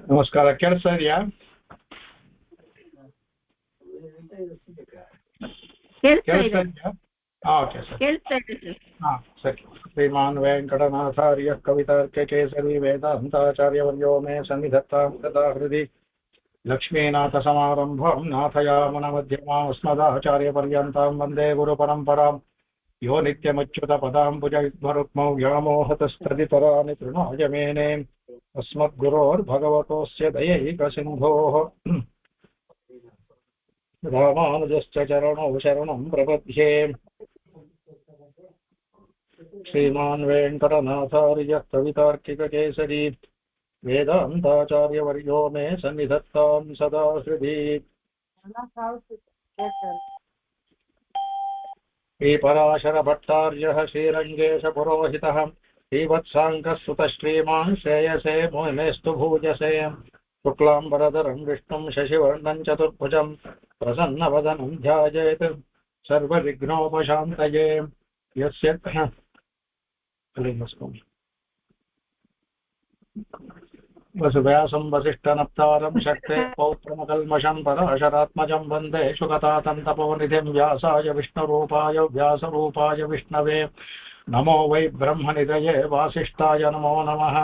ನಮಸ್ಕಾರ. ಕೇಳಿಸ್ತಾ ಇದೆಯಾ? ಕೇಳಿಸ್ತಾ ಇದೆಯಾ? Okay sir. ಸರಿ. ಶ್ರೀಮಾನ್ ವೆಂಕಟನಾಥಾರ್ಯ ಕವಿತಾರ್ಕ್ಯ ಕೇಸರಿ ವೇದಾಂತಾಚಾರ್ಯವರ್ಯೋ ಮೇ ಸನ್ನಿಧತ್ತಾಂ ಸದಾ ಹೃದಯ ಲಕ್ಷ್ಮೀನಾಥ ಸಮಾರಂಭಂ ನಾಥಯಾಮನ ಮಧ್ಯಮಾಸ್ಮದಾಚಾರ್ಯಪರ್ಯಂತಾಂ ವಂದೇ ಗುರುಪರಂಪರಾಂ ಯೋ ನಿತ್ಯಮಚ್ಯುತ ಪದಾಂಬುಜ ಯುಗ್ಮರುಕ್ಮೌ ವ್ಯಾಮೋಹತಸ್ತದಿತರಾಣಿ ತೃಣಾಯ ಮೇನೆ ಅಸ್ಮದ್ಗುರೋರ್ಭಗವತೋಸ್ಯ ದಯೈಕಸಿಂಧೋಃ ರಾಮಾನುಜಸ್ಯ ಚರಣೌ ಶರಣಂ ಪ್ರಪದ್ಯೆ. ಶ್ರೀಮಾನ್ ವೆಂಕಟನಾಥಾರ್ಯ ಕವಿತಾರ್ಕಿಕಕೇಸರಿ ವೇದಾಂತಾಚಾರ್ಯವರ್ಯೋ ಮೇ ಸನ್ನಿಧತ್ತಾಂ ಸದಾ ಹೃದಿ. ಶ್ರೀಪರಾಶರ ಭಟ್ಟಾರ್ಯಃ ಶ್ರೀರಂಗೇಶ ಪುರೋಹಿತಃ ಶ್ರೀವತ್ಸಾಂಕಃ ಸುತಃ ಶ್ರೀಮಾನ್ ಶ್ರೇಯಸೇ ಮೇಸ್ತು ಭೂಜಸೇ. ಶುಕ್ಲಾಂಬರಧರಂ ವಿಷ್ಣುಂ ಶಶಿವರ್ಣಂ ಚತುರ್ಭುಜಂ ಪ್ರಸನ್ನವದನಂ ಧ್ಯಾಯೇತ್ ಸರ್ವವಿಘ್ನೋಪಶಾಂತಯೇ. ಯಸ್ಯ ವಸುವ್ಯಾಸಂ ವಸಿಷ್ಠನಪ್ತಾರಂ ಶಕ್ತೆ ಪೌತ್ರಮಕಲ್ಮಷಂ ಪರಾಶರಾತ್ಮಜಂ ವಂದೇ ಶುಕತಾತಂತಪವನಿಧಿಂ ವ್ಯಾಸಾಯ ವಿಷ್ಣುರೂಪಾಯ ವ್ಯಾಸರೂಪಾಯ ವಿಷ್ಣವೇ. ನಮೋ ವೈ ಬ್ರಹ್ಮನಿಧಯೇ ವಾಸಿಷ್ಠಾಯ ನಮೋ ನಮಃ.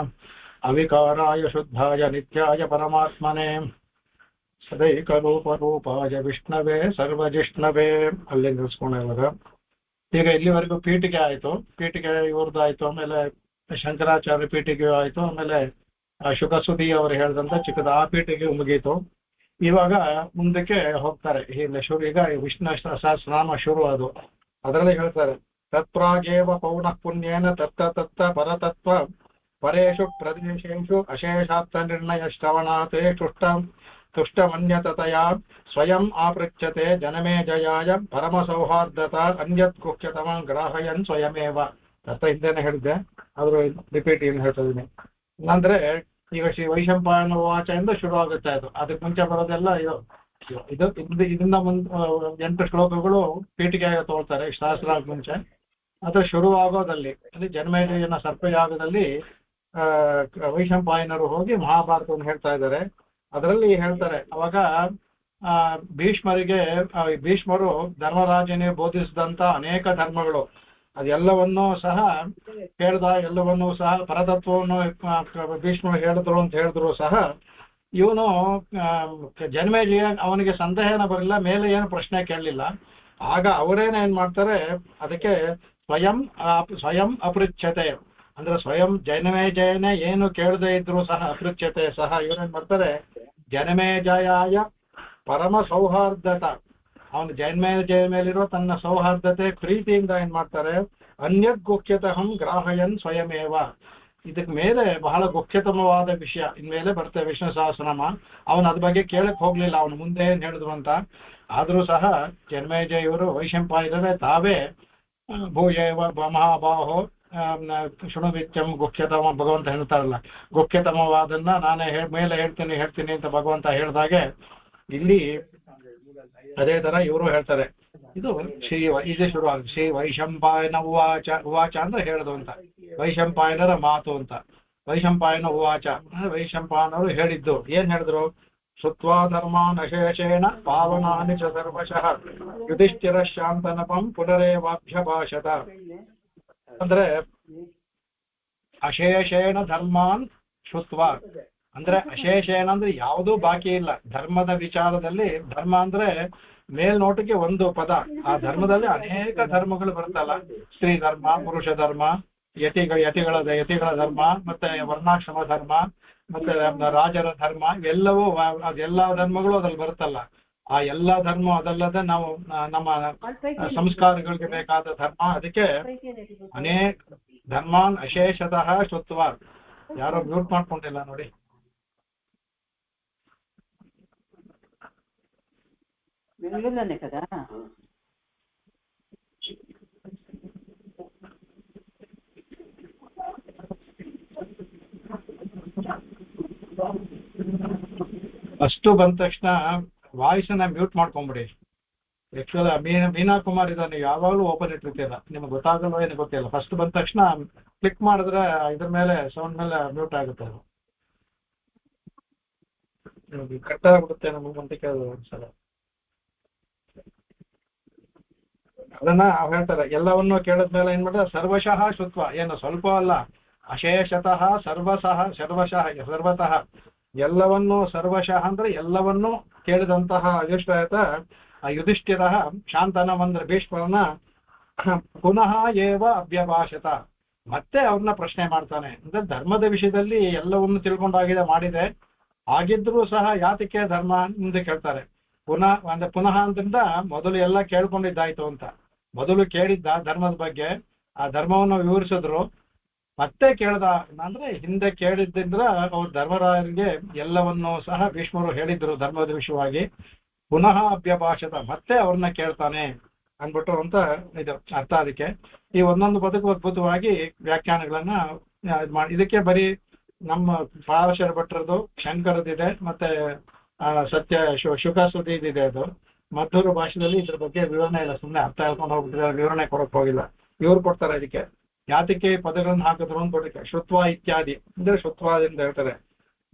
ಅವಿಕಾರಾಯ ಶುದ್ಧಾಯ ನಿತ್ಯಾಯ ಪರಮಾತ್ಮನೇ ಸದೈಕರೂಪರೂಪಾಯ ವಿಷ್ಣವೇ ಸರ್ವಜಿಷ್ಣವೇ. ಅಲ್ಲಿ ನಿಲ್ಸ್ಕೊಂಡ ಇವಾಗ. ಈಗ ಇಲ್ಲಿವರೆಗೂ ಪೀಠಿಕೆ ಆಯಿತು, ಪೀಠಿಕೆ ಇವ್ರದ್ದಾಯ್ತು, ಆಮೇಲೆ ಶಂಕರಾಚಾರ್ಯ ಪೀಠಿಕೆ ಆಯಿತು, ಆಮೇಲೆ ಶುಕಸುದಿ ಅವರು ಹೇಳಿದಂತ ಚಿಕ್ಕದ ಆ ಪೀಠಿಕೆ ಮುಗೀತು. ಇವಾಗ ಮುಂದಕ್ಕೆ ಹೋಗ್ತಾರೆ. ಈಗ ವಿಷ್ಣು ಸಹಸ್ರನಾಮ ಶುರು ಅದು. ಅದರಲ್ಲಿ ಹೇಳ್ತಾರೆ ತತ್ಪ್ರಾಗೇವ ಪೌನಃ ಪುಣ್ಯೇನ ತತ್ತ ಪರತತ್ವ ಪರೇಶು ಪ್ರದೇಶೇಶು ಅಶೇಷಾರ್ಥ ನಿರ್ಣಯ ಶ್ರವಣಾತೆ ತುಷ್ಟಮನ್ಯತತಯಾ ಸ್ವಯಂ ಆಪೃಚ್ಯತೆ ಜನಮೇ ಜಯಾಯ ಪರಮ ಸೌಹಾರ್ದತ ಅನ್ಯತ್ ಕುಖ್ಯತಮ ಗ್ರಾಹಯನ್ ಸ್ವಯಮೇವ. ಅರ್ಥ ಹಿಂದೆನೆ ಹೇಳಿದ್ದೆ, ಆದ್ರೂ ರಿಪೀಟ್ ಏನು ಹೇಳ್ತಿದ್ದೀನಿ ಅಂದ್ರೆ, ಈಗ ಶ್ರೀ ವೈಶಂಪಾಯನ ವಾಚ ಇಂದ ಶುರು ಆಗುತ್ತೆ. ಅದು ಅದಕ್ಕೆ ಮುಂಚೆ ಬರೋದೆಲ್ಲ ಇದರಿಂದ 8 ಶ್ಲೋಕಗಳು ಪೀಠಿಕೆ ತಗೊಳ್ತಾರೆ ಶಾಸ್ತ್ರಾಗ ಮುಂಚೆ. ಅದು ಶುರು ಆಗೋದಲ್ಲಿ ಅಲ್ಲಿ ಜನ್ಮೇಜಯನ ಸರ್ಪಯಾಗದಲ್ಲಿ ವೈಶಂಪಾಯನರು ಹೋಗಿ ಮಹಾಭಾರತವನ್ನು ಹೇಳ್ತಾ ಇದ್ದಾರೆ. ಅದರಲ್ಲಿ ಹೇಳ್ತಾರೆ ಅವಾಗ ಭೀಷ್ಮರು ಧರ್ಮರಾಜನೇ ಬೋಧಿಸಿದಂತ ಅನೇಕ ಧರ್ಮಗಳು ಅದೆಲ್ಲವನ್ನೂ ಸಹ ಹೇಳ್ದ, ಎಲ್ಲವನ್ನೂ ಸಹ ಪರತತ್ವವನ್ನು ಭೀಷ್ಮರು ಹೇಳಿದ್ರು ಅಂತ ಹೇಳಿದ್ರು ಸಹ ಇವನು ಜನ್ಮೇಜಯ ಅವನಿಗೆ ಸಂದೇಹನ ಬರಲಿಲ್ಲ, ಮೇಲೆ ಏನು ಪ್ರಶ್ನೆ ಕೇಳಲಿಲ್ಲ. ಆಗ ಅವರೇನ ಏನ್ ಮಾಡ್ತಾರೆ, ಅದಕ್ಕೆ ಸ್ವಯಂ ಅಪೃಚ್ಛತೆ ಅಂದ್ರೆ ಸ್ವಯಂ ಜನಮೇಜಯನೇ ಏನು ಕೇಳದೆ ಇದ್ರು ಸಹ ಅಪೃಚ್ಛತೆ ಸಹ ಇವರೇನ್ ಮಾಡ್ತಾರೆ, ಜನಮೇಜಯಾಯ ಪರಮ ಸೌಹಾರ್ದತ, ಅವನು ಜನ್ಮೇಜಯ ಮೇಲಿರೋ ತನ್ನ ಸೌಹಾರ್ದತೆ ಪ್ರೀತಿಯಿಂದ ಏನ್ ಮಾಡ್ತಾರೆ, ಅನ್ಯದ್ ಗುಖ್ಯತಹಂ ಗ್ರಾಹಯನ್ ಸ್ವಯಮೇವ. ಇದಕ್ ಮೇಲೆ ಬಹಳ ಗುಖ್ಯತಮವಾದ ವಿಷಯ ಇನ್ಮೇಲೆ ಬರ್ತೇವೆ ವಿಷ್ಣು ಸಹಸ್ರನಾಮ. ಅವನು ಅದ್ರ ಬಗ್ಗೆ ಕೇಳಕ್ ಹೋಗ್ಲಿಲ್ಲ, ಅವನು ಮುಂದೆ ಏನ್ ಹೇಳಿದ್ರು ಅಂತ. ಆದ್ರೂ ಸಹ ಜನ್ಮೇಜಯ ಇವರು ವೈಶಂಪಾಯನರೇ ತಾವೇ ಭೂಯೇವ ಮಹಾಬಾಹೋ ಶೃಣುವಿತ್ಯಂ ಗುಖ್ಯತಮ ಭಗವಂತ ಹೇಳ್ತಾರಲ್ಲ, ಗುಖ್ಯತಮವಾದನ್ನ ನಾನೇ ಮೇಲೆ ಹೇಳ್ತೀನಿ ಅಂತ ಭಗವಂತ ಹೇಳಿದಾಗೆ ಇಲ್ಲಿ ಅದೇ ತರ ಇವರು ಹೇಳ್ತಾರೆ. ಇದು ಇದೇ ಶುರು ಆಗುತ್ತೆ. ಶ್ರೀ ವೈಶಂಪಾಯನ ಉವಾಚ ಅಂದ್ರೆ ಹೇಳುದು ಅಂತ, ವೈಶಂಪಾಯನರ ಮಾತು ಅಂತ. ವೈಶಂಪಾಯನ ಉವಾಚ ಅಂದ್ರೆ ವೈಶಂಪಾಯನವರು ಹೇಳಿದ್ದು. ಏನ್ ಹೇಳಿದ್ರು, ಶುತ್ವಾ ಧರ್ಮಾನ್ ಅಶೇಷೇಣ ಪಾವನಾನಿ ಚ ಸರ್ವಶಃ ಯುಧಿಷ್ಠಿರ ಶಾಂತನಪಂ ಪುನರೇವಾಭ್ಯಭಾಷತ. ಅಂದ್ರೆ ಅಶೇಷೇಣ ಧರ್ಮಾನ್ ಶುತ್ವಾ ಅಂದ್ರೆ ಅಶೇಷೇಣ ಅಂದ್ರೆ ಯಾವುದೂ ಬಾಕಿ ಇಲ್ಲ ಧರ್ಮದ ವಿಚಾರದಲ್ಲಿ. ಧರ್ಮ ಅಂದ್ರೆ ಮೇಲ್ನೋಟಕ್ಕೆ ಒಂದು ಪದ, ಆ ಧರ್ಮದಲ್ಲಿ ಅನೇಕ ಧರ್ಮಗಳು ಬರುತ್ತಲ್ಲ, ಸ್ತ್ರೀ ಧರ್ಮ, ಪುರುಷ ಧರ್ಮ, ಯತಿಗಳ ಧರ್ಮ, ಮತ್ತೆ ವರ್ಣಾಶ್ರಮ ಧರ್ಮ, ಮತ್ತೆ ರಾಜರ ಧರ್ಮ, ಇವೆಲ್ಲವೂ ಅದೆಲ್ಲ ಧರ್ಮಗಳು ಅದ್ರಲ್ಲಿ ಬರುತ್ತಲ್ಲ. ಆ ಎಲ್ಲ ಧರ್ಮ ಅದಲ್ಲದೆ ನಾವು ನಮ್ಮ ಸಂಸ್ಕಾರಗಳಿಗೆ ಬೇಕಾದ ಧರ್ಮ. ಅದಕ್ಕೆ ಅನೇಕ ಧರ್ಮಾನ್ ಅಶೇಷತಃ ಶುತ್ವ. ಯಾರೋ ಮ್ಯೂಟ್ ಮಾಡ್ಕೊಂಡಿಲ್ಲ ನೋಡಿ. కదా ಅಷ್ಟು ಬಂದ ತಕ್ಷಣ ವಾಯ್ಸನ್ನ ಮ್ಯೂಟ್ ಮಾಡ್ಕೊಂಬಿಡಿ. ಆಕ್ಚುಲಿ ಮೀನಾ ಕುಮಾರ್ ಇದನ್ನು ಯಾವಾಗಲೂ ಓಪನ್ ಇಟ್ಟಿರ್ತೀರ, ನಿಮ್ಗೆ ಗೊತ್ತಾಗಲ್ವ ಏನು ಗೊತ್ತಿಲ್ಲ. ಫಸ್ಟ್ ಬಂದ ತಕ್ಷಣ ಕ್ಲಿಕ್ ಮಾಡಿದ್ರೆ ಇದ್ರ ಮೇಲೆ ಸೌಂಡ್ ಮೇಲೆ ಮ್ಯೂಟ್ ಆಗುತ್ತೆ. ಅದು ನಿಮಗೆ ಕಟ್ ಆಗ್ಬಿಡುತ್ತೆ ನಮಗೆ ಅಂತ ಕೇಳಿದ್ರು ಒಂದ್ಸಲ. ಅದನ್ನ ಹೇಳ್ತಾರೆ, ಎಲ್ಲವನ್ನು ಕೇಳಿದ್ಮೇಲೆ ಏನ್ ಮಾಡಿದ್ರೆ ಸರ್ವಶಃ ಶುತ್ವ, ಏನು ಸ್ವಲ್ಪ ಅಲ್ಲ, ಅಶೇಷತಃ ಸರ್ವತಃ ಎಲ್ಲವನ್ನು, ಸರ್ವಶಃ ಅಂದ್ರೆ ಎಲ್ಲವನ್ನು ಕೇಳಿದಂತಹ ಯುಧಿಷ್ಠಿರ ಶಾಂತನವಂದ್ರ ಭೀಷ್ಮರನ್ನ ಪುನಃ ಏವ ಅಭ್ಯಭಾಷತ, ಮತ್ತೆ ಅವ್ರನ್ನ ಪ್ರಶ್ನೆ ಮಾಡ್ತಾನೆ. ಅಂದ್ರೆ ಧರ್ಮದ ವಿಷಯದಲ್ಲಿ ಎಲ್ಲವನ್ನು ತಿಳ್ಕೊಂಡಾಗಿದೆ, ಮಾಡಿದೆ, ಆಗಿದ್ರೂ ಸಹ ಯಾತಕ್ಕೆ ಧರ್ಮ ಮುಂದೆ ಕೇಳ್ತಾರೆ. ಪುನಃ ಅಂತಂದ ಮೊದಲು ಎಲ್ಲ ಕೇಳ್ಕೊಂಡಿದ್ದಾಯ್ತು ಅಂತ, ಮೊದಲು ಕೇಳಿದ್ದ ಧರ್ಮದ ಬಗ್ಗೆ, ಆ ಧರ್ಮವನ್ನು ವಿವರಿಸಿದ್ರು, ಮತ್ತೆ ಕೇಳ್ದ ಅಂದ್ರೆ ಹಿಂದೆ ಕೇಳಿದ್ದಿಂದ ಅವ್ರು ಧರ್ಮರಾಯರಿಗೆ ಎಲ್ಲವನ್ನು ಸಹ ಭೀಷ್ಮರು ಹೇಳಿದ್ರು ಧರ್ಮದ ವಿಷಯವಾಗಿ. ಪುನಃ ಅಭ್ಯಭಾಷತ, ಮತ್ತೆ ಅವ್ರನ್ನ ಕೇಳ್ತಾನೆ ಅಂದ್ಬಿಟ್ಟು ಅಂತ ಇದು ಅರ್ಥ. ಅದಕ್ಕೆ ಈ ಒಂದೊಂದು ಪದಕ್ಕೂ ಅದ್ಭುತವಾಗಿ ವ್ಯಾಖ್ಯಾನಗಳನ್ನ ಮಾಡಿ. ಇದಕ್ಕೆ ಬರೀ ನಮ್ಮ ಪರಾಶರ ಭಟ್ರದ್ದು, ಶಂಕರದಿದೆ, ಮತ್ತೆ ಸತ್ಯ ಶುಕಾಸುದಿ ಇದೆ. ಅದು ಮಧುರ ಭಾಷೆಯಲ್ಲಿ ಇದ್ರ ಬಗ್ಗೆ ವಿವರಣೆ ಇಲ್ಲ, ಸುಮ್ಮನೆ ಅರ್ಥ ಹೇಳ್ಕೊಂಡು ಹೋಗ್ಬಿಟ್ಟಿದ್ರೆ ವಿವರಣೆ ಕೊಡಕ್ ಹೋಗಿಲ್ಲ, ಇವ್ರು ಕೊಡ್ತಾರೆ. ಅದಕ್ಕೆ ಯಾತಕ್ಕೆ ಪದಗಳನ್ನು ಹಾಕಿದ್ರು ಅಂತ ಕೊಡಕ್ಕೆ. ಶುತ್ವ ಇತ್ಯಾದಿ ಅಂದ್ರೆ ಶುತ್ವಾದಿಂದ ಹೇಳ್ತಾರೆ.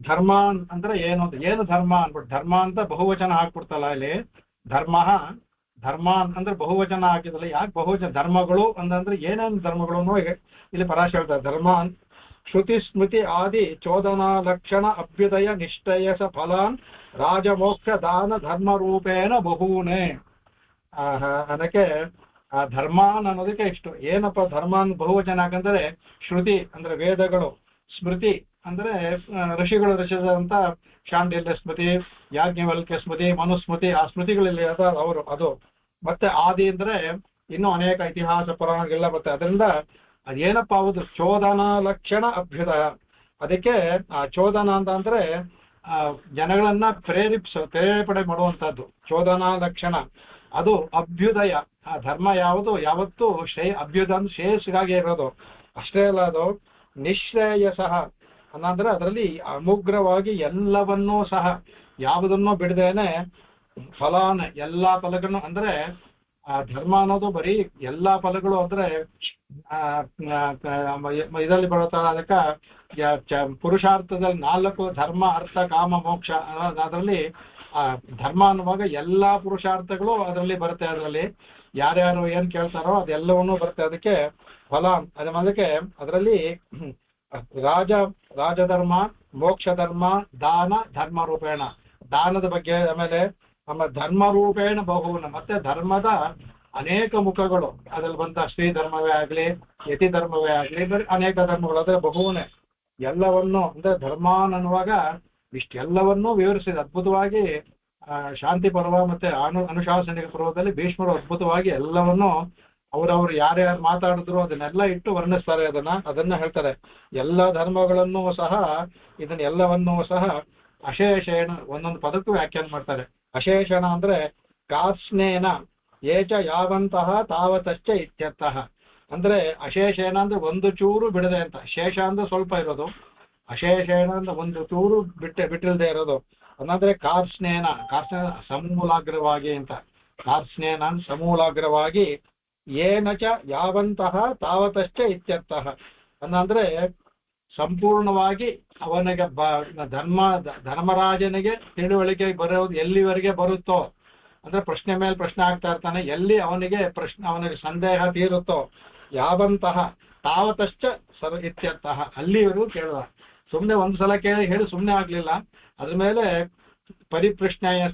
ಧರ್ಮ ಅಂದ್ರೆ ಏನು ಧರ್ಮ ಅನ್ಬಿಟ್ಟು ಧರ್ಮ ಅಂತ ಬಹುವಚನ ಹಾಕ್ಬಿಡ್ತಲ್ಲ ಇಲ್ಲಿ. ಧರ್ಮ ಅಂದ್ರೆ ಬಹುವಚನ ಹಾಕಿದಲ್ಲ, ಯಾಕೆ ಬಹುವಚನ? ಧರ್ಮಗಳು ಅಂದ್ರೆ ಏನೇನು ಧರ್ಮಗಳು ಇಲ್ಲಿ ಪರಾಶರ ಹೇಳ್ತಾರೆ. ಧರ್ಮ ಶ್ರುತಿ ಸ್ಮೃತಿ ಆದಿ ಚೋದನಾ ಲಕ್ಷಣ ಅಭ್ಯುದಯ ನಿಶ್ಚಯಸ ಫಲಾನ್ ರಾಜಮೋಕ್ಷ ದಾನ ಧರ್ಮ ರೂಪೇಣ ಬಹೂನೇ. ಅದಕ್ಕೆ ಆ ಧರ್ಮ ಅನ್ನೋದಕ್ಕೆ ಇಷ್ಟು. ಏನಪ್ಪ ಧರ್ಮ ಬಹುವಚನ ಯಾಕಂದ್ರೆ ಶ್ರುತಿ ಅಂದ್ರೆ ವೇದಗಳು, ಸ್ಮೃತಿ ಅಂದ್ರೆ ಋಷಿಗಳು ರಚಿಸಿದಂತ ಶಾಂಡಿಲ್ಯ ಸ್ಮೃತಿ, ಯಾಜ್ಞವಲ್ಕ್ಯ ಸ್ಮೃತಿ, ಮನುಸ್ಮೃತಿ, ಆ ಸ್ಮೃತಿಗಳಲ್ಲಿ ಅವರು ಅದು. ಮತ್ತೆ ಆದಿ ಅಂದ್ರೆ ಇನ್ನೂ ಅನೇಕ ಇತಿಹಾಸ ಪುರಾಣಗಳೆಲ್ಲ ಬರ್ತದೆ. ಅದರಿಂದ ಅದೇನಪ್ಪ ಹೌದು ಚೋದನಾ ಲಕ್ಷಣ ಅಭ್ಯುದಯ. ಅದಕ್ಕೆ ಆ ಚೋದನ ಅಂತ ಅಂದ್ರೆ ಜನಗಳನ್ನ ಪ್ರೇರೇಪಣೆ ಮಾಡುವಂತಹದ್ದು ಚೋದನಾ ಲಕ್ಷಣ. ಅದು ಅಭ್ಯುದಯ. ಆ ಧರ್ಮ ಯಾವತ್ತು ಅಭ್ಯುದಯ ಅಂದ್ರೆ ಶ್ರೇಯಸ್ಸಿಗಾಗಿ ಇರೋದು ಅಷ್ಟೇ ಅಲ್ಲ, ಅದು ನಿಶ್ರೇಯಸಃ ಅನ್ನಂದ್ರೆ ಅದರಲ್ಲಿ ಅಮುಗ್ರವಾಗಿ ಎಲ್ಲವನ್ನೂ ಸಹ ಯಾವುದನ್ನೂ ಬಿಡದೇನೆ ಫಲಾನ ಎಲ್ಲಾ ಫಲಗಳನ್ನು, ಅಂದ್ರೆ ಆ ಧರ್ಮ ಅನ್ನೋದು ಬರೀ ಎಲ್ಲಾ ಫಲಗಳು ಅಂದ್ರೆ ಇದರಲ್ಲಿ ಬರುತ್ತಾರೆ. ಅದಕ್ಕೆ ಪುರುಷಾರ್ಥದಲ್ಲಿ 4 ಧರ್ಮ ಅರ್ಥ ಕಾಮ ಮೋಕ್ಷ, ಅದರಲ್ಲಿ ಆ ಧರ್ಮ ಅನ್ನುವಾಗ ಎಲ್ಲಾ ಪುರುಷಾರ್ಥಗಳು ಅದರಲ್ಲಿ ಬರುತ್ತೆ. ಅದರಲ್ಲಿ ಯಾರ್ಯಾರು ಏನ್ ಕೇಳ್ತಾರೋ ಅದೆಲ್ಲವನ್ನೂ ಬರುತ್ತೆ. ಅದಕ್ಕೆ ಫಲ ಅದಕ್ಕೆ ಅದರಲ್ಲಿ ರಾಜಧರ್ಮ, ಮೋಕ್ಷ ಧರ್ಮ, ದಾನ ಧರ್ಮ ರೂಪೇಣ, ದಾನದ ಬಗ್ಗೆ, ಆಮೇಲೆ ನಮ್ಮ ಧರ್ಮ ರೂಪೇಣ ಬಹುನ, ಮತ್ತೆ ಧರ್ಮದ ಅನೇಕ ಮುಖಗಳು ಅದ್ರಲ್ಲಿ ಬಂತ ಶ್ರೀ ಧರ್ಮವೇ ಆಗ್ಲಿ, ಯತಿ ಧರ್ಮವೇ ಆಗ್ಲಿ, ಬರೀ ಅನೇಕ ಧರ್ಮಗಳು ಅದ್ರ ಬಹುನೇ ಎಲ್ಲವನ್ನು ಅಂದ್ರೆ ಧರ್ಮ ಅನ್ನುವಾಗ ಇಷ್ಟೆಲ್ಲವನ್ನೂ ವಿವರಿಸಿದ ಅದ್ಭುತವಾಗಿ. ಶಾಂತಿ ಪರ್ವ ಮತ್ತೆ ಅನುಶಾಸನಿಕ ಪರ್ವದಲ್ಲಿ ಭೀಷ್ಮರು ಅದ್ಭುತವಾಗಿ ಎಲ್ಲವನ್ನು ಅವ್ರವ್ರು ಯಾರ್ಯಾರು ಮಾತಾಡಿದ್ರು ಅದನ್ನೆಲ್ಲ ಇಟ್ಟು ವರ್ಣಿಸ್ತಾರೆ. ಅದನ್ನ ಹೇಳ್ತಾರೆ. ಎಲ್ಲ ಧರ್ಮಗಳನ್ನು ಸಹ ಇದನ್ನೆಲ್ಲವನ್ನೂ ಸಹ ಅಶೇಷೇಣ ಒಂದೊಂದು ಪದಕ್ಕೂ ವ್ಯಾಖ್ಯಾನ ಮಾಡ್ತಾರೆ. ಅಶೇಷಣ ಅಂದ್ರೆ ಕಾರ್ಸ್ನೇನ ಏಚ ಯಾವಂತಹ ತಾವತಶ್ಚ ಇತ್ಯರ್ಥಃ. ಅಂದ್ರೆ ಅಶೇಷೇಣ ಅಂದ್ರೆ ಒಂದು ಚೂರು ಬಿಡದೆ ಅಂತ, ಶೇಷ ಅಂದ್ರೆ ಸ್ವಲ್ಪ ಇರೋದು, ಅಶೇಷೇಣ ಅಂದ್ರೆ ಒಂದು ಚೂರು ಬಿಟ್ಟಿಲ್ದೆ ಇರೋದು. ಅನ್ನಂದ್ರೆ ಕಾರ್ಸ್ನೇನ ಸಮೂಲಾಗ್ರವಾಗಿ ಅಂತ, ಕಾರ್ಸ್ನೇನ ಸಮೂಲಾಗ್ರವಾಗಿ, ಏನಚ ಯಾವಂತಹ ತಾವತಶ್ಚ ಇತ್ಯರ್ಥಃ. ಅನ್ನಂದ್ರೆ ಸಂಪೂರ್ಣವಾಗಿ ಅವನಿಗೆ ಧರ್ಮರಾಜನಿಗೆ ತಿಳುವಳಿಕೆ ಬರೋದು ಎಲ್ಲಿವರೆಗೆ ಬರುತ್ತೋ, ಅಂದ್ರೆ ಪ್ರಶ್ನೆ ಮೇಲೆ ಪ್ರಶ್ನೆ ಆಗ್ತಾ ಇರ್ತಾನೆ, ಎಲ್ಲಿ ಅವನಿಗೆ ಸಂದೇಹ ತೀರುತ್ತೋ, ಯಾವಂತಹ ತಾವತಶ್ಚ ಇತ್ಯರ್ಥಃ, ಅಲ್ಲಿವರೆಗೂ ಕೇಳಿದ. ಸುಮ್ಮನೆ ಒಂದ್ಸಲ ಹೇಳಿ ಸುಮ್ಮನೆ ಆಗ್ಲಿಲ್ಲ, ಅದ್ರ ಮೇಲೆ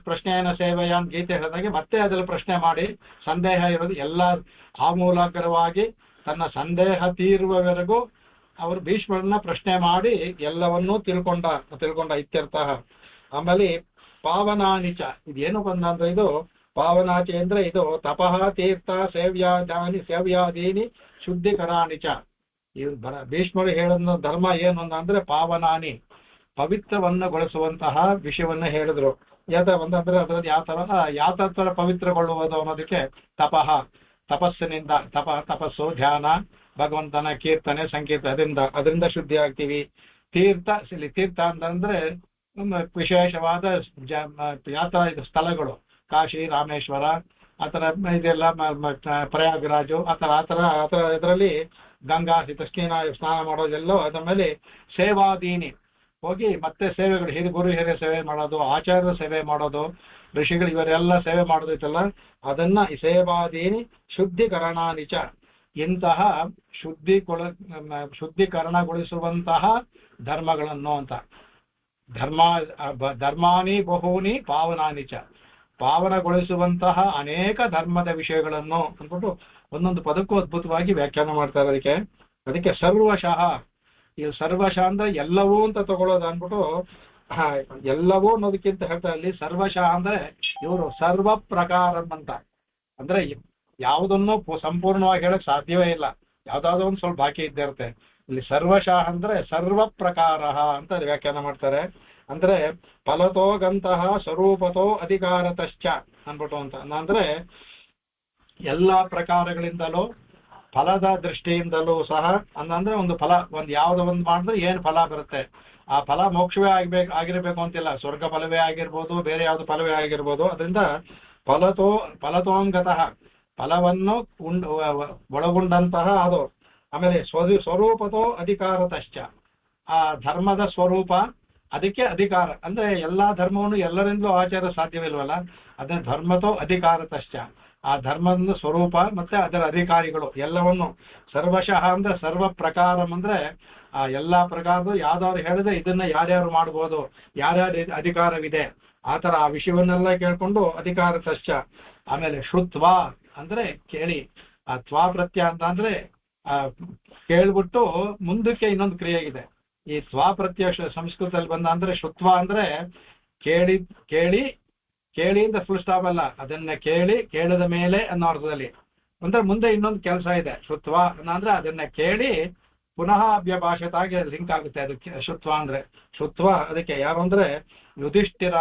ಪ್ರಶ್ನೆಯನ್ನ ಸೇವೆಯ ಅಂತ ಗೀತೆ ಹೇಳಿದಾಗೆ ಮತ್ತೆ ಅದ್ರಲ್ಲಿ ಪ್ರಶ್ನೆ ಮಾಡಿ ಸಂದೇಹ ಇರೋದು ಎಲ್ಲ ಆಮೂಲಾಗ್ರವಾಗಿ ತನ್ನ ಸಂದೇಹ ತೀರುವವರೆಗೂ ಅವರು ಭೀಷ್ಮರನ್ನ ಪ್ರಶ್ನೆ ಮಾಡಿ ಎಲ್ಲವನ್ನೂ ತಿಳ್ಕೊಂಡ ಇತ್ಯರ್ಥಃ. ಆಮೇಲೆ ಪಾವನಾನಿಚ, ಇದೇನು ಬಂದಂದ್ರೆ ಇದು ಪಾವನಾಚಿ ಅಂದ್ರೆ ಇದು ತಪಃ ತೀರ್ಥ ಸೇವ್ಯಾದೀನಿ ಶುದ್ಧಿಕರಾಣಿಚ. ಇವ್ ಭೀಷ್ಮರು ಹೇಳೋ ಧರ್ಮ ಏನು ಅಂದ್ರೆ ಪಾವನಾನಿ, ಪವಿತ್ರವನ್ನಗೊಳಿಸುವಂತಹ ವಿಷಯವನ್ನ ಹೇಳಿದ್ರು. ಒಂದಂದ್ರೆ ಅದ್ರಲ್ಲಿ ಯಾವ ತರ ಪವಿತ್ರಗೊಳ್ಳುವುದು ಅನ್ನೋದಕ್ಕೆ ತಪಸ್ಸಿನಿಂದ ತಪಸ್ಸು, ಧ್ಯಾನ, ಭಗವಂತನ ಕೀರ್ತನೆ, ಸಂಕೀರ್ತನೆ, ಅದರಿಂದ ಶುದ್ಧಿ ಆಗ್ತೀವಿ. ತೀರ್ಥ ಅಂತಂದ್ರೆ ವಿಶೇಷವಾದ ಯಾತ್ರಾ ಸ್ಥಳಗಳು, ಕಾಶಿ, ರಾಮೇಶ್ವರ, ಆ ಥರ ಇದೆಲ್ಲ ಪ್ರಯಾಗರಾಜು, ಆ ಥರ ಇದರಲ್ಲಿ ಗಂಗಾ ಸ್ನಾನ ಮಾಡೋದೆಲ್ಲೋ. ಅದ್ರ ಮೇಲೆ ಸೇವಾದೀನಿ ಹೋಗಿ ಮತ್ತೆ ಸೇವೆಗಳು, ಗುರು ಹಿರಿಯ ಸೇವೆ ಮಾಡೋದು, ಆಚಾರ್ಯರ ಸೇವೆ ಮಾಡೋದು, ಋಷಿಗಳು ಇವರೆಲ್ಲ ಸೇವೆ ಮಾಡೋದೈತಲ್ಲ, ಅದನ್ನ ಈ ಸೇವಾದೀನಿ ಶುದ್ಧೀಕರಣಾನಿಚ, ಇಂತಹ ಶುದ್ಧೀಕರಣಗೊಳಿಸುವಂತಹ ಧರ್ಮಗಳನ್ನು ಅಂತ. ಧರ್ಮಾನಿ ಬಹೂನಿ ಪಾವನಾನಿಚ, ಪಾವನಗೊಳಿಸುವಂತಹ ಅನೇಕ ಧರ್ಮದ ವಿಷಯಗಳನ್ನು ಅಂದ್ಬಿಟ್ಟು ಒಂದೊಂದು ಪದಕ್ಕೂ ಅದ್ಭುತವಾಗಿ ವ್ಯಾಖ್ಯಾನ ಮಾಡ್ತಾರೆ. ಅದಕ್ಕೆ ಸರ್ವಶಃ, ಈ ಸರ್ವಶಃ ಅಂದ್ರೆ ಎಲ್ಲವೂ ಅಂತ ತಗೊಳ್ಳೋದು ಅಂದ್ಬಿಟ್ಟು, ಎಲ್ಲವೂ ಅನ್ನೋದಕ್ಕಿಂತ ಹೇಳ್ತಾ ಇಲ್ಲಿ ಸರ್ವಶಃ ಅಂದ್ರೆ ಇವರು ಸರ್ವ ಪ್ರಕಾರಂ ಅಂತ. ಅಂದ್ರೆ ಯಾವುದನ್ನು ಸಂಪೂರ್ಣವಾಗಿ ಹೇಳಕ್ ಸಾಧ್ಯವೇ ಇಲ್ಲ, ಯಾವ್ದಾದ್ರು ಒಂದು ಸ್ವಲ್ಪ ಬಾಕಿ ಇದ್ದೇ ಇರುತ್ತೆ. ಇಲ್ಲಿ ಸರ್ವಶಃ ಅಂದ್ರೆ ಸರ್ವ ಪ್ರಕಾರ ಅಂತ ವ್ಯಾಖ್ಯಾನ ಮಾಡ್ತಾರೆ. ಅಂದ್ರೆ ಫಲತೋ ಗಂತಹ ಸ್ವರೂಪತೋ ಅಧಿಕಾರತಶ್ಚ ಅನ್ಬಿಟ್ಟು ಅಂತ. ಅಂದ್ರೆ ಎಲ್ಲಾ ಪ್ರಕಾರಗಳಿಂದಲೂ ಫಲದ ದೃಷ್ಟಿಯಿಂದಲೂ ಸಹ, ಅಂದ್ರೆ ಒಂದು ಫಲ, ಯಾವ್ದೋ ಒಂದು ಮಾಡಿದ್ರೆ ಏನು ಫಲ ಬರುತ್ತೆ, ಆ ಫಲ ಮೋಕ್ಷವೇ ಆಗಿರ್ಬೇಕು ಅಂತಿಲ್ಲ, ಸ್ವರ್ಗ ಫಲವೇ ಆಗಿರ್ಬೋದು, ಬೇರೆ ಯಾವ್ದು ಫಲವೇ ಆಗಿರ್ಬೋದು. ಅದರಿಂದ ಫಲತೋಂಗತಃ, ಫಲವನ್ನು ಒಳಗೊಂಡಂತಹ ಅದು. ಆಮೇಲೆ ಸ್ವರೂಪತೋ ಅಧಿಕಾರತಶ್ಚ, ಆ ಧರ್ಮದ ಸ್ವರೂಪ, ಅದಕ್ಕೆ ಅಧಿಕಾರ. ಅಂದ್ರೆ ಎಲ್ಲಾ ಧರ್ಮವನ್ನು ಎಲ್ಲರಿಂದಲೂ ಆಚಾರ ಸಾಧ್ಯವಿಲ್ವಲ್ಲ, ಅದನ್ನ ಧರ್ಮತೋ ಅಧಿಕಾರತಶ್ಚ, ಆ ಧರ್ಮದ ಸ್ವರೂಪ ಮತ್ತೆ ಅದರ ಅಧಿಕಾರಿಗಳು ಎಲ್ಲವನ್ನು. ಸರ್ವಶಃ ಅಂದ್ರೆ ಸರ್ವ ಪ್ರಕಾರಂ ಅಂದ್ರೆ ಆ ಎಲ್ಲಾ ಪ್ರಕಾರದ ಯಾವ್ದಾದ್ರು ಹೇಳಿದ್ರೆ ಇದನ್ನ ಯಾರ್ಯಾರು ಮಾಡ್ಬೋದು, ಯಾರ್ಯಾರು ಅಧಿಕಾರವಿದೆ, ಆತರ ಆ ವಿಷಯವನ್ನೆಲ್ಲ ಕೇಳ್ಕೊಂಡು ಅಧಿಕಾರತಶ್ಚ. ಆಮೇಲೆ ಶ್ರುತ್ವ ಅಂದ್ರೆ ಕೇಳಿ, ಆ ತ್ವಾ ಪ್ರತ್ಯಯ ಅಂತ ಅಂದ್ರೆ ಕೇಳ್ಬಿಟ್ಟು ಮುಂದಕ್ಕೆ ಇನ್ನೊಂದು ಕ್ರಿಯೆ ಇದೆ. ಈ ತ್ವಾ ಪ್ರತ್ಯಯ ಸಂಸ್ಕೃತದಲ್ಲಿ ಬಂದ ಅಂದ್ರೆ ಶ್ರುತ್ವ ಅಂದ್ರೆ ಕೇಳಿ ಅಂತ ಫುಲ್ ಸ್ಟಾಪ್ ಅಲ್ಲ, ಅದನ್ನ ಕೇಳಿದ ಮೇಲೆ ಅನ್ನೋ ಅರ್ಥದಲ್ಲಿ. ಅಂದ್ರೆ ಮುಂದೆ ಇನ್ನೊಂದು ಕೆಲಸ ಇದೆ. ಶ್ರುತ್ವ ಅಂದ್ರೆ ಅದನ್ನ ಕೇಳಿ ಪುನಃ ಅಭ್ಯಭಾಷತಾಗಿ ಲಿಂಕ್ ಆಗುತ್ತೆ ಅದಕ್ಕೆ ಶ್ರುತ್ವ ಅಂದ್ರೆ. ಶ್ರುತ್ವ ಅದಕ್ಕೆ ಯಾರು ಅಂದ್ರೆ ಯುಧಿಷ್ಠಿರ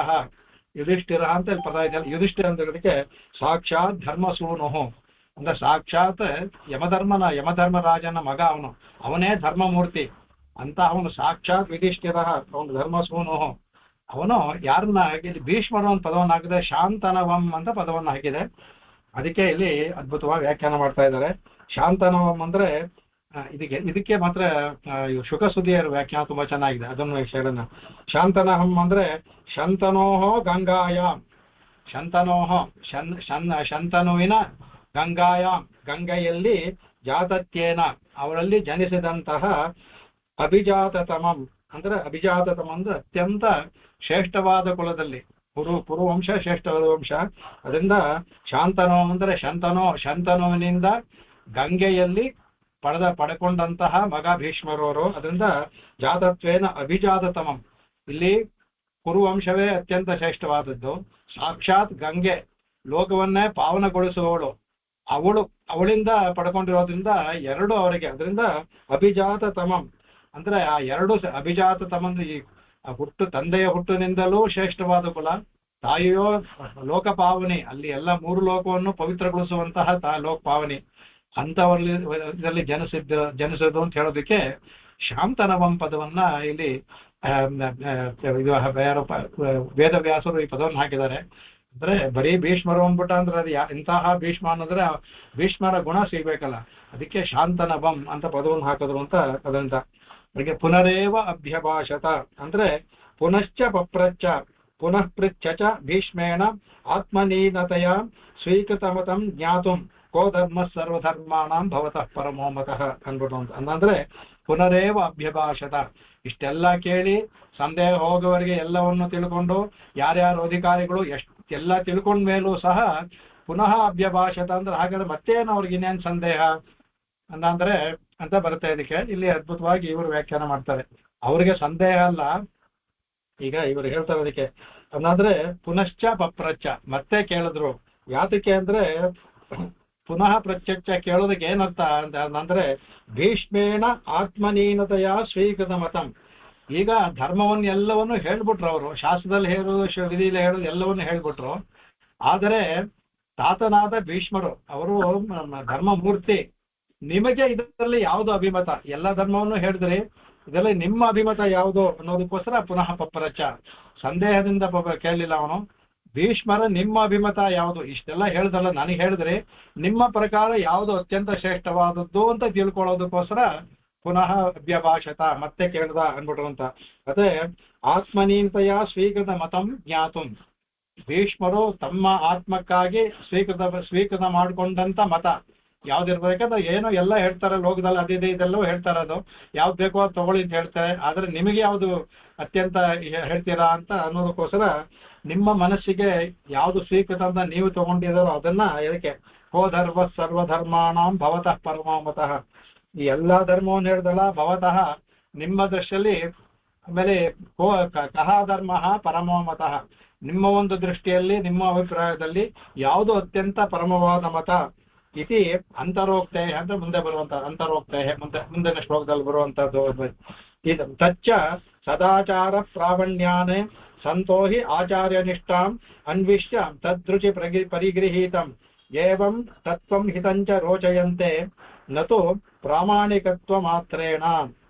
ಅಂತ ಪದ ಇದೆ. ಯುಧಿಷ್ಠಿರ ಅಂದ್ರೆ ಸಾಕ್ಷಾತ್ ಧರ್ಮಸೂನು ಅಂದ್ರೆ ಸಾಕ್ಷಾತ್ ಯಮಧರ್ಮರಾಜನ ಮಗ ಅವನು, ಅವನೇ ಧರ್ಮಮೂರ್ತಿ ಅಂತ. ಅವನು ಸಾಕ್ಷಾತ್ ಯುಧಿಷ್ಠಿರ, ಅವನು ಧರ್ಮಸೂನು. ಅವನು ಯಾರನ್ನ ಇಲ್ಲಿ ಭೀಷ್ಮರ ಒಂದು ಪದವನ್ನು ಹಾಕಿದೆ, ಶಾಂತನವಂ ಅಂತ ಪದವನ್ನು ಹಾಕಿದೆ. ಅದಕ್ಕೆ ಇಲ್ಲಿ ಅದ್ಭುತವಾಗಿ ವ್ಯಾಖ್ಯಾನ ಮಾಡ್ತಾ ಇದ್ದಾರೆ. ಶಾಂತನವಂ ಅಂದ್ರೆ ಇದಕ್ಕೆ ಮಾತ್ರ ಶುಕಸುದಿಯರ ವ್ಯಾಖ್ಯಾನ ತುಂಬಾ ಚೆನ್ನಾಗಿದೆ, ಅದನ್ನು ಹೇಳೋಣ. ಶಾಂತನಹಂ ಅಂದ್ರೆ ಶಂತನೋಹೋ ಗಂಗಾಯಾಮ್, ಶಂತನುವಿನ ಗಂಗಾಯಾಮ್, ಗಂಗೆಯಲ್ಲಿ ಜಾತತ್ಯೇನ ಅವರಲ್ಲಿ ಜನಿಸಿದಂತಹ ಅಭಿಜಾತತಮಂ ಅಂದ್ರೆ ಅಂದ್ರೆ ಅತ್ಯಂತ ಶ್ರೇಷ್ಠವಾದ ಕುಲದಲ್ಲಿ, ಪುರುವಂಶ ಶ್ರೇಷ್ಠವಾದ ವಂಶ. ಅದರಿಂದ ಶಾಂತನೋ ಅಂದ್ರೆ ಶಂತನುವಿನಿಂದ ಗಂಗೆಯಲ್ಲಿ ಪಡ್ಕೊಂಡಂತಹ ಮಗ ಭೀಷ್ಮರವರು. ಅದರಿಂದ ಜಾತತ್ವೇನ ಅಭಿಜಾತತಮಂ, ಇಲ್ಲಿ ಕುರುವಂಶವೇ ಅತ್ಯಂತ ಶ್ರೇಷ್ಠವಾದದ್ದು. ಸಾಕ್ಷಾತ್ ಗಂಗೆ ಲೋಕವನ್ನೇ ಪಾವನಗೊಳಿಸುವವಳು, ಅವಳಿಂದ ಪಡ್ಕೊಂಡಿರೋದ್ರಿಂದ ಎರಡು ಅವರಿಗೆ. ಅದರಿಂದ ಅಭಿಜಾತತಮಂ ಅಂದ್ರೆ ಆ ಎರಡು ಅಭಿಜಾತತಮಂ, ಈ ತಂದೆಯ ಹುಟ್ಟಿನಿಂದಲೂ ಶ್ರೇಷ್ಠವಾದ ಕುಲ, ತಾಯಿಯೋ ಲೋಕಪಾವನಿ, ಅಲ್ಲಿ ಎಲ್ಲ ಮೂರು ಲೋಕವನ್ನು ಪವಿತ್ರಗೊಳಿಸುವಂತಹ ಲೋಕಪಾವನಿ ಅಂತವರಲ್ಲಿ ಜನಿಸಿದ್ದು ಅಂತ ಹೇಳೋದಕ್ಕೆ ಶಾಂತನವಂ ಪದವನ್ನ ಇಲ್ಲಿ ವೇದವ್ಯಾಸರು ಈ ಪದವನ್ನು ಹಾಕಿದ್ದಾರೆ. ಅಂದ್ರೆ ಬರೀ ಭೀಷ್ಮರು ಅಂದ್ಬಿಟ್ಟ ಅಂದ್ರೆ ಅದು ಇಂತಹ ಭೀಷ್ಮ ಅನ್ನೋದ್ರೆ ಭೀಷ್ಮರ ಗುಣ ಸಿಗ್ಬೇಕಲ್ಲ, ಅದಕ್ಕೆ ಶಾಂತನವಂ ಅಂತ ಪದವನ್ನು ಹಾಕಿದ್ರು ಅಂತ. ಅದರಿಂದ ಅದಕ್ಕೆ ಪುನರೇವ ಅಭ್ಯಭಾಷತ ಅಂದ್ರೆ ಪುನಶ್ಚ ಪಪ್ರಚ್ಚ ಪುನಃ ಪೃಚ್ಛ ಭೀಷ್ಮೇಣ ಆತ್ಮನೀನತೆಯ ಸ್ವೀಕೃತಮತಂ ಜ್ಞಾತುಂ ಕೋ ಧರ್ಮ ಸರ್ವಧರ್ಮಾಣಂ ಭವತಃ ಪರಮೋ ಮತಃ ಅನ್ಬಿಟ್ಟು ಅಂತ. ಅಂದ್ರೆ ಪುನರೇವ ಅಭ್ಯಭಾಷತ, ಇಷ್ಟೆಲ್ಲ ಕೇಳಿ ಸಂದೇಹ ಹೋಗುವವರೆಗೆ ಎಲ್ಲವನ್ನು ತಿಳ್ಕೊಂಡು ಯಾರ್ಯಾರು ಅಧಿಕಾರಿಗಳು ಎಲ್ಲ ತಿಳ್ಕೊಂಡ ಮೇಲೂ ಸಹ ಪುನಃ ಅಭ್ಯಭಾಷತ ಅಂದ್ರೆ ಹಾಗಾದ್ರೆ ಮತ್ತೇನು ಅವ್ರಿಗೆ ಇನ್ನೇನು ಸಂದೇಹ ಅಂದ್ರೆ ಅಂತ ಬರುತ್ತೆ. ಇದಕ್ಕೆ ಇಲ್ಲಿ ಅದ್ಭುತವಾಗಿ ಇವರು ವ್ಯಾಖ್ಯಾನ ಮಾಡ್ತಾರೆ. ಅವ್ರಿಗೆ ಸಂದೇಹ ಅಲ್ಲ, ಈಗ ಇವರು ಹೇಳ್ತಾರೆ ಅದಕ್ಕೆ ಅಂದ್ರೆ ಪುನಶ್ಚ ಪಪ್ರಚ್ಚ, ಮತ್ತೆ ಕೇಳಿದ್ರು. ಯಾತಕ್ಕೆ ಅಂದ್ರೆ ಪುನಃ ಪ್ರತ್ಯಕ್ಷ ಕೇಳೋದಕ್ಕೆ ಏನರ್ಥ ಅಂತ ಅಂದ್ರೆ ಭೀಷ್ಮೇಣ ಆತ್ಮನೀನತೆಯ ಸ್ವೀಕೃತ ಮತಂ. ಈಗ ಧರ್ಮವನ್ನು ಎಲ್ಲವನ್ನು ಹೇಳ್ಬಿಟ್ರು ಅವರು, ಶಾಸ್ತ್ರದಲ್ಲಿ ಹೇಳೋದು ವಿಧಿಯಲ್ಲಿ ಹೇಳೋದು ಎಲ್ಲವನ್ನು ಹೇಳ್ಬಿಟ್ರು. ಆದರೆ ತಾತನಾದ ಭೀಷ್ಮರು ಅವರು ಧರ್ಮಮೂರ್ತಿ, ನಿಮಗೆ ಇದರಲ್ಲಿ ಯಾವುದು ಅಭಿಮತ, ಎಲ್ಲ ಧರ್ಮವನ್ನು ಹೇಳಿದ್ರಿ, ಇದರಲ್ಲಿ ನಿಮ್ಮ ಅಭಿಮತ ಯಾವುದು ಅನ್ನೋದಕ್ಕೋಸ್ಕರ ಪುನಃ ಪಪ್ಪರಚ್ಚ ಸಂದೇಹದಿಂದ ಕೇಳಲಿಲ್ಲ ಅವನು. ಭೀಷ್ಮರ ನಿಮ್ಮ ಅಭಿಮತ ಯಾವುದು, ಇಷ್ಟೆಲ್ಲ ಹೇಳ್ದಲ್ಲ ನನಗೆ ಹೇಳಿದ್ರೆ ನಿಮ್ಮ ಪ್ರಕಾರ ಯಾವುದು ಅತ್ಯಂತ ಶ್ರೇಷ್ಠವಾದದ್ದು ಅಂತ ತಿಳ್ಕೊಳ್ಳೋದಕ್ಕೋಸ್ಕರ ಪುನಃ ಅಭ್ಯಭಾಷತ ಮತ್ತೆ ಕೇಳ್ದ ಅನ್ಬಿಟ್ರು ಅಂತ. ಅದೇ ಆತ್ಮನೀಯತೆಯ ಸ್ವೀಕೃತ ಮತಂ ಜ್ಞಾತು, ಭೀಷ್ಮರು ತಮ್ಮ ಆತ್ಮಕ್ಕಾಗಿ ಸ್ವೀಕೃತ ಮಾಡಿಕೊಂಡಂತ ಮತ ಯಾವ್ದಿರ್ಬೇಕಂದ್ರೆ ಏನೋ ಎಲ್ಲ ಹೇಳ್ತಾರೆ ಲೋಕದಲ್ಲಿ ಅದಿದೆ ಇದೆಲ್ಲವೂ ಹೇಳ್ತಾರೆ, ಅದು ಯಾವ್ದು ಬೇಕೋ ಅದು ತಗೊಳ್ಳಿ ಅಂತ ಹೇಳ್ತಾರೆ. ಆದ್ರೆ ನಿಮಗೆ ಯಾವುದು ಅತ್ಯಂತ ಹೇಳ್ತೀರಾ ಅಂತ ಅನ್ನೋದಕ್ಕೋಸ್ಕರ ನಿಮ್ಮ ಮನಸ್ಸಿಗೆ ಯಾವುದು ಸ್ವೀಕೃತ ಅಂತ ನೀವು ತಗೊಂಡಿದ್ದಾರೋ ಅದನ್ನ ಇದಕ್ಕೆ ಕೋ ಧರ್ಮ ಸರ್ವಧರ್ಮಾಣಂ ಭವತಃ ಪರಮೋಮತಃ, ಈ ಎಲ್ಲಾ ಧರ್ಮವನ್ನು ಹೇಳ್ದಲ್ಲ ಭವತಃ ನಿಮ್ಮ ದೃಷ್ಟಿಯಲ್ಲಿ. ಆಮೇಲೆ ಕಹ ಧರ್ಮ ಪರಮೋಮತಃ, ನಿಮ್ಮ ಒಂದು ದೃಷ್ಟಿಯಲ್ಲಿ ನಿಮ್ಮ ಅಭಿಪ್ರಾಯದಲ್ಲಿ ಯಾವುದು ಅತ್ಯಂತ ಪರಮವಾದ ಮತ ಇತಿ ಅಂತರೋಕ್ತೆ ಅಂತ ಮುಂದೆ ಬರುವಂತ ಅಂತರೋಕ್ತೆ ಮುಂದಿನ ಶ್ಲೋಕದಲ್ಲಿ ಬರುವಂತದ್ದು ಇದು. ತಚ್ಚ ಸದಾಚಾರ ಪ್ರಾವಣ್ಯಾನೆ ಸಂತೋ ಹಿ ಆಚಾರ್ಯ ನಿಷ್ಠಾಂ ಅನ್ವಿಷ್ಯ ತದೃಚಿ ಪರಿಗೃಹೀತಂ ಏವಂ ತತ್ವಂ ಹಿತಂಚ ರೋಚಯಂತೆ ನತು ಪ್ರಾಮಾಣಿಕತ್ವ ಮಾತ್ರೇಣ.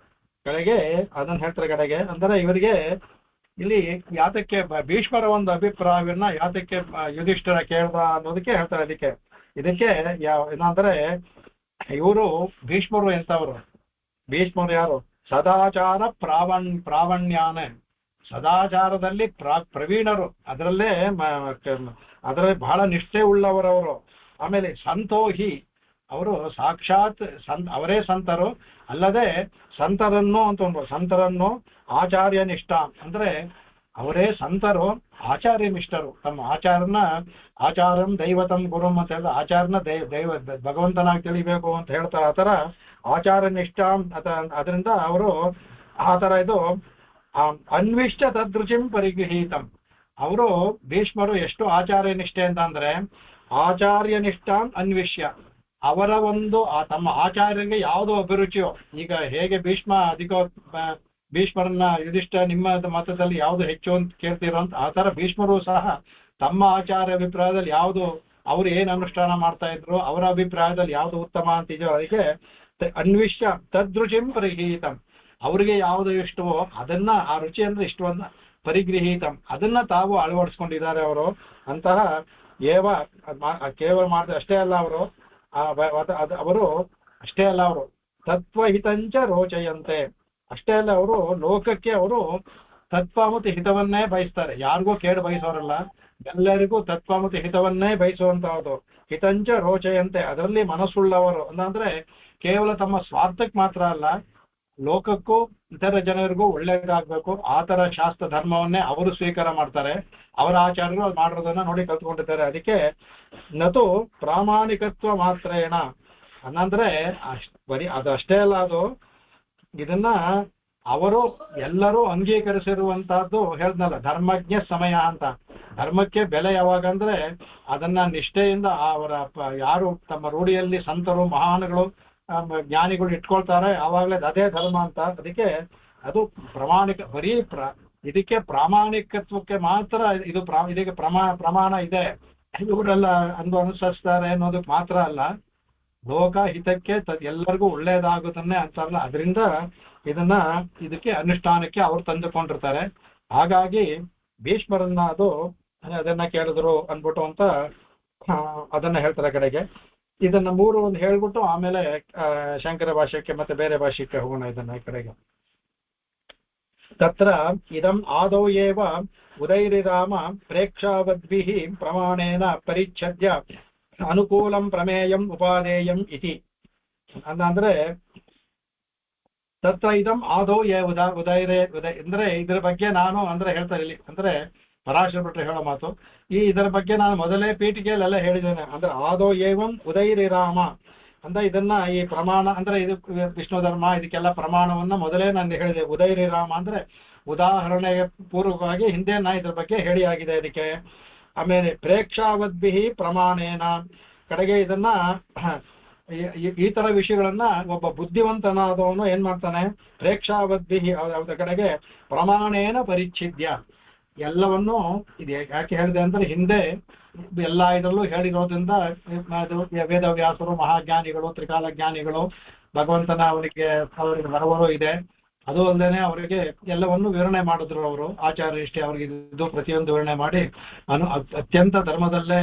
ಕಡೆಗೆ ಅದನ್ನ ಹೇಳ್ತಾರೆ ಕಡೆಗೆ ಅಂದರೆ ಇವರಿಗೆ ಇಲ್ಲಿ ಯಾತಕ್ಕೆ ಭೀಷ್ಮರ ಒಂದು ಅಭಿಪ್ರಾಯವನ್ನ ಯಾತಕ್ಕೆ ಯುಧಿಷ್ಠಿರ ಕೇಳ್ದ ಅನ್ನೋದಕ್ಕೆ ಹೇಳ್ತಾರೆ. ಇದಕ್ಕೆ ಏನಂದ್ರೆ ಇವರು ಭೀಷ್ಮರು ಎಂತವರು, ಭೀಷ್ಮರು ಯಾರು ಸದಾಚಾರ ಪ್ರಾವಣ್ಯಾನೆ, ಸದಾಚಾರದಲ್ಲಿ ಪ್ರವೀಣರು, ಅದರಲ್ಲಿ ಬಹಳ ನಿಷ್ಠೆ ಉಳ್ಳವರವರು. ಆಮೇಲೆ ಸಂತೋಹಿ, ಅವರು ಸಾಕ್ಷಾತ್ ಅವರೇ ಸಂತರು ಅಲ್ಲದೆ ಸಂತರನ್ನು ಅಂತ ಸಂತರನ್ನು ಆಚಾರ್ಯ ನಿಷ್ಠ ಅಂದ್ರೆ ಅವರೇ ಸಂತರು ಆಚಾರ್ಯ ನಿಷ್ಠರು. ತಮ್ಮ ಆಚಾರಂ ದೈವತಂ ಗುರುಂ ಅಂತ ಹೇಳಿದ ಆಚಾರನ ದೈವ ಭಗವಂತನಾಗಿ ತಿಳಿಬೇಕು ಅಂತ ಹೇಳ್ತಾರೆ. ಆ ತರ ಆಚಾರ ನಿಷ್ಠ ಅದರಿಂದ ಅವರು ಆ ತರ ಇದು ಅನ್ವಿಷ್ಟ ತದೃಚಿಂ ಪರಿಗೃಹೀತಂ. ಅವರು ಭೀಷ್ಮರು ಎಷ್ಟು ಆಚಾರ್ಯ ನಿಷ್ಠೆ ಅಂತ ಅಂದ್ರೆ ಆಚಾರ್ಯ ನಿಷ್ಠಾಂ ಅನ್ವಿಷ್ಯ, ಅವರ ಒಂದು ತಮ್ಮ ಆಚಾರ್ಯರಿಗೆ ಯಾವುದು ಅಭಿರುಚಿಯೋ, ಈಗ ಹೇಗೆ ಭೀಷ್ಮರನ್ನ ಯುಧಿಷ್ಠ ನಿಮ್ಮ ಮತದಲ್ಲಿ ಯಾವುದು ಹೆಚ್ಚು ಅಂತ ಕೇಳ್ತಿರೋ ಅಂತ ಆ ತರ ಭೀಷ್ಮರು ಸಹ ತಮ್ಮ ಆಚಾರ್ಯ ಅಭಿಪ್ರಾಯದಲ್ಲಿ ಯಾವುದು ಅವ್ರು ಏನ್ ಅನುಷ್ಠಾನ ಮಾಡ್ತಾ ಇದ್ರು ಅವರ ಅಭಿಪ್ರಾಯದಲ್ಲಿ ಯಾವುದು ಉತ್ತಮ ಅಂತಿದೆಯೋ ಅದಕ್ಕೆ ಅನ್ವಿಷ್ಯ ತದೃಚಿಂ ಪರಿಗೃಹೀತಂ, ಅವರಿಗೆ ಯಾವುದು ಇಷ್ಟವೋ ಅದನ್ನ ಆ ರುಚಿ ಅಂದ್ರೆ ಇಷ್ಟವನ್ನ ಪರಿಗೃಹೀತಂ ಅದನ್ನ ತಾವು ಅಳವಡಿಸ್ಕೊಂಡಿದ್ದಾರೆ ಅವರು. ಅಂತಹ ಕೇವಲ ಮಾಡಿದ್ರೆ ಅಷ್ಟೇ ಅಲ್ಲ ಅವರು ಅಷ್ಟೇ ಅಲ್ಲ ಅವರು ತತ್ವಹಿತಂಚ ರೋಚಯಂತೆ, ಅಷ್ಟೇ ಅಲ್ಲ ಅವರು ಲೋಕಕ್ಕೆ ಅವರು ತತ್ವ ಮತ್ತು ಹಿತವನ್ನೇ ಬಯಸ್ತಾರೆ, ಯಾರಿಗೂ ಕೇಡು ಬಯಸೋರಲ್ಲ, ಎಲ್ಲರಿಗೂ ತತ್ವ ಮತ್ತು ಹಿತವನ್ನೇ ಬಯಸುವಂತಹದ್ದು. ಹಿತಂಚ ರೋಚಯಂತೆ, ಅದರಲ್ಲಿ ಮನಸ್ಸುಳ್ಳವರು ಅಂದ್ರೆ ಕೇವಲ ತಮ್ಮ ಸ್ವಾರ್ಥಕ್ಕೆ ಮಾತ್ರ ಅಲ್ಲ, ಲೋಕಕ್ಕೂ ಇತರ ಜನರಿಗೂ ಒಳ್ಳೇದಾಗಬೇಕು ಆ ತರ ಶಾಸ್ತ್ರ ಧರ್ಮವನ್ನೇ ಅವರು ಸ್ವೀಕಾರ ಮಾಡ್ತಾರೆ. ಅವರ ಆಚಾರ್ಯರು ಅದು ಮಾಡೋದನ್ನ ನೋಡಿ ಕಲ್ತ್ಕೊಂಡಿದ್ದಾರೆ. ಅದಕ್ಕೆ ನತು ಪ್ರಾಮಾಣಿಕತ್ವ ಮಾತ್ರೇಣ ಅನ್ನಂದ್ರೆ ಬರೀ ಅದಷ್ಟೇ ಅಲ್ಲ, ಅದು ಇದನ್ನ ಅವರು ಎಲ್ಲರೂ ಅಂಗೀಕರಿಸಿರುವಂತಹದ್ದು ಹೇಳ್ದಲ್ಲ ಧರ್ಮಜ್ಞ ಸಮಯ ಅಂತ. ಧರ್ಮಕ್ಕೆ ಬೆಲೆ ಯಾವಾಗಂದ್ರೆ ಅದನ್ನ ನಿಷ್ಠೆಯಿಂದ ಅವರ ಯಾರು ತಮ್ಮ ರೂಢಿಯಲ್ಲಿ ಸಂತರು ಮಹಾನ್ಗಳು ಜ್ಞಾನಿಗಳು ಇಟ್ಕೊಳ್ತಾರೆ ಆವಾಗಲೇ ಅದೇ ಧರ್ಮ ಅಂತ. ಅದಕ್ಕೆ ಅದು ಪ್ರಾಮಾಣಿಕ ಇದಕ್ಕೆ ಪ್ರಾಮಾಣಿಕತ್ವಕ್ಕೆ ಮಾತ್ರ ಇದಕ್ಕೆ ಪ್ರಮಾಣ ಇದೆ, ಇವರೆಲ್ಲ ಅನುಸರಿಸ್ತಾರೆ ಅನ್ನೋದಕ್ಕೆ ಮಾತ್ರ ಅಲ್ಲ, ಲೋಕ ಹಿತಕ್ಕೆ ಎಲ್ಲರಿಗೂ ಒಳ್ಳೇದಾಗುತ್ತನ್ನೇ ಅಂತಾರಲ್ಲ, ಅದರಿಂದ ಇದಕ್ಕೆ ಅನುಷ್ಠಾನಕ್ಕೆ ಅವ್ರು ತಂದುಕೊಂಡಿರ್ತಾರೆ. ಹಾಗಾಗಿ ಭೀಷ್ಮರನ್ನ ಅದನ್ನ ಕೇಳಿದ್ರು ಅನ್ಬಿಟ್ಟು ಅಂತ ಅದನ್ನ ಹೇಳ್ತಾರೆ ಕಡೆಗೆ. ಇದನ್ನ ಮೂರು ಒಂದು ಹೇಳ್ಬಿಟ್ಟು ಆಮೇಲೆ ಶಂಕರ ಭಾಷ್ಯಕ್ಕೆ ಮತ್ತೆ ಬೇರೆ ಭಾಷೆಗೆ ಹೋಗೋಣ. ಇದನ್ನ ಕಡೆಗೆ ತತ್ರ ಇದಂ ಆದೌ ಏವ ಉದೈರಿರಾಮ ಪ್ರೇಕ್ಷಾವದ್ಭಿಃ ಪ್ರಮಾಣೇನ ಪರಿಚ್ಛದ್ಯ ಅನುಕೂಲಂ ಪ್ರಮೇಯಂ ಉಪಾದೇಯಂ ಇತಿ ಅಂದ್ರೆ ತತ್ರ ಇದಂ ಆದೌ ಉದೈರೇ ಅಂದ್ರೆ ಇದ್ರ ಬಗ್ಗೆ ನಾನು ಅಂದ್ರೆ ಹೇಳ್ತಾರೆ ಇಲ್ಲಿ ಅಂದ್ರೆ ಪರಾಶರ ಭಟ್ರು ಹೇಳೋ ಮಾತು. ಇದರ ಬಗ್ಗೆ ನಾನು ಮೊದಲೇ ಪೀಠಿಕೆಯಲ್ಲೆಲ್ಲ ಹೇಳಿದ್ದೇನೆ. ಅಂದ್ರೆ ಆದೋ ಏವಂ ಉದೈರಿರಾಮ ಅಂದ್ರೆ ಇದನ್ನ ಈ ಪ್ರಮಾಣ ಅಂದ್ರೆ ಇದು ವಿಷ್ಣು ಧರ್ಮ ಇದಕ್ಕೆಲ್ಲ ಪ್ರಮಾಣವನ್ನ ಮೊದಲೇ ನಾನು ಹೇಳಿದೆ. ಉದೈರಿರಾಮ ಅಂದ್ರೆ ಉದಾಹರಣೆಗೆ ಪೂರ್ವಕವಾಗಿ ಹಿಂದೆ ನಾ ಇದ್ರ ಬಗ್ಗೆ ಹೇಳಿ ಆಗಿದೆ ಅದಕ್ಕೆ. ಆಮೇಲೆ ಪ್ರೇಕ್ಷಾವದ್ಭಿ ಪ್ರಮಾಣೇನ ಕಡೆಗೆ ಇದನ್ನ ಈ ತರ ವಿಷಯಗಳನ್ನ ಒಬ್ಬ ಬುದ್ಧಿವಂತನಾದವನು ಏನ್ ಮಾಡ್ತಾನೆ, ಪ್ರೇಕ್ಷಾವದ್ಭಿ ಕಡೆಗೆ ಪ್ರಮಾಣೇನ ಪರಿಚ್ಛಿದ್ಯ ಎಲ್ಲವನ್ನು ಇದು ಯಾಕೆ ಹೇಳಿದೆ ಅಂದ್ರೆ ಹಿಂದೆ ಎಲ್ಲ ಇದರಲ್ಲೂ ಹೇಳಿರೋದ್ರಿಂದ ವೇದವ್ಯಾಸರು ಮಹಾಜ್ಞಾನಿಗಳು ತ್ರಿಕಾಲ ಜ್ಞಾನಿಗಳು ಭಗವಂತನ ಅವರಿಗೆ ಬರವರು ಇದೆ. ಅದು ಅಲ್ಲದೆ ಅವರಿಗೆ ಎಲ್ಲವನ್ನು ವಿವರಣೆ ಮಾಡಿದ್ರು ಅವರು ಆಚಾರ್ಯ ನಿಷ್ಠೆ ಅವ್ರಿಗೆ ಇದು ಪ್ರತಿಯೊಂದು ವಿವರಣೆ ಮಾಡಿ ಅತ್ಯಂತ ಧರ್ಮದಲ್ಲೇ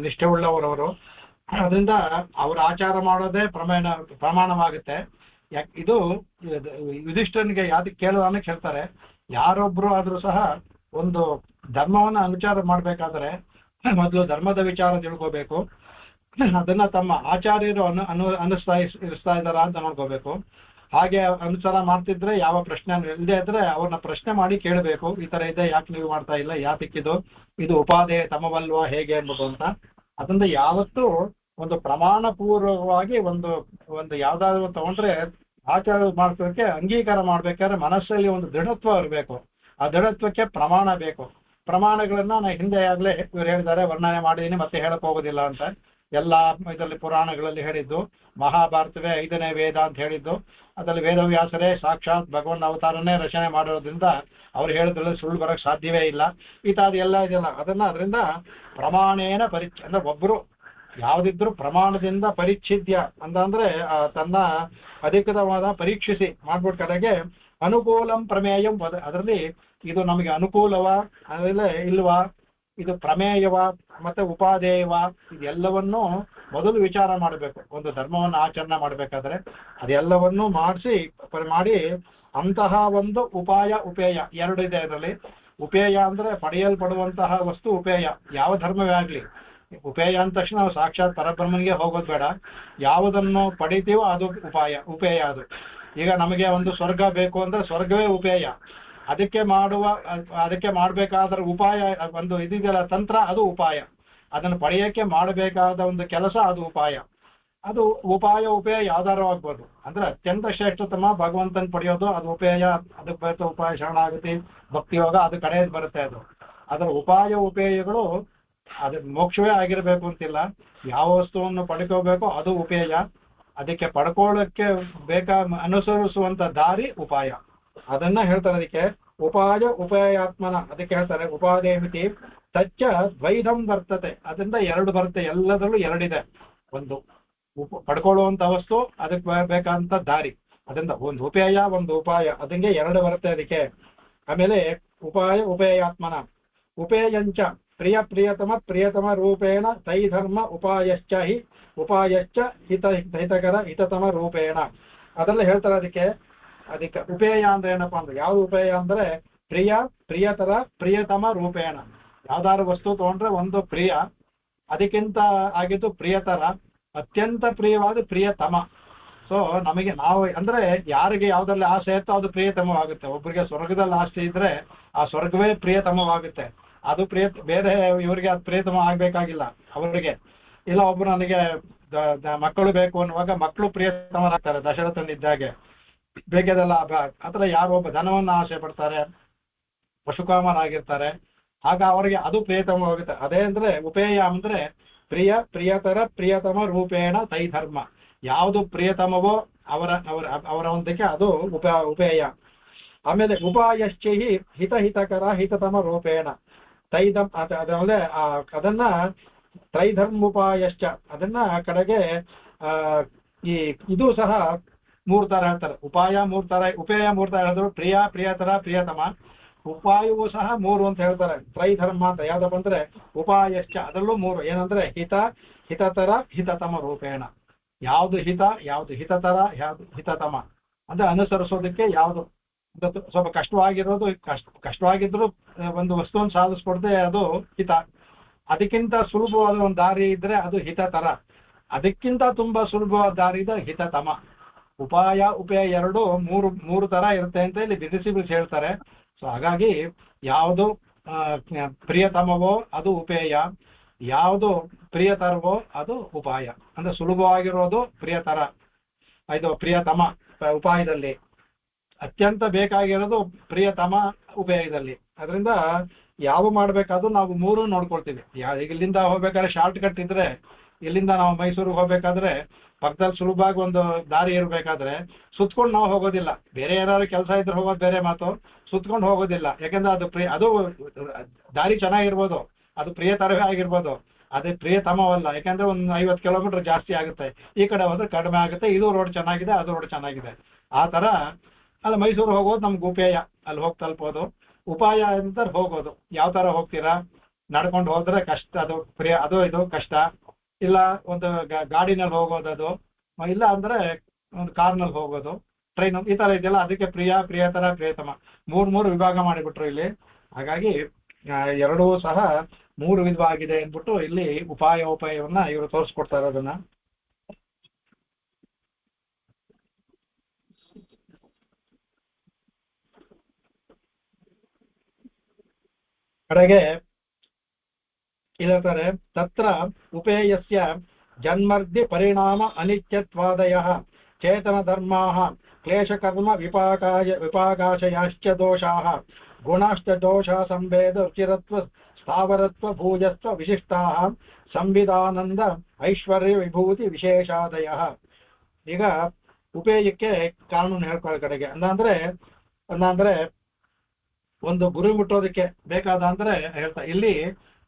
ನಿಷ್ಠೆ ಉಳ್ಳವರವರು. ಅದರಿಂದ ಅವ್ರ ಆಚಾರ ಮಾಡೋದೇ ಪ್ರಮಾಣವಾಗುತ್ತೆ. ಇದು ಯುಧಿಷ್ಠನಿಗೆ ಯಾವ್ದಕ್ಕೆ ಕೇಳೋದನ್ನ ಕೇಳ್ತಾರೆ, ಯಾರೊಬ್ರು ಆದ್ರೂ ಸಹ ಒಂದು ಧರ್ಮವನ್ನ ಅನುಚಾರ ಮಾಡ್ಬೇಕಾದ್ರೆ ಮೊದಲು ಧರ್ಮದ ವಿಚಾರ ತಿಳ್ಕೋಬೇಕು, ಅದನ್ನ ತಮ್ಮ ಆಚಾರ್ಯರು ಅನುಸ್ತಾ ಇದ್ದಾರ ಅಂತ ನೋಡ್ಕೋಬೇಕು. ಹಾಗೆ ಅನುಸಾರ ಮಾಡ್ತಿದ್ರೆ ಯಾವ ಪ್ರಶ್ನೆ ಇಲ್ಲದೆ ಇದ್ರೆ ಅವ್ರನ್ನ ಪ್ರಶ್ನೆ ಮಾಡಿ ಕೇಳಬೇಕು, ಈ ತರ ಇದೆ ಯಾಕೆ ನೀವು ಮಾಡ್ತಾ ಇಲ್ಲ, ಯಾತಕ್ಕಿದು, ಇದು ಉಪಾದೇಯ ತಮವಲ್ವಾ ಹೇಗೆ ಅನ್ಬೋದು ಅಂತ. ಅದರಿಂದ ಯಾವತ್ತೂ ಒಂದು ಪ್ರಮಾಣ ಪೂರ್ವಕವಾಗಿ ಒಂದು ಯಾವ್ದಾದ್ರು ತಗೊಂಡ್ರೆ ಆಚಾರ ಮಾಡ್ಸೋಕೆ ಅಂಗೀಕಾರ ಮಾಡ್ಬೇಕಾದ್ರೆ ಮನಸ್ಸಲ್ಲಿ ಒಂದು ದೃಢತ್ವ ಇರಬೇಕು. ಆ ದೃಢತ್ವಕ್ಕೆ ಪ್ರಮಾಣ ಬೇಕು. ಪ್ರಮಾಣಗಳನ್ನ ನಾ ಹಿಂದೆ ಆಗ್ಲೇ ಇವ್ರು ಹೇಳಿದ್ದಾರೆ, ವರ್ಣನೆ ಮಾಡಿದೀನಿ, ಮತ್ತೆ ಹೇಳಕ್ ಹೋಗೋದಿಲ್ಲ ಅಂತ. ಎಲ್ಲ ಇದರಲ್ಲಿ ಪುರಾಣಗಳಲ್ಲಿ ಹೇಳಿದ್ದು, ಮಹಾಭಾರತವೇ 5ನೇ ವೇದ ಅಂತ ಹೇಳಿದ್ದು, ಅದರಲ್ಲಿ ವೇದವ್ಯಾಸರೇ ಸಾಕ್ಷಾತ್ ಭಗವನ್ ಅವತಾರನೇ ರಚನೆ ಮಾಡಿರೋದ್ರಿಂದ ಅವ್ರು ಹೇಳಿದ್ರಲ್ಲಿ ಸುಳ್ಳು ಬರಕ್ ಸಾಧ್ಯವೇ ಇಲ್ಲ. ಇತ್ಯಾದಿ ಎಲ್ಲ ಇದೆಯಲ್ಲ, ಅದರಿಂದ ಪ್ರಮಾಣೇನ ಅಂದ್ರೆ ಒಬ್ರು ಯಾವ್ದಿದ್ರು ಪ್ರಮಾಣದಿಂದ ಪರಿಚ್ಛಿದ್ಯ ಅಂತಂದ್ರೆ ತನ್ನ ಅಧಿಕೃತವಾದ ಪರೀಕ್ಷಿಸಿ ಮಾಡ್ಬಿಟ್ಟು ಕಡೆಗೆ ಅನುಕೂಲಂ ಪ್ರಮೇಯಂ ಅದರಲ್ಲಿ ಇದು ನಮಗೆ ಅನುಕೂಲವಾ ಇಲ್ವಾ, ಇದು ಪ್ರಮೇಯವ ಮತ್ತೆ ಉಪಾದೇಯವ, ಇದೆಲ್ಲವನ್ನೂ ಮೊದಲು ವಿಚಾರ ಮಾಡಬೇಕು. ಒಂದು ಧರ್ಮವನ್ನು ಆಚರಣೆ ಮಾಡಬೇಕಾದ್ರೆ ಅದೆಲ್ಲವನ್ನೂ ಮಾಡಿ ಅಂತಹ ಒಂದು ಉಪಾಯ ಉಪೇಯ ಎರಡು ಇದೆ. ಅದರಲ್ಲಿ ಉಪೇಯ ಅಂದ್ರೆ ಪಡೆಯಲ್ಪಡುವಂತಹ ವಸ್ತು ಉಪೇಯ, ಯಾವ ಧರ್ಮವೇ ಆಗ್ಲಿ. ಉಪೇಯ ಅಂದ ತಕ್ಷಣ ನಾವು ಸಾಕ್ಷಾತ್ ಪರಬ್ರಹ್ಮನಿಗೆ ಹೋಗೋದು ಬೇಡ, ಯಾವುದನ್ನು ಪಡಿತೀವೋ ಅದು ಉಪೇಯ ಅದು. ಈಗ ನಮಗೆ ಒಂದು ಸ್ವರ್ಗ ಬೇಕು ಅಂದ್ರೆ ಸ್ವರ್ಗವೇ ಉಪೇಯ, ಅದಕ್ಕೆ ಮಾಡಬೇಕಾದ ಉಪಾಯ ಒಂದು ಇದೆಯಲ್ಲ ತಂತ್ರ, ಅದು ಉಪಾಯ. ಅದನ್ನು ಪಡೆಯಕ್ಕೆ ಮಾಡಬೇಕಾದ ಒಂದು ಕೆಲಸ ಅದು ಉಪಾಯ. ಅದು ಉಪೇಯ ಯಾವ್ದಾರು ಆಗ್ಬೋದು. ಅಂದ್ರೆ ಅತ್ಯಂತ ಶ್ರೇಷ್ಠತಮ ಭಗವಂತನ ಪಡೆಯೋದು ಅದು ಉಪೇಯ. ಅದಕ್ಕೆ ಬರುತ್ತೆ ಉಪಾಯ ಶರಣಾಗತಿ ಭಕ್ತಿ ಯೋಗ, ಅದು ಕಡೆಯಲ್ಲಿ ಬರುತ್ತೆ. ಅದರ ಉಪೇಯಗಳು ಅದು ಮೋಕ್ಷವೇ ಆಗಿರ್ಬೇಕು ಅಂತಿಲ್ಲ. ಯಾವ ವಸ್ತುವನ್ನು ಪಡ್ಕೋಬೇಕೋ ಅದು ಉಪೇಯ, ಅದಕ್ಕೆ ಪಡ್ಕೊಳ್ಳೋಕ್ಕೆ ಅನುಸರಿಸುವಂತ ದಾರಿ ಉಪಾಯ. ಅದನ್ನ ಹೇಳ್ತಾರೆ. ಅದಕ್ಕೆ ಉಪಾಯಾತ್ಮನ ಅದಕ್ಕೆ ಹೇಳ್ತಾರೆ ಉಪಾದೇಮಿತಿ ತಚ್ಚ ದ್ವೈಧಂ ವರ್ತತೆ. ಅದರಿಂದ ಎರಡು ಬರುತ್ತೆ, ಎಲ್ಲದರಲ್ಲೂ ಎರಡಿದೆ. ಒಂದು ಪಡ್ಕೊಳ್ಳುವಂತ ವಸ್ತು, ಅದಕ್ಕೆ ಬೇಕಾದಂತ ದಾರಿ. ಅದರಿಂದ ಒಂದು ಉಪೇಯ ಒಂದು ಉಪಾಯ, ಅದಕ್ಕೆ ಎರಡು ಬರುತ್ತೆ ಅದಕ್ಕೆ. ಆಮೇಲೆ ಉಪೇಯಾತ್ಮನ ಉಪೇಯಂಚ ಪ್ರಿಯತಮ ರೂಪೇಣ ತೈಧರ್ಮ ಉಪಾಯಶ್ಚ ಹಿತಕರ ಹಿತತಮ ರೂಪೇಣ. ಅದೆಲ್ಲ ಹೇಳ್ತಾರೆ. ಅದಕ್ಕೆ ಉಪೇಯ ಅಂದ್ರೆ ಏನಪ್ಪಾ ಅಂದ್ರೆ, ಯಾವ್ದು ಉಪೇಯ ಅಂದ್ರೆ ಪ್ರಿಯತಮ ರೂಪೇಣ. ಯಾವ್ದಾದ್ರು ವಸ್ತು ತಗೊಂಡ್ರೆ ಒಂದು ಪ್ರಿಯ, ಅದಕ್ಕಿಂತ ಆಗಿದ್ದು ಪ್ರಿಯತರ, ಅತ್ಯಂತ ಪ್ರಿಯವಾದ ಪ್ರಿಯತಮ. ಸೊ ನಾವು ಅಂದ್ರೆ ಯಾರಿಗೆ ಯಾವ್ದ್ರಲ್ಲಿ ಆಸೆ ಇರ್ತೋ ಅದು ಪ್ರಿಯತಮವಾಗುತ್ತೆ. ಒಬ್ಬರಿಗೆ ಸ್ವರ್ಗದಲ್ಲಿ ಆಸೆ ಇದ್ರೆ ಆ ಸ್ವರ್ಗವೇ ಪ್ರಿಯತಮವಾಗುತ್ತೆ. ಅದು ಬೇರೆ ಇವರಿಗೆ ಅದು ಪ್ರಿಯತಮ ಆಗ್ಬೇಕಾಗಿಲ್ಲ ಅವರಿಗೆ. ಇಲ್ಲ ಒಬ್ರು ನನಗೆ ಮಕ್ಕಳು ಬೇಕು ಅನ್ನುವಾಗ ಮಕ್ಕಳು ಪ್ರಿಯತಮರಾಗ್ತಾರೆ. ದಶರಥನಿದ್ದಾಗೆ ಬೇಕದೆಲ್ಲ ಆತರ ಯಾರು ಒಬ್ಬ ಧನವನ್ನ ಆಸೆ ಪಡ್ತಾರೆ, ಪಶುಕಾಮರಾಗಿರ್ತಾರೆ, ಆಗ ಅವರಿಗೆ ಅದು ಪ್ರಿಯತಮವಾಗುತ್ತೆ. ಅದೇ ಅಂದ್ರೆ ಉಪೇಯ ಅಂದ್ರೆ ಪ್ರಿಯತಮ ರೂಪೇಣ ತೈಧರ್ಮ. ಯಾವುದು ಪ್ರಿಯತಮವೋ ಅವರ ಒಂದಕ್ಕೆ ಅದು ಉಪೇಯ. ಆಮೇಲೆ ಉಪಾಯಶ್ಚಿ ಹಿತಕರ ಹಿತತಮ ರೂಪೇಣ ತೈಧಮ್. ಅದಲ್ಲದೆ ಅದನ್ನ ತ್ರೈಧರ್ಮೋಪಾಯಶ್ಚ, ಅದನ್ನ ಕಡೆಗೆ ಇದು ಸಹ 3 ತರ ಹೇಳ್ತಾರೆ. ಉಪೇಯ 3 ತರ ಹೇಳಿದ್ರು, ಪ್ರಿಯತರ ಪ್ರಿಯತಮ. ಉಪಾಯವೂ ಸಹ 3 ಅಂತ ಹೇಳ್ತಾರೆ. ತ್ರೈಧರ್ಮ ಅಂತ ಯಾವ್ದಪ್ಪ ಅಂದ್ರೆ ಉಪಾಯಶ್ಚ, ಅದರಲ್ಲೂ 3 ಏನಂದ್ರೆ ಹಿತತರ ಹಿತತಮ ರೂಪೇಣ. ಯಾವ್ದು ಹಿತ, ಯಾವ್ದು ಹಿತತರ, ಯಾವ್ದು ಹಿತತಮ ಅಂದ್ರೆ ಅನುಸರಿಸೋದಕ್ಕೆ ಯಾವ್ದು ಸ್ವಲ್ಪ ಕಷ್ಟವಾಗಿದ್ರು ಒಂದು ವಸ್ತುವನ್ನು ಸಾಧಿಸ್ಕೊಡ್ದೆ ಅದು ಹಿತ. ಅದಕ್ಕಿಂತ ಸುಲಭವಾದ ಒಂದು ದಾರಿ ಇದ್ರೆ ಅದು ಹಿತತರ, ಅದಕ್ಕಿಂತ ತುಂಬಾ ಸುಲಭವಾದ ದಾರಿ ಇದೆ ಹಿತತಮ. ಉಪೇಯ ಎರಡು ಮೂರು ತರ ಇರುತ್ತೆ ಅಂತ ಇಲ್ಲಿ ಬಿಡಿಸಿ ಹೇಳ್ತಾರೆ. ಸೊ ಹಾಗಾಗಿ ಯಾವುದು ಪ್ರಿಯತಮವೋ ಅದು ಉಪೇಯ, ಯಾವುದು ಪ್ರಿಯತರವೋ ಅದು ಉಪಾಯ. ಅಂದ್ರೆ ಸುಲಭವಾಗಿರೋದು ಪ್ರಿಯತರ, ಇದು ಪ್ರಿಯತಮ ಉಪಾಯದಲ್ಲಿ. ಅತ್ಯಂತ ಬೇಕಾಗಿರೋದು ಪ್ರಿಯತಮ ಉಪೇಯದಲ್ಲಿ. ಅದರಿಂದ ಯಾವ ಮಾಡ್ಬೇಕಾದ್ರೂ ನಾವು 3 ನೋಡ್ಕೊಳ್ತೀವಿ. ಈಗ ಇಲ್ಲಿಂದ ಹೋಗ್ಬೇಕಾದ್ರೆ ಶಾರ್ಟ್ ಕಟ್ ಇದ್ರೆ, ಇಲ್ಲಿಂದ ನಾವು ಮೈಸೂರಿಗೆ ಹೋಗ್ಬೇಕಾದ್ರೆ ಪಕ್ಕದಲ್ಲಿ ಸುಲಭವಾಗಿ ಒಂದು ದಾರಿ ಇರ್ಬೇಕಾದ್ರೆ ಸುತ್ಕೊಂಡು ನಾವು ಹೋಗೋದಿಲ್ಲ. ಬೇರೆ ಏನಾದ್ರು ಕೆಲಸ ಇದ್ರೆ ಹೋಗೋದು ಬೇರೆ ಮಾತು, ಸುತ್ಕೊಂಡು ಹೋಗೋದಿಲ್ಲ. ಯಾಕಂದ್ರೆ ಅದು ದಾರಿ ಚೆನ್ನಾಗಿರ್ಬೋದು, ಅದು ಪ್ರಿಯತರವೇ ಆಗಿರ್ಬೋದು, ಅದೇ ಪ್ರಿಯತಮವಲ್ಲ. ಯಾಕಂದ್ರೆ ಒಂದು 50 ಕಿಲೋಮೀಟರ್ ಜಾಸ್ತಿ ಆಗುತ್ತೆ, ಈ ಕಡೆ ಹೋದ್ರೆ ಕಡಿಮೆ ಆಗುತ್ತೆ. ಇದು ರೋಡ್ ಚೆನ್ನಾಗಿದೆ, ಅದು ರೋಡ್ ಚೆನ್ನಾಗಿದೆ. ಆ ತರ ಅಲ್ಲ ಮೈಸೂರು ಹೋಗೋದು ನಮ್ಗೆ ಉಪೇಯ, ಅಲ್ಲಿ ಹೋಗಿ ತಲುಪೋದು. ಉಪಾಯ ಅಂತ ಹೋಗೋದು. ಯಾವ ತರ ಹೋಗ್ತೀರಾ? ನಡ್ಕೊಂಡು ಹೋದ್ರೆ ಕಷ್ಟ, ಅದು ಪ್ರಿಯ, ಅದು ಇದು ಕಷ್ಟ. ಇಲ್ಲ ಒಂದು ಗಾಡಿನಲ್ಲಿ ಹೋಗೋದದು, ಇಲ್ಲ ಅಂದ್ರೆ ಒಂದು ಕಾರ್ನಲ್ಲಿ ಹೋಗೋದು, ಟ್ರೈನ್, ಈ ತರ ಇದೆಯಲ್ಲ. ಅದಕ್ಕೆ ಪ್ರಿಯ, ಪ್ರಿಯತರ, ಪ್ರಿಯತಮ ಮೂರು ವಿಭಾಗ ಮಾಡಿಬಿಟ್ರು ಇಲ್ಲಿ. ಹಾಗಾಗಿ ಎರಡೂ ಸಹ ಮೂರು ವಿಧವಾಗಿದೆ ಅಂದ್ಬಿಟ್ಟು ಇಲ್ಲಿ ಉಪಾಯವನ್ನ ಇವರು ತೋರಿಸ್ಕೊಡ್ತಾ ಇರೋದನ್ನ. ಕಡೆಗೆ ಇದೇ ತತ್ರ ಉಪೇಯಸ್ಯ ಜನ್ಮರ್ಧಿ ಪರಿಣಾಮ ಅನಿತ್ಯತ್ವಾದಯಃ ಚೇತನ ಧರ್ಮಾಃ ಕ್ಲೇಶಕರ್ಮ ವಿಪಾಕಾಶಯಾಶ್ಚ ದೋಷಾಃ ಗುಣಾಶ್ಚ ದೋಷ ಸಂವೇದ ರುಚಿರತ್ವ ಸ್ಥಾವರತ್ವ ಭೂಯಸ್ವ ವಿಶಿಷ್ಟಾಃ ಸಂವಿಧಾನಂದ ಐಶ್ವರ್ಯ ವಿಭೂತಿ ವಿಶೇಷಾದಯಃ. ಈಗ ಉಪೇಯಕ್ಕೆ ಕಾನೂನು ಹೇಳ್ಕೊಳ್ಳೋ ಕಡೆಗೆ ಅಂದ್ರೆ ಒಂದು ಗುರಿ ಮುಟ್ಟೋದಕ್ಕೆ ಬೇಕಾದ ಅಂದ್ರೆ ಹೇಳ್ತಾ ಇಲ್ಲಿ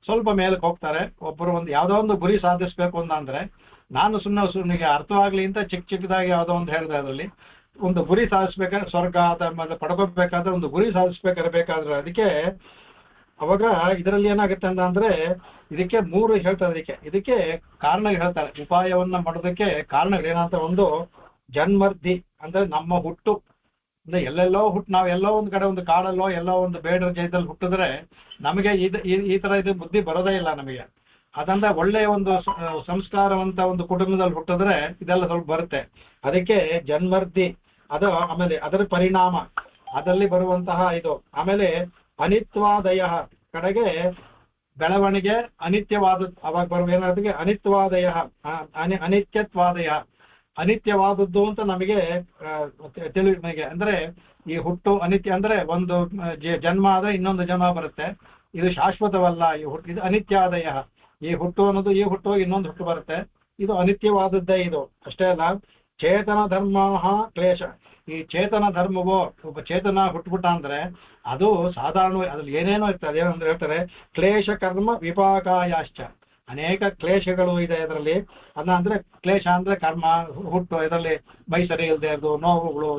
ಸ್ವಲ್ಪ ಮೇಲಕ್ಕೆ ಹೋಗ್ತಾರೆ. ಒಬ್ಬರು ಒಂದು ಯಾವ್ದೋ ಒಂದು ಗುರಿ ಸಾಧಿಸ್ಬೇಕು ಅಂದ್ರೆ, ನಾನು ಸುಮ್ಮನಿಗೆ ಅರ್ಥವಾಗ್ಲಿ ಅಂತ ಚಿಕ್ಕದಾಗಿ ಯಾವ್ದೋ ಒಂದು ಹೇಳಿದೆ. ಅದರಲ್ಲಿ ಒಂದು ಗುರಿ ಸಾಧಿಸ್ಬೇಕಾದ್ರೆ, ಸ್ವರ್ಗ ಮತ್ತೆ ಪಡ್ಕೋಬೇಕಾದ್ರೆ ಒಂದು ಗುರಿ ಸಾಧಿಸ್ಬೇಕಾದ್ರೆ ಅದಕ್ಕೆ ಅವಾಗ ಇದರಲ್ಲಿ ಏನಾಗುತ್ತೆ ಅಂದ್ರೆ ಇದಕ್ಕೆ ಮೂರು ಹೇಳ್ತಾರೆ. ಇದಕ್ಕೆ ಕಾರಣ ಹೇಳ್ತಾರೆ. ಉಪಾಯವನ್ನ ಮಾಡೋದಕ್ಕೆ ಕಾರಣಗಳೇನಂತ, ಒಂದು ಜನ್ಮರ್ಧಿ ಅಂದ್ರೆ ನಮ್ಮ ಹುಟ್ಟು, ಅಂದ್ರೆ ಎಲ್ಲೆಲ್ಲೋ ನಾವೆಲ್ಲೋ ಒಂದು ಕಡೆ ಒಂದು ಕಾಡಲ್ಲೋ ಎಲ್ಲೋ ಒಂದು ಬೇಡರ ಜೈದಲ್ಲಿ ಹುಟ್ಟಿದ್ರೆ ನಮಗೆ ಈ ತರ ಇದು ಬುದ್ಧಿ ಬರೋದೇ ಇಲ್ಲ ನಮಗೆ. ಅದಂದ್ರೆ ಒಳ್ಳೆಯ ಒಂದು ಸಂಸ್ಕಾರವಂತ ಒಂದು ಕುಟುಂಬದಲ್ಲಿ ಹುಟ್ಟಿದ್ರೆ ಇದೆಲ್ಲ ಸ್ವಲ್ಪ ಬರುತ್ತೆ. ಅದಕ್ಕೆ ಜನ್ಮರ್ಧಿ ಅದು. ಆಮೇಲೆ ಅದರ ಪರಿಣಾಮ ಅದರಲ್ಲಿ ಬರುವಂತಹ ಇದು. ಆಮೇಲೆ ಅನಿತ್ವಾದಯ ಕಡೆಗೆ ಬೆಳವಣಿಗೆ ಅನಿತ್ಯವಾದ, ಅವಾಗ ಬರುವ ಏನಾದ್ರೆ ಅನಿತ್ವಾದಯ, ಅನಿತ್ಯತ್ವಾದಯ, ಅನಿತ್ಯವಾದದ್ದು ಅಂತ ನಮಗೆ ನಮಗೆ ಅಂದ್ರೆ ಈ ಹುಟ್ಟು ಅನಿತ್ಯ ಅಂದ್ರೆ ಒಂದು ಜನ್ಮ ಆದ್ರೆ ಇನ್ನೊಂದು ಜನ್ಮ ಬರುತ್ತೆ. ಇದು ಶಾಶ್ವತವಲ್ಲ. ಈ ಹುಟ್ಟು ಇದು ಅನಿತ್ಯಾದಯ. ಈ ಹುಟ್ಟು ಅನ್ನೋದು ಈ ಹುಟ್ಟು ಇನ್ನೊಂದು ಹುಟ್ಟು ಬರುತ್ತೆ. ಇದು ಅನಿತ್ಯವಾದದ್ದೇ. ಇದು ಅಷ್ಟೇ ಅಲ್ಲ, ಚೇತನ ಧರ್ಮ ಕ್ಲೇಶ. ಈ ಚೇತನ ಧರ್ಮವೋ, ಒಬ್ಬ ಚೇತನ ಹುಟ್ಟುಬಿಟ್ಟ ಅಂದ್ರೆ ಅದು ಸಾಧಾರಣ, ಅದ್ರಲ್ಲಿ ಏನೇನೋ ಇರ್ತದೆ. ಏನಂದ್ರೆ ಹೇಳ್ತಾರೆ ಕ್ಲೇಶ ಕರ್ಮ ವಿಪಾಕಾಯಾಶ್ಚ, ಅನೇಕ ಕ್ಲೇಶಗಳು ಇದೆ ಇದರಲ್ಲಿ. ಅಂದ್ರೆ ಕ್ಲೇಶ ಅಂದ್ರೆ ಕರ್ಮ, ಹುಟ್ಟು, ಇದರಲ್ಲಿ ಮೈ ಸರಿ ಇಲ್ಲದೆ ಇರೋದು, ನೋವುಗಳು,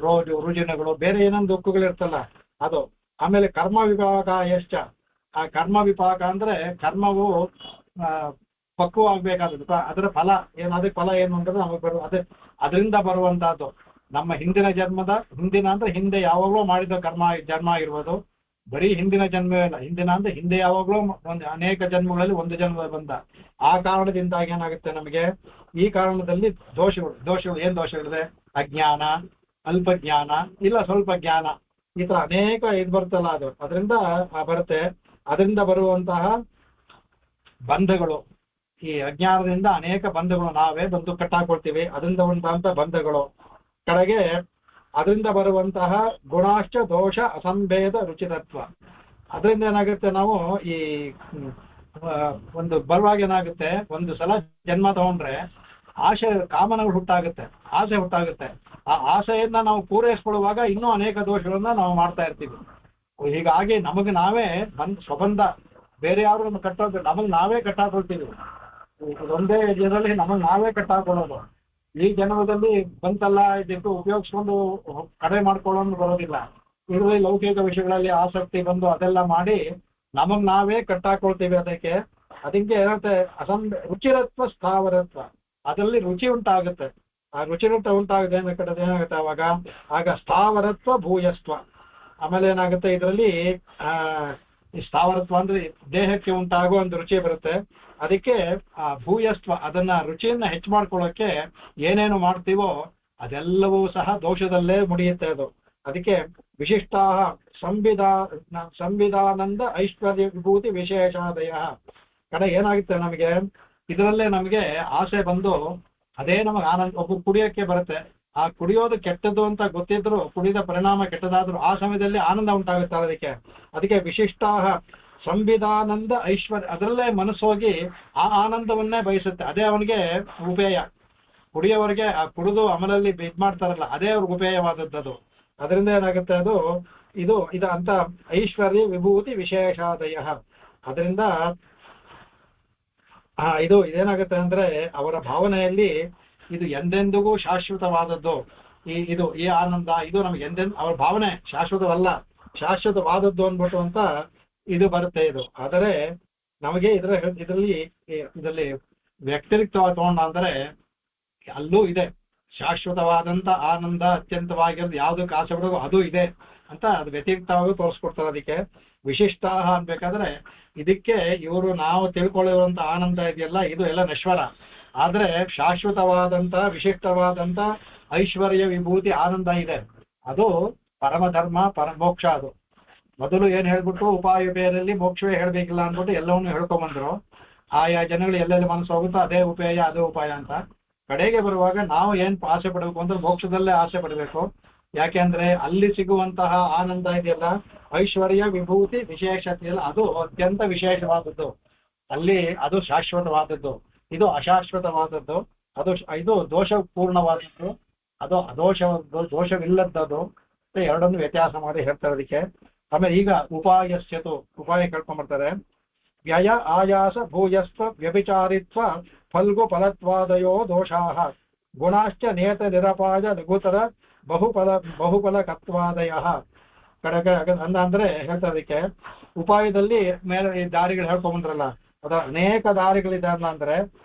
ರುಜಿನಗಳು, ಬೇರೆ ಏನೊಂದು ದುಃಖಗಳು ಇರ್ತಲ್ಲ ಅದು. ಆಮೇಲೆ ಕರ್ಮ ವಿಪಾಕ ಎಷ್ಟ. ಆ ಕರ್ಮ ವಿಪಾಕ ಅಂದ್ರೆ ಕರ್ಮವು ಪಕ್ವವಾಗಬೇಕಾದದ್ದು. ಅದರ ಫಲ ಏನು, ಅದಕ್ಕೆ ಫಲ ಏನು ಅಂದ್ರೆ ನಮಗೆ ಅದರಿಂದ ಬರುವಂತಹದ್ದು. ನಮ್ಮ ಹಿಂದಿನ ಅಂದ್ರೆ ಹಿಂದೆ ಯಾವಾಗಲೂ ಮಾಡಿದ ಜನ್ಮ ಆಗಿರ್ಬೋದು. ಬರೀ ಹಿಂದಿನ ಜನ್ಮ ಇಲ್ಲ, ಹಿಂದಿನ ಅಂದ್ರೆ ಹಿಂದೆ ಯಾವಾಗಲೂ ಒಂದು ಅನೇಕ ಜನ್ಮಗಳಲ್ಲಿ ಒಂದು ಜನ್ಮ ಬಂದ. ಆ ಕಾರಣದಿಂದಾಗಿ ಏನಾಗುತ್ತೆ ನಮಗೆ, ಈ ಕಾರಣದಲ್ಲಿ ದೋಷಗಳು ಏನ್ ದೋಷಗಳಿದೆ? ಅಜ್ಞಾನ, ಅಲ್ಪಜ್ಞಾನ, ಇಲ್ಲ ಸ್ವಲ್ಪ ಜ್ಞಾನ, ಈ ತರ ಅನೇಕ ಇದು ಬರ್ತಲ್ಲ, ಅದು ಅದರಿಂದ ಬರುತ್ತೆ. ಅದರಿಂದ ಬರುವಂತಹ ಬಂಧಗಳು, ಈ ಅಜ್ಞಾನದಿಂದ ಅನೇಕ ಬಂಧಗಳು ನಾವೇ ಬಂದು ಕಟ್ಟಾಕೊಳ್ತೀವಿ. ಅದರಿಂದ ಉಂಟಾದಂತಹ ಬಂಧಗಳು. ಕಡೆಗೆ ಅದರಿಂದ ಬರುವಂತಹ ಗುಣಾಶ್ಚ ದೋಷ ಅಸಂಭೇದ ರುಚಿತತ್ವ. ಅದರಿಂದ ಏನಾಗುತ್ತೆ, ನಾವು ಈ ಒಂದು ಬರುವಾಗ ಏನಾಗುತ್ತೆ, ಒಂದು ಸಲ ಜನ್ಮ ತಗೊಂಡ್ರೆ ಆಸೆ, ಕಾಮನಗಳು ಹುಟ್ಟಾಗುತ್ತೆ, ಆಸೆ ಹುಟ್ಟಾಗುತ್ತೆ. ಆ ಆಸೆಯನ್ನ ನಾವು ಪೂರೈಸ್ಕೊಳ್ಳುವಾಗ ಇನ್ನೂ ಅನೇಕ ದೋಷಗಳನ್ನ ನಾವು ಮಾಡ್ತಾ ಇರ್ತೀವಿ. ಹೀಗಾಗಿ ನಮಗೆ ನಾವೇ ಸ್ವಬಂಧ, ಬೇರೆ ಯಾರು ಕಟ್ಟೋದು, ನಮಗೆ ನಾವೇ ಕಟ್ಟಾಕೊಳ್ತೀವಿ. ಒಂದೇ ಜನರಲ್ಲಿ ನಮಗೆ ನಾವೇ ಕಟ್ಟಾಕೊಳ್ಳೋದು. ಈ ಜನ್ಮದಲ್ಲಿ ಬಂತಲ್ಲ ಇದಕ್ಕೆ ಉಪಯೋಗಿಸ್ಕೊಂಡು ಕಡೆ ಮಾಡ್ಕೊಳ್ಳೋದು ಬರೋದಿಲ್ಲ. ಇದರಲ್ಲಿ ಲೌಕಿಕ ವಿಷಯಗಳಲ್ಲಿ ಆಸಕ್ತಿ ಬಂದು ಅದೆಲ್ಲ ಮಾಡಿ ನಮಗ್ ನಾವೇ ಕಟ್ಟಾಕೊಳ್ತೀವಿ. ಅದಕ್ಕೆ ಏನಂತೆ ರುಚಿರತ್ವ ಸ್ಥಾವರತ್ವ, ಅದರಲ್ಲಿ ರುಚಿ ಉಂಟಾಗುತ್ತೆ. ಆ ರುಚಿರತ್ವ ಉಂಟಾಗುತ್ತೆ ಏನಾಗುತ್ತೆ ಆಗ ಸ್ಥಾವರತ್ವ ಭೂಯಸ್ತ್ವ. ಆಮೇಲೆ ಏನಾಗುತ್ತೆ ಇದರಲ್ಲಿ ಈ ಸ್ಥಾವರತ್ವ ಅಂದ್ರೆ ದೇಹಕ್ಕೆ ಉಂಟಾಗುವ ಒಂದು ರುಚಿ ಬರುತ್ತೆ. ಅದಕ್ಕೆ ಭೂಯಸ್ತ್ವ, ಅದನ್ನ ರುಚಿಯನ್ನ ಹೆಚ್ಚು ಮಾಡ್ಕೊಳ್ಳೋಕೆ ಏನೇನು ಮಾಡ್ತೀವೋ ಅದೆಲ್ಲವೂ ಸಹ ದೋಷದಲ್ಲೇ ಮುಡಿಯುತ್ತೆ ಅದು. ಅದಕ್ಕೆ ವಿಶಿಷ್ಟ ಸಂವಿಧಾನಂದ ಐಶ್ವರ್ಯ ವಿಭೂತಿ ವಿಶೇಷಾದಯ ಕಡೆ ಏನಾಗುತ್ತೆ ನಮಗೆ, ಇದರಲ್ಲೇ ನಮಗೆ ಆಸೆ ಬಂದು ಅದೇ ನಮಗೆ ಆನಂದ. ಒಬ್ಬರು ಕುಡಿಯೋಕ್ಕೆ ಬರುತ್ತೆ, ಆ ಕುಡಿಯೋದು ಕೆಟ್ಟದ್ದು ಅಂತ ಗೊತ್ತಿದ್ರು, ಕುಡಿದ ಪರಿಣಾಮ ಕೆಟ್ಟದಾದ್ರು ಆ ಸಮಯದಲ್ಲಿ ಆನಂದ ಉಂಟಾಗುತ್ತೆ. ಅದಕ್ಕೆ ವಿಶಿಷ್ಟ ಸಂವಿಧಾನಂದ ಐಶ್ವರ್ಯ, ಅದರಲ್ಲೇ ಮನಸ್ಸೋಗಿ ಆ ಆನಂದವನ್ನೇ ಬಯಸುತ್ತೆ. ಅದೇ ಅವನಿಗೆ ಉಪೇಯ. ಕುಡಿಯೋವರೆಗೆ ಆ ಕುಡಿದು ಅಮಲಲ್ಲಿ ಇದ್ ಮಾಡ್ತಾರಲ್ಲ, ಅದೇ ಅವ್ರಿಗೆ ಉಪೇಯವಾದದ್ದು. ಅದರಿಂದ ಏನಾಗುತ್ತೆ ಇದು ಅಂತ ಐಶ್ವರ್ಯ ವಿಭೂತಿ ವಿಶೇಷಾದಯ. ಅದರಿಂದ ಇದೇನಾಗುತ್ತೆ ಅಂದ್ರೆ ಅವರ ಭಾವನೆಯಲ್ಲಿ ಇದು ಎಂದೆಂದಿಗೂ ಶಾಶ್ವತವಾದದ್ದು. ಈ ಆನಂದ ಇದು ನಮ್ಗೆ ಎಂದೆಂದು ಅವ್ರ ಭಾವನೆ ಶಾಶ್ವತವಲ್ಲ, ಶಾಶ್ವತವಾದದ್ದು ಅಂದ್ಬಿಟ್ಟು ಅಂತ ಇದು ಬರುತ್ತೆ. ಇದು ಆದರೆ ನಮಗೆ ಇದರಲ್ಲಿ ವ್ಯತಿರಿಕ್ತವಾಗಿ ತಗೊಂಡ ಅಂದ್ರೆ ಅಲ್ಲೂ ಇದೆ ಶಾಶ್ವತವಾದಂತ ಆನಂದ, ಅತ್ಯಂತವಾಗಿರೋದು ಯಾವುದಕ್ಕೆ ಆಸೆ ಪಡೋದು ಅದು ಇದೆ ಅಂತ ಅದು ವ್ಯತಿರಿಕ್ತವಾಗಿ ತೋರಿಸ್ಕೊಡ್ತಾರೆ. ಅದಕ್ಕೆ ವಿಶಿಷ್ಟ ಅನ್ಬೇಕಾದ್ರೆ ಇದಕ್ಕೆ ಇವರು ನಾವು ತಿಳ್ಕೊಳ್ಳುವಂತ ಆನಂದ ಇದೆಯಲ್ಲ ಇದು ಎಲ್ಲ ನಶ್ವರ, ಆದ್ರೆ ಶಾಶ್ವತವಾದಂತ ವಿಶಿಷ್ಟವಾದಂತ ಐಶ್ವರ್ಯ ವಿಭೂತಿ ಆನಂದ ಇದೆ, ಅದು ಪರಮಧರ್ಮ ಪರಮೋಕ್ಷ. ಅದು ಮೊದಲು ಏನ್ ಹೇಳ್ಬಿಟ್ಟು ಉಪಾಯ ಬೇರೆಯಲ್ಲಿ ಮೋಕ್ಷವೇ ಹೇಳ್ಬೇಕಿಲ್ಲ ಅಂದ್ಬಿಟ್ಟು ಎಲ್ಲವನ್ನೂ ಹೇಳ್ಕೊಂಬಂದ್ರು. ಆಯಾ ಜನಗಳು ಎಲ್ಲೆಲ್ಲಿ ಮನಸ್ಸು ಹೋಗುತ್ತೋ ಅದೇ ಉಪಾಯ ಅದೇ ಉಪಾಯ ಅಂತ. ಕಡೆಗೆ ಬರುವಾಗ ನಾವು ಏನ್ ಆಸೆ ಪಡಬೇಕು ಅಂದ್ರೆ ಮೋಕ್ಷದಲ್ಲೇ ಆಸೆ ಪಡಬೇಕು. ಯಾಕೆಂದ್ರೆ ಅಲ್ಲಿ ಸಿಗುವಂತಹ ಆನಂದ ಇದೆಯಲ್ಲ ಐಶ್ವರ್ಯ ವಿಭೂತಿ ವಿಶೇಷತೆ ಇಲ್ಲ, ಅದು ಅತ್ಯಂತ ವಿಶೇಷವಾದದ್ದು, ಅಲ್ಲಿ ಅದು ಶಾಶ್ವತವಾದದ್ದು, ಇದು ಅಶಾಶ್ವತವಾದದ್ದು, ಇದು ದೋಷಪೂರ್ಣವಾದದ್ದು, ಅದು ದೋಷವಿಲ್ಲದ್ದು. ಎರಡನ್ನು ವ್ಯತ್ಯಾಸ ಮಾಡಿ ಹೇಳ್ತಾರೆ ಅದಕ್ಕೆ. ಆಮೇಲೆ ಈಗ ಉಪಾಯ ಕೇಳ್ಕೊಂಡ್ಬರ್ತಾರೆ. ವ್ಯಯ ಆಯಾಸ ಭೂಯಸ್ವ ವ್ಯಭಿಚಾರಿತ್ವ ಫಲ್ಗು ಫಲತ್ವಾದಯೋ ದೋಷಾಃ ಗುಣಾಶ್ಚ ನೇತ ನಿರಪಾಯ ಲಘುತರ ಬಹುಫಲ ಕತ್ವಾದಯ. ಅಂದ್ರೆ ಹೇಳ್ತಾರೆ ಅದಕ್ಕೆ ಉಪಾಯದಲ್ಲಿ ಮೇಲೆ ಈ ದಾರಿಗಳು ಹೇಳ್ಕೊಂಡ್ಬಂದ್ರಲ್ಲ, ಅದ ಅನೇಕ ದಾರಿಗಳಿದೆ ಅಂದ್ರೆ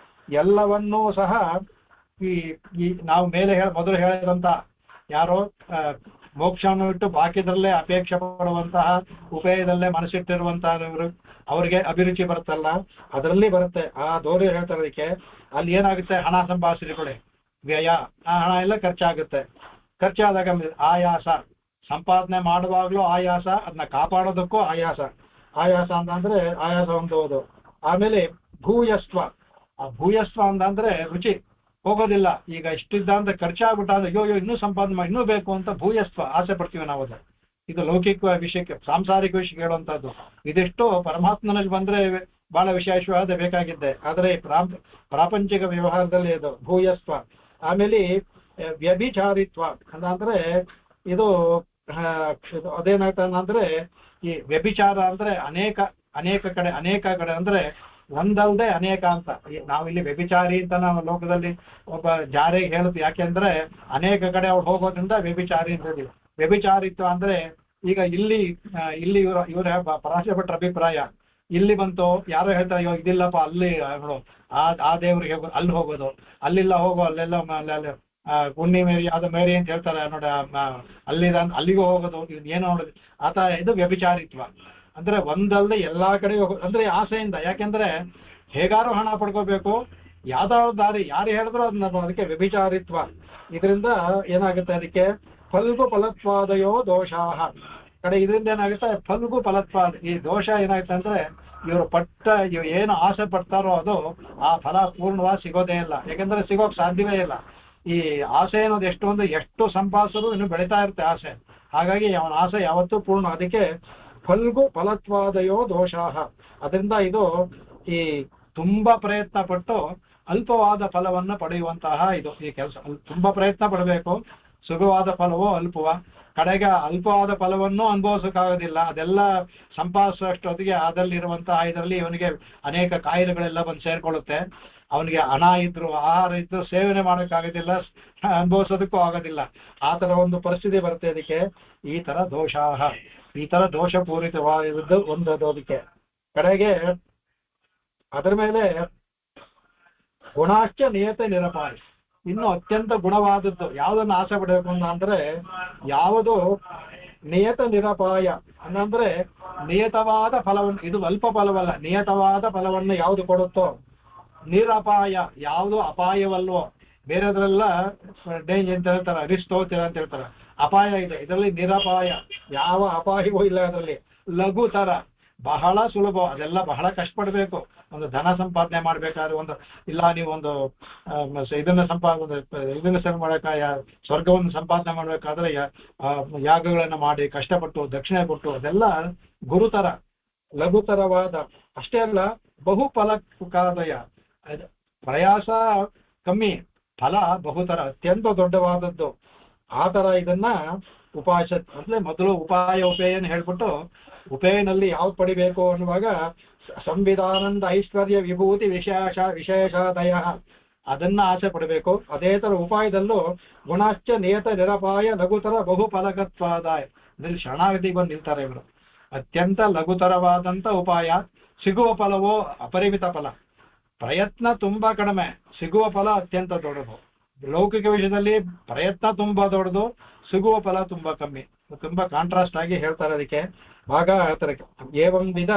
ಎಲ್ಲವನ್ನೂ ಸಹ ಈ ನಾವು ಮೇಲೆ ಮೊದಲು ಹೇಳಿದಂತ ಯಾರೋ ಮೋಕ್ಷವನ್ನು ಬಿಟ್ಟು ಬಾಕಿದ್ರಲ್ಲೇ ಅಪೇಕ್ಷೆ ಪಡುವಂತಹ ಉಪಾಯದಲ್ಲೇ ಮನಸ್ಸಿಟ್ಟಿರುವಂತಹ ಅವ್ರಿಗೆ ಅಭಿರುಚಿ ಬರುತ್ತಲ್ಲ ಅದರಲ್ಲಿ ಬರುತ್ತೆ. ಆ ದೋರಿ ಹೇಳ್ತಾರೆ ಅದಕ್ಕೆ. ಅಲ್ಲಿ ಏನಾಗುತ್ತೆ, ಹಣ ಸಂಪಾದಿಸಿಕೊಳ್ಳಿ ವ್ಯಯ, ಆ ಹಣ ಎಲ್ಲ ಖರ್ಚಾಗುತ್ತೆ. ಖರ್ಚಾದಾಗ ಆಯಾಸ, ಸಂಪಾದನೆ ಮಾಡುವಾಗ್ಲೂ ಆಯಾಸ, ಅದನ್ನ ಕಾಪಾಡೋದಕ್ಕೂ ಆಯಾಸ ಅಂತಂದ್ರೆ ಆಯಾಸ ಹೊಂದುವುದು. ಆಮೇಲೆ ಭೂಯಸ್ವ, ಆ ಭೂಯಸ್ವ ಅಂತಂದ್ರೆ ರುಚಿ ಹೋಗೋದಿಲ್ಲ. ಈಗ ಇಷ್ಟಿದ್ದ ಅಂತ ಖರ್ಚಾಗ್ಬಿಟ್ಟ ಅಂದ್ರೆ ಅಯ್ಯೋ ಇನ್ನೂ ಸಂಪಾದನೆ ಮಾಡಿ ಇನ್ನೂ ಬೇಕು ಅಂತ ಭೂಯಸ್ವ ಆಸೆ ಪಡ್ತೀವಿ ನಾವು. ಅದು ಇದು ಲೌಕಿಕ ವಿಷಯಕ್ಕೆ ಸಾಂಸಾರಿಕ ವಿಷಯಕ್ಕೆ ಹೇಳುವಂತದ್ದು. ಇದಿಷ್ಟು ಪರಮಾತ್ಮನಲ್ಲಿ ಬಂದ್ರೆ ಬಹಳ ವಿಶೇಷವಾದ ಬೇಕಾಗಿದ್ದೆ, ಆದರೆ ಪ್ರಾಪಂಚಿಕ ವ್ಯವಹಾರದಲ್ಲಿ ಇದು ಭೂಯಸ್ವ. ಆಮೇಲೆ ವ್ಯಭಿಚಾರಿತ್ವ ಅಂತಂದ್ರೆ ಇದು ಅದೇನಾಗ್ತದೆ ಅಂದ್ರೆ ಈ ವ್ಯಭಿಚಾರ ಅಂದ್ರೆ ಅನೇಕ ಕಡೆ ಅಂದ್ರೆ ಒಂದಲ್ದೆ ಅನೇಕ ಅಂತ. ನಾವಿಲ್ಲಿ ವ್ಯಭಿಚಾರಿ ಅಂತ ನಾವು ಲೋಕದಲ್ಲಿ ಒಬ್ಬ ಜಾರಿಗೆ ಹೇಳುತ್ತೆ, ಯಾಕೆಂದ್ರೆ ಅನೇಕ ಕಡೆ ಅವ್ರು ಹೋಗೋದ್ರಿಂದ ವ್ಯಭಿಚಾರಿ ಅಂತ ಹೇಳಿದ್ವಿ. ವ್ಯಭಿಚಾರಿತ್ವ ಅಂದ್ರೆ ಈಗ ಇಲ್ಲಿ ಇವ್ರ ಪರಾಶರ ಭಟ್ರ ಅಭಿಪ್ರಾಯ ಇಲ್ಲಿ ಬಂತು, ಯಾರೋ ಹೇಳ್ತಾರೆ ಇವಾಗ ಇದಿಲ್ಲಪ್ಪ ಅಲ್ಲಿ ಆ ದೇವ್ರಿಗೆ ಅಲ್ಲಿ ಹೋಗೋದು, ಅಲ್ಲಿಲ್ಲ ಹೋಗೋ ಅಲ್ಲೆಲ್ಲ ಪುಣ್ಯ ಮೇರಿ ಯಾವ್ದು ಮೇರಿ ಅಂತ ಹೇಳ್ತಾರೆ ನೋಡಿ, ಅಲ್ಲಿಗೂ ಹೋಗೋದು, ಏನೋ ನೋಡೋದು ಆತ. ಇದು ವ್ಯಭಿಚಾರಿತ್ವ ಅಂದ್ರೆ ಒಂದಲ್ಲದೆ ಎಲ್ಲಾ ಕಡೆ ಅಂದ್ರೆ ಆಸೆಯಿಂದ. ಯಾಕೆಂದ್ರೆ ಹೇಗಾರು ಹಣ ಪಡ್ಕೋಬೇಕು, ಯಾವ್ದಾದ್ರು ದಾರಿ ಯಾರು ಹೇಳಿದ್ರು ಅದಕ್ಕೆ ವ್ಯಭಿಚಾರಿತ್ವ. ಇದರಿಂದ ಏನಾಗುತ್ತೆ, ಅದಕ್ಕೆ ಫಲ್ಗು ಫಲತ್ವಾದಯೋ ದೋಷಾಹ ಕಡೆ. ಇದರಿಂದ ಏನಾಗುತ್ತೆ, ಫಲ್ಗು ಫಲತ್ವಾದ ಈ ದೋಷ ಏನಾಗುತ್ತೆ ಅಂದ್ರೆ ಇವ್ರು ಏನು ಆಸೆ ಪಡ್ತಾರೋ ಅದು ಆ ಫಲ ಪೂರ್ಣವಾಗಿ ಸಿಗೋದೇ ಇಲ್ಲ. ಯಾಕೆಂದ್ರೆ ಸಿಗೋಕ್ ಸಾಧ್ಯವೇ ಇಲ್ಲ. ಈ ಆಸೆ ಅನ್ನೋದು ಎಷ್ಟು ಸಂಪಾದಿಸೋದು ಇನ್ನು ಬೆಳೀತಾ ಇರುತ್ತೆ ಆಸೆ. ಹಾಗಾಗಿ ಅವನ ಆಸೆ ಯಾವತ್ತೂ ಪೂರ್ಣ. ಅದಕ್ಕೆ ಫಲ್ಗು ಫಲತ್ವಾದಯೋ ದೋಷಾಹ. ಅದರಿಂದ ಇದು ಈ ತುಂಬಾ ಪ್ರಯತ್ನ ಪಟ್ಟು ಅಲ್ಪವಾದ ಫಲವನ್ನು ಪಡೆಯುವಂತಹ ಇದು ಈ ಕೆಲಸ. ತುಂಬಾ ಪ್ರಯತ್ನ ಪಡಬೇಕು, ಸುಖವಾದ ಫಲವೋ ಅಲ್ಪವ. ಕಡೆಗೆ ಅಲ್ಪವಾದ ಫಲವನ್ನು ಅನುಭವಿಸೋಕ್ಕಾಗೋದಿಲ್ಲ. ಅದೆಲ್ಲ ಸಂಪಾದಿಸುವಷ್ಟೊತ್ತಿಗೆ ಅದರಲ್ಲಿರುವಂತಹ ಇದರಲ್ಲಿ ಇವನಿಗೆ ಅನೇಕ ಕಾಯಿಲೆಗಳೆಲ್ಲ ಬಂದು ಸೇರ್ಕೊಳ್ಳುತ್ತೆ. ಅವನಿಗೆ ಹಣ ಇದ್ರು ಆಹಾರ ಇದ್ರು ಸೇವನೆ ಮಾಡೋಕ್ಕಾಗೋದಿಲ್ಲ, ಅನುಭವಿಸೋದಕ್ಕೂ ಆಗೋದಿಲ್ಲ. ಆ ತರ ಒಂದು ಪರಿಸ್ಥಿತಿ ಬರುತ್ತೆ. ಅದಕ್ಕೆ ಈ ತರ ದೋಷಪೂರಿತವಾದ ಒಂದದು. ಅದಕ್ಕೆ ಕಡೆಗೆ ಅದರ ಮೇಲೆ ಗುಣಾಶ್ಚ ನಿಯತ ನಿರಪಾಯ, ಇನ್ನು ಅತ್ಯಂತ ಗುಣವಾದದ್ದು ಯಾವುದನ್ನು ಆಸೆ ಪಡಬೇಕು ಅಂದ್ರೆ ಯಾವುದು ನಿಯತ ನಿರಪಾಯ ಅಂದ್ರೆ ನಿಯತವಾದ ಫಲವನ್ನು, ಇದು ಅಲ್ಪ ಫಲವಲ್ಲ, ನಿಯತವಾದ ಫಲವನ್ನು ಯಾವುದು ಕೊಡುತ್ತೋ, ನಿರಪಾಯ ಯಾವುದು ಅಪಾಯವಲ್ವೋ. ಬೇರೆದ್ರೆಲ್ಲ ಡೇಂಜರ್ ಅಂತ ಹೇಳ್ತಾರೆ, ರಿಸ್ಕ್ ತಗೋತೀರ ಅಂತ ಹೇಳ್ತಾರೆ, ಅಪಾಯ ಇದೆ. ಇದರಲ್ಲಿ ನಿರಪಾಯ, ಯಾವ ಅಪಾಯವೂ ಇಲ್ಲ. ಅದರಲ್ಲಿ ಲಘು ತರ, ಬಹಳ ಸುಲಭ. ಅದೆಲ್ಲ ಬಹಳ ಕಷ್ಟಪಡ್ಬೇಕು. ಒಂದು ಧನ ಸಂಪಾದನೆ ಮಾಡ್ಬೇಕಾದ್ರೆ ನೀವು ಒಂದು ಇದನ್ನ ಸ್ವರ್ಗವನ್ನು ಸಂಪಾದನೆ ಮಾಡ್ಬೇಕಾದ್ರೆ ಯಾಗಗಳನ್ನ ಮಾಡಿ ಕಷ್ಟಪಟ್ಟು ದಕ್ಷಿಣೆ ಕೊಟ್ಟು ಅದೆಲ್ಲ ಗುರುತರ ಲಘುತರವಾದ. ಅಷ್ಟೇ ಅಲ್ಲ, ಬಹುಫಲಕಾದಯ, ಪ್ರಯಾಸ ಕಮ್ಮಿ, ಫಲ ಬಹುತರ ಅತ್ಯಂತ ದೊಡ್ಡವಾದದ್ದು. ಆ ತರ ಇದನ್ನ ಉಪಾಸತ್ ಅಂದ್ರೆ ಮೊದಲು ಉಪೇಯನ ಹೇಳ್ಬಿಟ್ಟು ಉಪೇಯನಲ್ಲಿ ಯಾವ್ದು ಪಡಿಬೇಕು ಅನ್ನುವಾಗ ಸಂವಿಧಾನದ ಐಶ್ವರ್ಯ ವಿಭೂತಿ ವಿಶೇಷಾದಯ ಅದನ್ನ ಆಸೆ ಪಡಬೇಕು. ಅದೇ ತರ ಉಪಾಯದಲ್ಲೂ ಗುಣಶ್ಚ ನಿಯತ ನಿರಪಾಯ ಲಘುತರ ಬಹುಫಲಕತ್ವಾದಾಯ. ಇದ್ರಲ್ಲಿ ಶರಣಾಗತಿ ಬಂದು ನಿಲ್ತಾರೆ ಇವರು. ಅತ್ಯಂತ ಲಘುತರವಾದಂತ ಉಪಾಯ, ಸಿಗುವ ಫಲವೋ ಅಪರಿಮಿತ ಫಲ. ಪ್ರಯತ್ನ ತುಂಬಾ ಕಡಿಮೆ, ಸಿಗುವ ಫಲ ಅತ್ಯಂತ ದೊಡ್ಡದು. ಲೌಕಿಕ ವಿಷಯದಲ್ಲಿ ಪ್ರಯತ್ನ ತುಂಬಾ ದೊಡ್ಡದು, ಸಿಗುವ ಫಲ ತುಂಬಾ ಕಮ್ಮಿ. ತುಂಬಾ ಕಾಂಟ್ರಾಸ್ಟ್ ಆಗಿ ಹೇಳ್ತಾರೆ. ಅದಕ್ಕೆ ಭಾಗ ಹೇಳ್ತಾರೆ, ಏವಂ ವಿಧ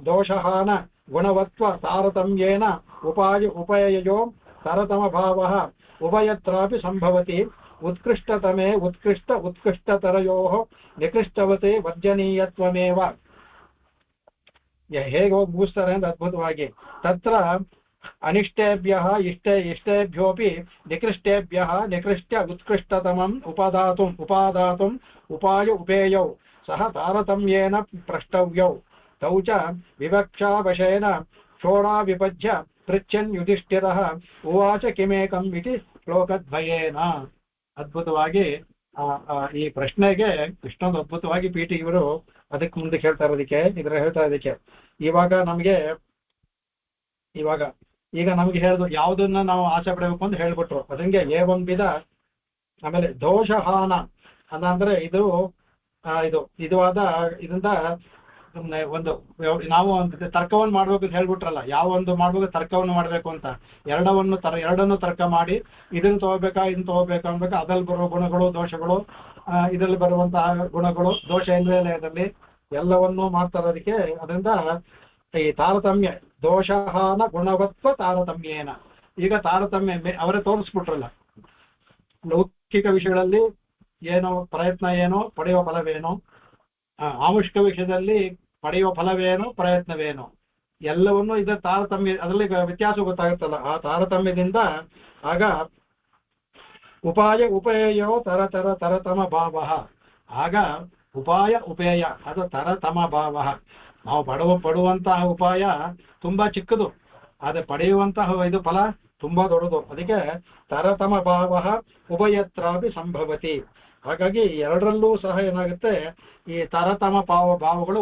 ದೋಷಹಾನ ಗುಣವತ್ವ ತಾರತಮ್ಯೇನ ಉಪಯಯೋ ತರತಮ ಭಾವ ಉಭಯತ್ರಾಪಿ ಸಂಭವತಿ. ಉತ್ಕೃಷ್ಟತಮೇ ಉತ್ಕೃಷ್ಟತರಯೋ ನಿಕೃಷ್ಟವತೆ ವರ್ಜನೀಯತ್ವಮೇವ. ಹೇಗೆ ಹೋಗಿ ಮುಗಿಸ್ತಾರೆ ಅಂದ್ರೆ ಅದ್ಭುತವಾಗಿ. ತತ್ರ ಅನಿಷ್ಟೇಭ್ಯ ಇಷ್ಟೇಭ್ಯೋಪಿ ನಿಕೃಷ್ಟೇಭ್ಯ ನಿಕೃಷ್ಟ್ಯ ಉತ್ಕೃಷ್ಟತಮಂ ಉಪಾದಾತುಂ ಉಪಾಯ ಉಪೇಯೌ ಸಹ ತಾರತಮ್ಯೇನ ಪ್ರಷ್ಟವ್ಯೌ. ತೌ ಚ ವಿವಕ್ಷಾವಶೇನ ಷೋಡಾ ವಿಭಜ್ಯ ಪೃಚ್ಛನ್ ಯುಧಿಷ್ಠಿರಃ ಉವಾಚ ಕಿಮೇಕಂ ಇತಿ ಶ್ಲೋಕದ್ವಯೇನ. ಅದ್ಭುತವಾಗಿ ಈ ಪ್ರಶ್ನೆಗೆ ಇಷ್ಟೊಂದು ಅದ್ಭುತವಾಗಿ ಪೀಠಿ ಇವರು ಅದಕ್ಕೆ ಮುಂದೆ ಹೇಳ್ತಾ ಇರೋದಕ್ಕೆ ಹೇಳ್ತಾ ಇದಕ್ಕೆ ಈಗ ನಮ್ಗೆ ಹೇಳಿದ್ರು ಯಾವುದನ್ನ ನಾವು ಆಸೆ ಪಡಬೇಕು ಅಂತ ಹೇಳ್ಬಿಟ್ರು. ಅದಂಗೆ ಏವಂ ವಿಧ. ಆಮೇಲೆ ದೋಷಹಾನ ಅಂದ್ರೆ ಇದರಿಂದ ಒಂದು ನಾವು ಒಂದು ತರ್ಕವನ್ನು ಮಾಡ್ಬೇಕು ಅಂತ ಹೇಳ್ಬಿಟ್ರಲ್ಲ, ಯಾವ ಒಂದು ಮಾಡ್ಬೇಕು ತರ್ಕವನ್ನು ಮಾಡ್ಬೇಕು ಅಂತ. ಎರಡನ್ನು ತರ್ಕ ಮಾಡಿ ಇದನ್ನ ತಗೋಬೇಕಾ ಇದನ್ನ ತಗೋಬೇಕಾ ಅನ್ಬೇಕು. ಅದ್ರಲ್ಲಿ ಬರುವ ಗುಣಗಳು ದೋಷಗಳು, ಇದರಲ್ಲಿ ಬರುವಂತಹ ಗುಣಗಳು ದೋಷ ಇದರಲ್ಲಿ ಎಲ್ಲವನ್ನೂ ಮಾಡ್ತಾರೆ. ಅದಕ್ಕೆ ಅದರಿಂದ ಈ ತಾರತಮ್ಯ ದೋಷಹಾನ ಗುಣವತ್ವ ತಾರತಮ್ಯೇನ. ಈಗ ತಾರತಮ್ಯ ಅವರೇ ತೋರಿಸ್ಬಿಟ್ರಲ್ಲ, ಲೌಕಿಕ ವಿಷಯಗಳಲ್ಲಿ ಏನು ಪ್ರಯತ್ನ ಏನೋ ಪಡೆಯುವ ಫಲವೇನು, ಆಮುಷ್ಕ ವಿಷಯದಲ್ಲಿ ಪಡೆಯುವ ಫಲವೇನು ಪ್ರಯತ್ನವೇನು, ಎಲ್ಲವನ್ನೂ ಇದರ ತಾರತಮ್ಯ ಅದರಲ್ಲಿ ವ್ಯತ್ಯಾಸ ಗೊತ್ತಾಗುತ್ತಲ್ಲ. ಆ ತಾರತಮ್ಯದಿಂದ ಆಗ ಉಪೇಯೋ ತರತಮ ಭಾವ. ಆಗ ಉಪಾಯ ಉಪೇಯ ಅದು ತರತಮ ಭಾವ. ನಾವು ಪಡುವಂತಹ ಉಪಾಯ ತುಂಬಾ ಚಿಕ್ಕದು, ಆದ್ರೆ ಪಡೆಯುವಂತಹ ಇದು ಫಲ ತುಂಬಾ ದೊಡ್ಡದು. ಅದಕ್ಕೆ ತರತಮ ಭಾವ ಉಭಯತ್ರಾಪಿ ಸಂಭವತಿ. ಹಾಗಾಗಿ ಎರಡರಲ್ಲೂ ಸಹ ಏನಾಗುತ್ತೆ, ಈ ತರತಮ ಭಾವಗಳು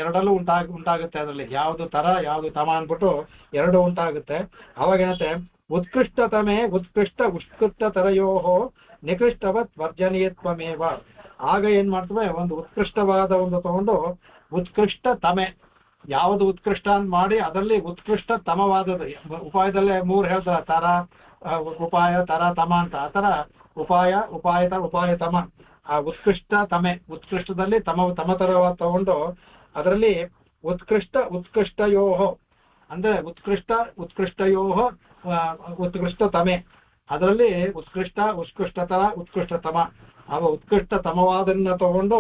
ಎರಡರಲ್ಲೂ ಉಂಟಾಗುತ್ತೆ. ಅದರಲ್ಲಿ ಯಾವುದು ತರ ಯಾವುದು ತಮ ಅಂದ್ಬಿಟ್ಟು ಎರಡು ಉಂಟಾಗುತ್ತೆ. ಅವಾಗ ಏನಂತೆ ಉತ್ಕೃಷ್ಟತಮೇ ಉತ್ಕೃಷ್ಟತರಯೋ ನಿಕೃಷ್ಟವತ್ ವರ್ಜನೀಯತ್ವಮೇವ. ಆಗ ಏನ್ ಮಾಡ್ತವೆ, ಒಂದು ಉತ್ಕೃಷ್ಟವಾದ ಒಂದು ತಗೊಂಡು ಉತ್ಕೃಷ್ಟ ತಮೆ, ಯಾವುದು ಉತ್ಕೃಷ್ಟ ಅಂತ ಮಾಡಿ ಅದರಲ್ಲಿ ಉತ್ಕೃಷ್ಟ ತಮವಾದದ್ದು. ಉಪಾಯದಲ್ಲೇ ಮೂರು ಹೇಳ್ತಾರೆ, ತರ ಉಪಾಯ ತರ ತಮ ಅಂತ. ಆ ತರ ಉಪಾಯ ತಮ, ಆ ಉತ್ಕೃಷ್ಟ ತಮೆ, ಉತ್ಕೃಷ್ಟದಲ್ಲಿ ತಮತರವಾದ ತಗೊಂಡು ಅದರಲ್ಲಿ ಉತ್ಕೃಷ್ಟಯೋಹೋ ಅಂದ್ರೆ ಉತ್ಕೃಷ್ಟಯೋಹೋ ಉತ್ಕೃಷ್ಟ ತಮೆ, ಅದರಲ್ಲಿ ಉತ್ಕೃಷ್ಟತರ ಉತ್ಕೃಷ್ಟತಮ, ಅವ ಉತ್ಕೃಷ್ಟತಮವಾದನ್ನ ತಗೊಂಡು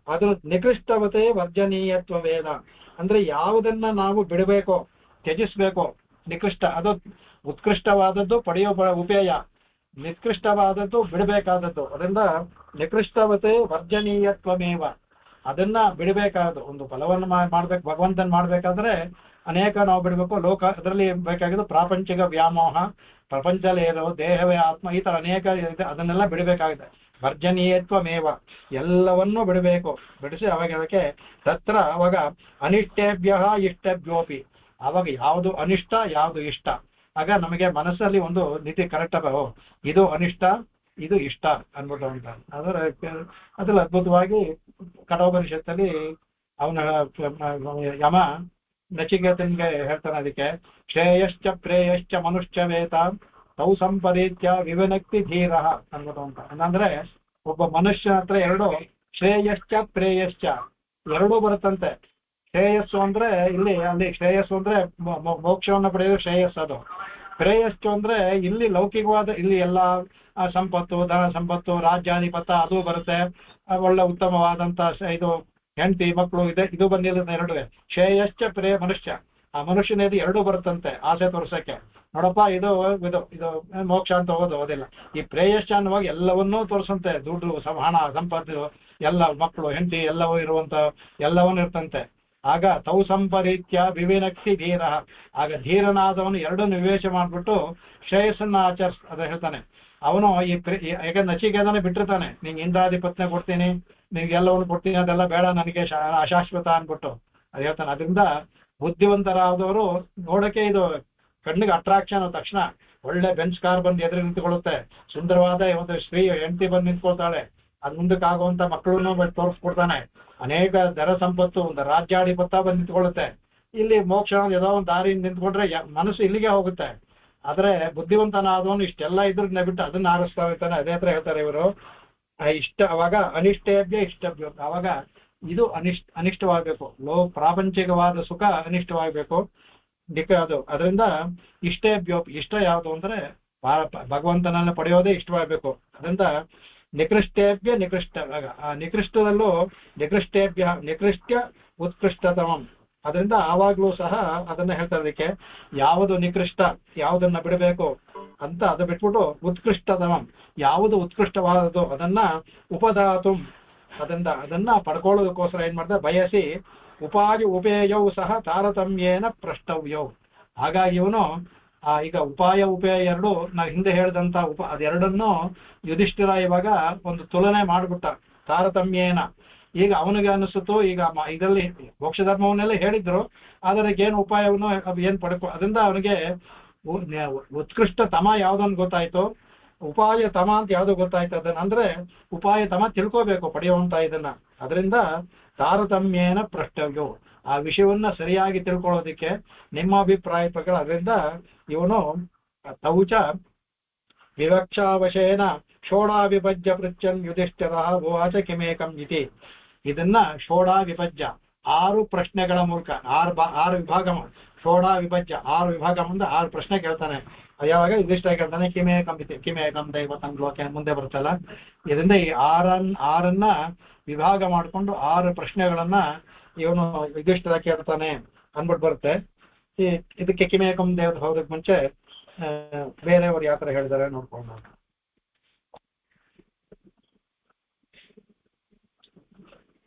ಅದು ನಿಕೃಷ್ಟವತೆ ವರ್ಜನೀಯತ್ವವೇನ. ಅಂದ್ರೆ ಯಾವುದನ್ನ ನಾವು ಬಿಡಬೇಕೋ ತ್ಯಜಿಸ್ಬೇಕೋ, ನಿಕೃಷ್ಟ ಅದು ಉತ್ಕೃಷ್ಟವಾದದ್ದು ಪಡೆಯೋ ಉಪೇಯ, ನಿಕೃಷ್ಟವಾದದ್ದು ಬಿಡಬೇಕಾದದ್ದು. ಅದರಿಂದ ನಿಕೃಷ್ಟವತೆ ವರ್ಜನೀಯತ್ವಮೇವ, ಅದನ್ನ ಬಿಡಬೇಕಾದದ್ದು. ಒಂದು ಫಲವನ್ನು ಮಾಡ್ಬೇಕು, ಭಗವಂತನ್ ಮಾಡ್ಬೇಕಾದ್ರೆ ಅನೇಕ ನಾವು ಬಿಡಬೇಕು. ಅದರಲ್ಲಿ ಬೇಕಾಗಿದ್ದು ಪ್ರಾಪಂಚಿಕ ವ್ಯಾಮೋಹ, ಪ್ರಪಂಚದಲ್ಲಿ ಇರೋ ದೇಹವೇ ಆತ್ಮ, ಈ ತರ ಅನೇಕ ಇದೆ, ಅದನ್ನೆಲ್ಲ ಬಿಡಬೇಕಾಗಿದೆ. ವರ್ಜನೀಯತ್ವಮೇವ, ಎಲ್ಲವನ್ನೂ ಬಿಡಿಸಿ ಅವಾಗ ಅದಕ್ಕೆ ತತ್ರ ಅವಾಗ ಅನಿಷ್ಟೇಭ್ಯ ಇಷ್ಟೇಭ್ಯೋಪಿ. ಅವಾಗ ಯಾವುದು ಅನಿಷ್ಟ ಯಾವುದು ಇಷ್ಟ, ಆಗ ನಮಗೆ ಮನಸ್ಸಲ್ಲಿ ಒಂದು ನೀತಿ ಕರೆಕ್ಟ್ ಆಗೋ, ಇದು ಅನಿಷ್ಟ ಇದು ಇಷ್ಟ ಅನ್ಬಿಟ್ಟು ಅಂತ. ಅದ್ರಲ್ಲಿ ಅದ್ಭುತವಾಗಿ ಕಠೋಪನಿಷತ್ತಲ್ಲಿ ಅವನ ಯಮ ನಚಿಕೇತನ್ಗೆ ಹೇಳ್ತಾನೆ. ಅದಕ್ಕೆ ಶ್ರೇಯಶ್ಚ ಪ್ರೇಯಶ್ಚ ಮನುಷ್ಯ ವೇತ ತೌ ಸಂಪರೀತ್ಯ ವಿವನಕ್ತಿ ಧೀರ ಅನ್ಬಿಟ್ಟು ಅಂತ. ಅಂದ್ರೆ ಒಬ್ಬ ಮನುಷ್ಯನ ಹತ್ರ ಎರಡು ಶ್ರೇಯಶ್ಚ ಪ್ರೇಯಶ್ಚ ಎರಡೂ ಬರುತ್ತಂತೆ. ಶ್ರೇಯಸ್ಸು ಅಂದ್ರೆ ಅಲ್ಲಿ ಶ್ರೇಯಸ್ಸು ಅಂದ್ರೆ ಮೋಕ್ಷವನ್ನು ಪಡೆಯೋದು ಶ್ರೇಯಸ್ಸು. ಅದು ಪ್ರೇಯಸ್ಸು ಅಂದ್ರೆ ಇಲ್ಲಿ ಲೌಕಿಕವಾದ, ಇಲ್ಲಿ ಎಲ್ಲಾ ಸಂಪತ್ತು, ಧನ ಸಂಪತ್ತು, ರಾಜ್ಯಾಧಿಪತ್ಯ ಅದು ಬರುತ್ತೆ. ಒಳ್ಳೆ ಉತ್ತಮವಾದಂತ ಇದು ಹೆಂಡತಿ ಮಕ್ಕಳು ಇದು ಬಂದಿರುತ್ತೆ ಎರಡು. ಶ್ರೇಯಶ್ಚ ಪ್ರೇಯ ಮನುಷ್ಯ, ಆ ಮನುಷ್ಯನೇದು ಎರಡೂ ಬರುತ್ತಂತೆ ಆಸೆ ತೋರ್ಸಕ್ಕೆ. ನೋಡಪ್ಪ ಇದು ಮೋಕ್ಷ ಅಂತ ಹೋಗೋದಿಲ್ಲ. ಈ ಪ್ರೇಯಶ್ಚ ಅನ್ನುವಾಗ ಎಲ್ಲವನ್ನೂ ತೋರಿಸಂತೆ, ದುಡ್ಡು ಹಣ ಸಂಪತ್ತು ಎಲ್ಲ ಮಕ್ಕಳು ಹೆಂಡತಿ ಎಲ್ಲವೂ ಎಲ್ಲವನ್ನೂ ಇರ್ತಂತೆ. ಆಗ ತೌ ಸಂಪರೀತ್ಯ ವಿವೇನಕ್ತಿ ಧೀರ, ಆಗ ಧೀರನಾದವನು ಎರಡನ್ನು ವಿವೇಚ ಮಾಡ್ಬಿಟ್ಟು ಶ್ರೇಯಸ್ಸನ್ನ ಅದ ಹೇಳ್ತಾನೆ. ಅವನು ಯಾಕಂದ್ರೆ ನಚಿಕೇತನೇ ಬಿಟ್ಟಿರ್ತಾನೆ, ನಿಂಗೆ ಇಂದ್ರಾಧಿಪತ್ಯ ಕೊಡ್ತೀನಿ, ನಿನ್ಗೆ ಎಲ್ಲವನ್ನು ಕೊಡ್ತೀನಿ, ಅದೆಲ್ಲ ಬೇಡ ನನಗೆ ಅಶಾಶ್ವತ ಅನ್ಬಿಟ್ಟು ಅದು ಹೇಳ್ತಾನೆ. ಅದರಿಂದ ಬುದ್ಧಿವಂತರಾದವರು ನೋಡಕ್ಕೆ ಇದು ಕಣ್ಣಿಗೆ ಅಟ್ರಾಕ್ಷನ್ ತಕ್ಷಣ ಒಳ್ಳೆ ಬೆಂಚ್ ಕಾರ್ ಬಂದು ಎದುರು ನಿಂತ್ಕೊಳ್ಳುತ್ತೆ, ಸುಂದರವಾದ ಒಂದು ಸ್ತ್ರೀ ಹೆಂಡತಿ ಬಂದು ನಿಂತ್ಕೊಳ್ತಾಳೆ, ಅದ್ ಮುಂದಕ್ಕೆ ಆಗುವಂತ ಮಕ್ಕಳನ್ನು ತೋರಿಸ್ಕೊಡ್ತಾನೆ, ಅನೇಕ ದರ ಸಂಪತ್ತು ಒಂದು ರಾಜ್ಯಾಧಿಪತ್ಯ ಬಂದು ನಿಂತ್ಕೊಳ್ಳುತ್ತೆ. ಇಲ್ಲಿ ಮೋಕ್ಷ ಏನೋ ಒಂದು ದಾರಿಯಿಂದ ನಿಂತ್ಕೊಂಡ್ರೆ ಮನಸ್ಸು ಇಲ್ಲಿಗೆ ಹೋಗುತ್ತೆ. ಆದ್ರೆ ಬುದ್ಧಿವಂತನಾದವನು ಇಷ್ಟೆಲ್ಲ ಇದ್ರನ್ನ ಬಿಟ್ಟು ಅದನ್ನ ಆರಿಸ್ತಾ ಇರ್ತಾನೆ. ಅದೇ ಹತ್ರ ಹೇಳ್ತಾರೆ ಇವರು, ಇಷ್ಟ ಅವಾಗ ಅನಿಷ್ಟೇಭ್ಯ ಇಷ್ಟಭ್ಯ, ಅವಾಗ ಇದು ಅನಿಷ್ಟವಾಗಬೇಕು, ಪ್ರಾಪಂಚಿಕವಾದ ಸುಖ ಅನಿಷ್ಟವಾಗಬೇಕು ಅದು. ಅದರಿಂದ ಇಷ್ಟೇಭ್ಯೋ, ಇಷ್ಟ ಯಾವುದು ಅಂದ್ರೆ ಭಗವಂತನನ್ನು ಪಡೆಯೋದೇ ಇಷ್ಟವಾಗಬೇಕು. ಅದರಿಂದ ನಿಕೃಷ್ಟೇಭ್ಯ ನಿಕೃಷ್ಟ, ನಿಕೃಷ್ಟದಲ್ಲೂ ನಿಕೃಷ್ಟೇಭ್ಯ ನಿಕೃಷ್ಟ ಉತ್ಕೃಷ್ಟತಮಂ. ಅದರಿಂದ ಆವಾಗ್ಲೂ ಸಹ ಅದನ್ನ ಹೇಳ್ತಾರೆ, ಅದಕ್ಕೆ ಯಾವುದು ನಿಕೃಷ್ಟ, ಯಾವುದನ್ನ ಬಿಡಬೇಕು ಅಂತ ಅದು ಬಿಟ್ಬಿಟ್ಟು ಉತ್ಕೃಷ್ಟತಮಂ, ಯಾವುದು ಉತ್ಕೃಷ್ಟವಾದದ್ದು ಅದನ್ನ ಉಪದಾತು, ಅದನ್ನ ಪಡ್ಕೊಳ್ಳೋದಕ್ಕೋಸ್ಕರ ಏನ್ ಮಾಡ್ತಾರೆ, ಬಯಸಿ ಉಪಾಯ ಉಪೇಯವು ಸಹ ತಾರತಮ್ಯೇನ ಪ್ರಷ್ಟವ್ಯವು. ಹಾಗಾಗಿ ಇವನು ಈಗ ಉಪಾಯ ಉಪೇಯ ಎರಡು ನಾವು ಹಿಂದೆ ಹೇಳಿದಂತ ಅದೆರಡನ್ನು ಯುಧಿಷ್ಠಿರ ಇವಾಗ ಒಂದು ತುಲನೆ ಮಾಡ್ಬಿಟ್ಟ ತಾರತಮ್ಯೇನ. ಈಗ ಅವನಿಗೆ ಅನಿಸುತ್ತು, ಈಗ ಇದರಲ್ಲಿ ಮೋಕ್ಷ ಧರ್ಮವನ್ನೆಲ್ಲ ಹೇಳಿದ್ರು, ಆದರೆ ಏನು ಉಪಾಯವನ್ನು ಏನ್ ಅದರಿಂದ ಅವನಿಗೆ ಉತ್ಕೃಷ್ಟ ತಮ ಯಾವ್ದೊಂದು ಗೊತ್ತಾಯ್ತು, ಉಪಾಯ ತಮ ಅಂತ ಯಾವ್ದು ಗೊತ್ತಾಯ್ತು. ಅದನ್ನ ಅಂದ್ರೆ ಉಪಾಯ ತಮ ತಿಳ್ಕೋಬೇಕು ಪಡೆಯುವಂತ ಇದನ್ನ. ಅದರಿಂದ ತಾರತಮ್ಯೇನ ಪ್ರಷ್ಟವ್ಯವು, ಆ ವಿಷಯವನ್ನ ಸರಿಯಾಗಿ ತಿಳ್ಕೊಳ್ಳೋದಿಕ್ಕೆ ನಿಮ್ಮ ಅಭಿಪ್ರಾಯ ಪ್ರಕಾರ. ಅದರಿಂದ ಇವನು ತೌಚ ವಿವಕ್ಷಾವಶೇನ ಷೋಡಾ ವಿಭಜ್ಯ ಪೃಚ್ಛನ್ ಯುಧಿಷ್ಠಿರ ಉವಾಚ ಕಿಮೇಕಂ ಇತಿ. ಇದನ್ನ ಷೋಡಾ ವಿಭಜ್ಯ 6 ಪ್ರಶ್ನೆಗಳ ಮೂಲಕ 6 ವಿಭಾಗ, ಷೋಡಾ ವಿಭಜ್ಯ 6 ವಿಭಾಗ ಮುಂದೆ 6 ಪ್ರಶ್ನೆ ಕೇಳ್ತಾನೆ. ಯಾವಾಗ ಯುಧಿಷ್ಠಿರ ಕೇಳ್ತಾನೆ ಕಿಮೇಕಂ ಇತಿ, ಕಿಮೇಕಂ ದೈವತಂ ಲೋಕೆ ಮುಂದೆ ಬರುತ್ತಲ್ಲ. ಇದರಿಂದ ಈ ಆರನ್ನ ವಿಭಾಗ ಮಾಡಿಕೊಂಡು 6 ಪ್ರಶ್ನೆಗಳನ್ನ ಇವನು ಯುಧಿಷ್ಠಿರ ಕೇಳ್ತಾನೆ ಅಂದ್ಬಿಟ್ಟು ಬರುತ್ತೆ. ಇದಕ್ಕೆ ಕಿಮೇಕಂ ದೇವತ ಹೋಗೋದಕ್ಕೆ ಮುಂಚೆ ಬೇರೆಯವರು ಯಾವ ತರ ಹೇಳಿದಾರೆ ನೋಡ್ಕೊಂಡು.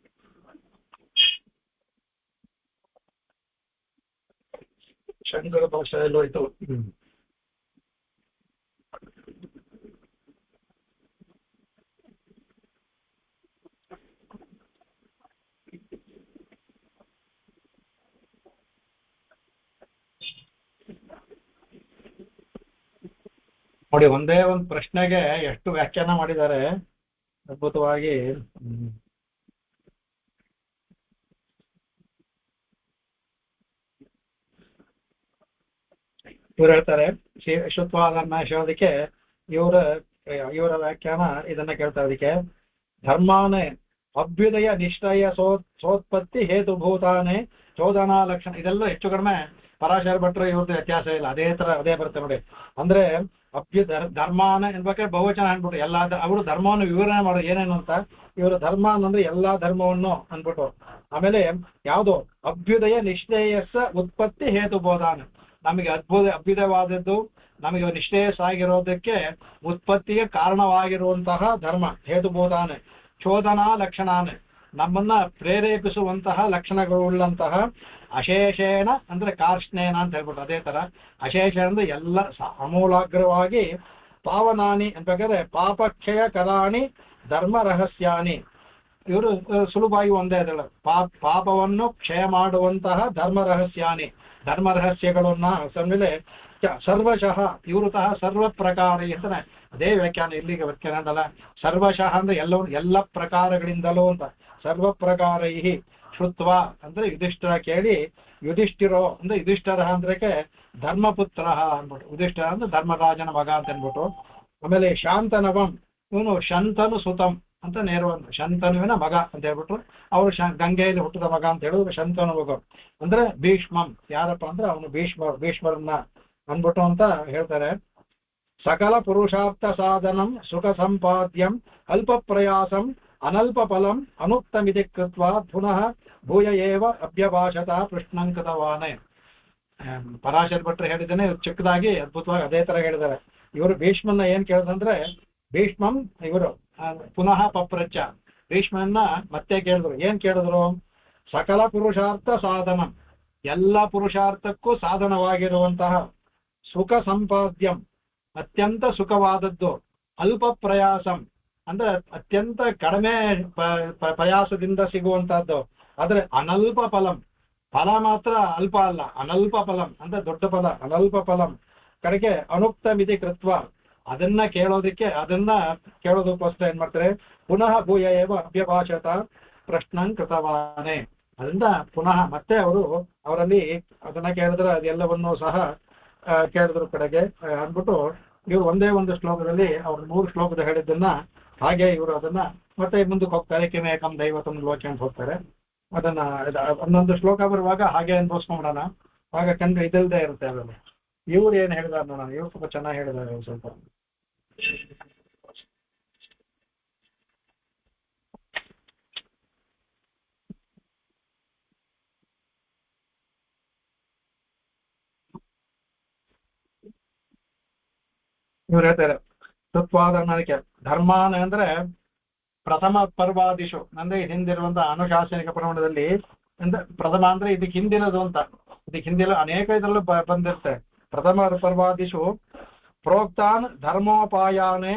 ಶಂಕರ ಭಾಷೆ ಎಲ್ಲೋಯ್ತು. ನೋಡಿ, ಒಂದೇ ಒಂದು ಪ್ರಶ್ನೆಗೆ ಎಷ್ಟು ವ್ಯಾಖ್ಯಾನ ಮಾಡಿದ್ದಾರೆ ಅದ್ಭುತವಾಗಿ. ಇವ್ರು ಹೇಳ್ತಾರೆ ಶುತ್ವಾದನ್ನ ಹೇಳೋದಕ್ಕೆ ಇವರ ವ್ಯಾಖ್ಯಾನ ಇದನ್ನ ಕೇಳ್ತಾರೆ. ಅದಕ್ಕೆ ಧರ್ಮಾನೇ ಅಭ್ಯುದಯ ನಿಶ್ಚಯ ಸೋತ್ಪತ್ತಿ ಹೇತುಭೂತಾನೆ ಚೋದನಾ ಲಕ್ಷಣ, ಇದೆಲ್ಲ ಹೆಚ್ಚು ಕಡಿಮೆ ಪರಾಶರ ಭಟ್ರು ಇವ್ರದ್ದು ವ್ಯತ್ಯಾಸ ಇಲ್ಲ, ಅದೇ ಬರುತ್ತೆ ನೋಡಿ. ಅಂದ್ರೆ ಧರ್ಮಾನ ಎನ್ಬೇಕಾದ್ರೆ ಬಹುವಚನ ಅನ್ಬಿಟ್ಟು ಎಲ್ಲಾ ಅವರು ಧರ್ಮವನ್ನು ವಿವರಣೆ ಮಾಡೋದು ಏನೇನು ಅಂತ. ಇವರು ಧರ್ಮ ಅಂದ್ರೆ ಎಲ್ಲಾ ಧರ್ಮವನ್ನು ಅನ್ಬಿಟ್ಟು. ಆಮೇಲೆ ಯಾವುದು ಅಭ್ಯುದಯ ನಿಶ್ಚಯಸ ಉತ್ಪತ್ತಿ ಹೇತುಬೋಧಾನ, ನಮಗೆ ಅಭ್ಯುದಯವಾದದ್ದು, ನಮಗೆ ನಿಶ್ಚಯಸ್ ಆಗಿರೋದಕ್ಕೆ ಉತ್ಪತ್ತಿಗೆ ಕಾರಣವಾಗಿರುವಂತಹ ಧರ್ಮ ಹೇತುಬೋಧಾನೆ. ಚೋದನಾ ಲಕ್ಷಣಾನೆ, ನಮ್ಮನ್ನ ಪ್ರೇರೇಪಿಸುವಂತಹ ಲಕ್ಷಣಗಳುಳ್ಳಂತಹ. ಅಶೇಷೇಣ ಅಂದ್ರೆ ಕಾರ್ಷ್ಣೇನ ಅಂತ ಹೇಳ್ಬಿಟ್ಟು, ಅದೇ ತರ ಅಶೇಷ ಅಂದ್ರೆ ಎಲ್ಲ ಅಮೂಲಾಗ್ರವಾಗಿ. ಪಾವನಾನಿ ಅಂತಂದ್ರೆ ಪಾಪಕ್ಷಯ ಕರಾಣಿ ಧರ್ಮ ರಹಸ್ಯಾನಿ. ಇವರು ಸುಲಭವಾಗಿ ಒಂದೇ ಅದಲ್ಲ, ಪಾಪವನ್ನು ಕ್ಷಯ ಮಾಡುವಂತಹ ಧರ್ಮ ರಹಸ್ಯಾನಿ, ಧರ್ಮ ರಹಸ್ಯಗಳನ್ನ ಮೇಲೆ ಸರ್ವಶಃ ಇವರು ಸಹ ಸರ್ವ ಪ್ರಕಾರ ಅಂತಾನೆ ಅದೇ ವ್ಯಾಖ್ಯಾನ ಇಲ್ಲಿಗೆ ವ್ಯಾಖ್ಯಾನ ಅಂತಲ್ಲ. ಸರ್ವಶಃ ಅಂದ್ರೆ ಎಲ್ಲ ಪ್ರಕಾರಗಳಿಂದಲೂ ಅಂತ. ಸರ್ವ ಪ್ರಕಾರೈ ಶ್ರುತ್ವ ಅಂದ್ರೆ ಯುಧಿಷ್ಠಿರ ಕೇಳಿ, ಯುಧಿಷ್ಠಿರೋ ಅಂದ್ರೆ ಯುಧಿಷ್ಠರ ಅಂದ್ರಕ್ಕೆ ಧರ್ಮಪುತ್ರ ಅನ್ಬಿಟ್ಟು, ಯುಧಿಷ್ಠಿರ ಅಂದ್ರೆ ಧರ್ಮರಾಜನ ಮಗ ಅಂತ ಅನ್ಬಿಟ್ಟು. ಆಮೇಲೆ ಶಾಂತನವಂ, ಇವನು ಶಂತನು ಸುತಂ ಅಂತ ನೇರವಂತ, ಶಂತನುವಿನ ಮಗ ಅಂತ ಹೇಳ್ಬಿಟ್ರು. ಅವರು ಗಂಗೆಯಲ್ಲಿ ಹುಟ್ಟಿದ ಮಗ ಅಂತ ಹೇಳುದು ಶಂತನು ಮಗ. ಅಂದ್ರೆ ಭೀಷ್ಮಂ, ಯಾರಪ್ಪ ಅಂದ್ರೆ ಅವನು ಭೀಷ್ಮರನ್ನ ಅನ್ಬಿಟ್ಟು ಅಂತ ಹೇಳ್ತಾರೆ. ಸಕಲ ಪುರುಷಾರ್ಥ ಸಾಧನಂ ಸುಖ ಸಂಪಾದ್ಯಂ ಅಲ್ಪ ಪ್ರಯಾಸಂ ಅನಲ್ಪ ಫಲಂ ಅನುಕ್ತಮಿತಿ ಕೃತ್ವ ಪುನಃ ಭೂಯ ಏವ ಅಭ್ಯಭಾಷತ ಕೃಷ್ಣಂಕೃತವಾನೆ. ಪರಾಶರ ಭಟ್ರು ಹೇಳಿದ್ದೇನೆ ಚಿಕ್ಕದಾಗಿ ಅದ್ಭುತವಾಗಿ ಅದೇ ತರ ಹೇಳಿದ್ದಾರೆ. ಇವರು ಭೀಷ್ಮನ್ನ ಏನ್ ಕೇಳಿದಂದ್ರೆ, ಭೀಷ್ಮಂ ಇವರು ಪುನಃ ಪಪ್ರಚ್ಚ, ಭೀಷ್ಮನ್ನ ಮತ್ತೆ ಕೇಳಿದ್ರು. ಏನ್ ಕೇಳಿದ್ರು? ಸಕಲ ಪುರುಷಾರ್ಥ ಸಾಧನಂ, ಎಲ್ಲ ಪುರುಷಾರ್ಥಕ್ಕೂ ಸಾಧನವಾಗಿರುವಂತಹ, ಸುಖ ಸಂಪಾದ್ಯಂ ಅತ್ಯಂತ ಸುಖವಾದದ್ದು, ಅಲ್ಪ ಪ್ರಯಾಸಂ ಅಂದ್ರೆ ಅತ್ಯಂತ ಕಡಿಮೆ ಪ್ರಯಾಸದಿಂದ ಸಿಗುವಂತಹದ್ದು, ಆದ್ರೆ ಅನಲ್ಪ ಫಲಂ ಫಲ ಮಾತ್ರ ಅಲ್ಪ ಅಲ್ಲ, ಅನಲ್ಪ ಫಲಂ ಅಂದ್ರೆ ದೊಡ್ಡ ಫಲ, ಅನಲ್ಪ ಫಲಂ ಕಡೆಗೆ ಅನುಕ್ತ ಮಿತಿ ಕೃತ್ವ, ಅದನ್ನ ಕೇಳೋದಕ್ಕೋಸ್ಕರ ಏನ್ ಮಾಡ್ತಾರೆ, ಪುನಃ ಭೂಯ ಏವ ಅಭ್ಯಭಾಷತ ಪ್ರಶ್ನಂ ಕೃತವಾನೆ. ಅದರಿಂದ ಪುನಃ ಮತ್ತೆ ಅವರಲ್ಲಿ ಅದನ್ನ ಕೇಳಿದ್ರೆ ಅದೆಲ್ಲವನ್ನೂ ಸಹ ಕೇಳಿದ್ರು ಕಡೆಗೆ ಅಂದ್ಬಿಟ್ಟು ಇವ್ರು ಒಂದೇ ಒಂದು ಶ್ಲೋಕದಲ್ಲಿ ಅವ್ರು 3 ಶ್ಲೋಕದ ಹೇಳಿದ್ದನ್ನ ಹಾಗೆ ಇವರು ಅದನ್ನ ಮತ್ತೆ ಮುಂದಕ್ಕೆ ಹೋಗ್ತಾರೆ. ಕಿಮೇಕಂ ದೈವತಂ ಲೋಕೆ ಅಂತ ಹೋಗ್ತಾರೆ. ಅದನ್ನ ಒಂದೊಂದು ಶ್ಲೋಕ ಬರುವಾಗ ಹಾಗೆ ಅನ್ಭವಿಸ್ಕೊಂಡ್ಬಿಡೋಣ, ಆಗ ಕಂಡ್ರೆ ಇದಲ್ದೇ ಇರುತ್ತೆ. ಅದನ್ನ ಇವ್ರು ಏನ್ ಹೇಳಿದಾರ ನೋಡೋಣ. ಇವ್ರು ಸ್ವಲ್ಪ ಚೆನ್ನಾಗಿ ಹೇಳಿದ್ದಾರೆ. ಸ್ವಲ್ಪ ಇವ್ರು ಹೇಳ್ತಾರೆ ತತ್ವಾದನಕ್ಕೆ ಧರ್ಮಾನ ಅಂದ್ರೆ ಪ್ರಥಮ ಪರ್ವಾದಿಶು ಅಂದ್ರೆ ಹಿಂದಿರುವಂತಹ ಅನುಶಾಸನಿಕ ಪ್ರಮಾಣದಲ್ಲಿ ಅಂದ್ರೆ ಪ್ರಥಮ ಅಂದ್ರೆ ಇದಕ್ಕೆ ಹಿಂದಿರೋದು ಅಂತ, ಇದಕ್ಕೆ ಹಿಂದಿನ ಅನೇಕ ಇದರಲ್ಲೂ ಬಂದಿರುತ್ತೆ. ಪ್ರಥಮ ಪರ್ವಾದಿಶು ಪ್ರೋಕ್ತಾನ್ ಧರ್ಮೋಪಾಯಾನೆ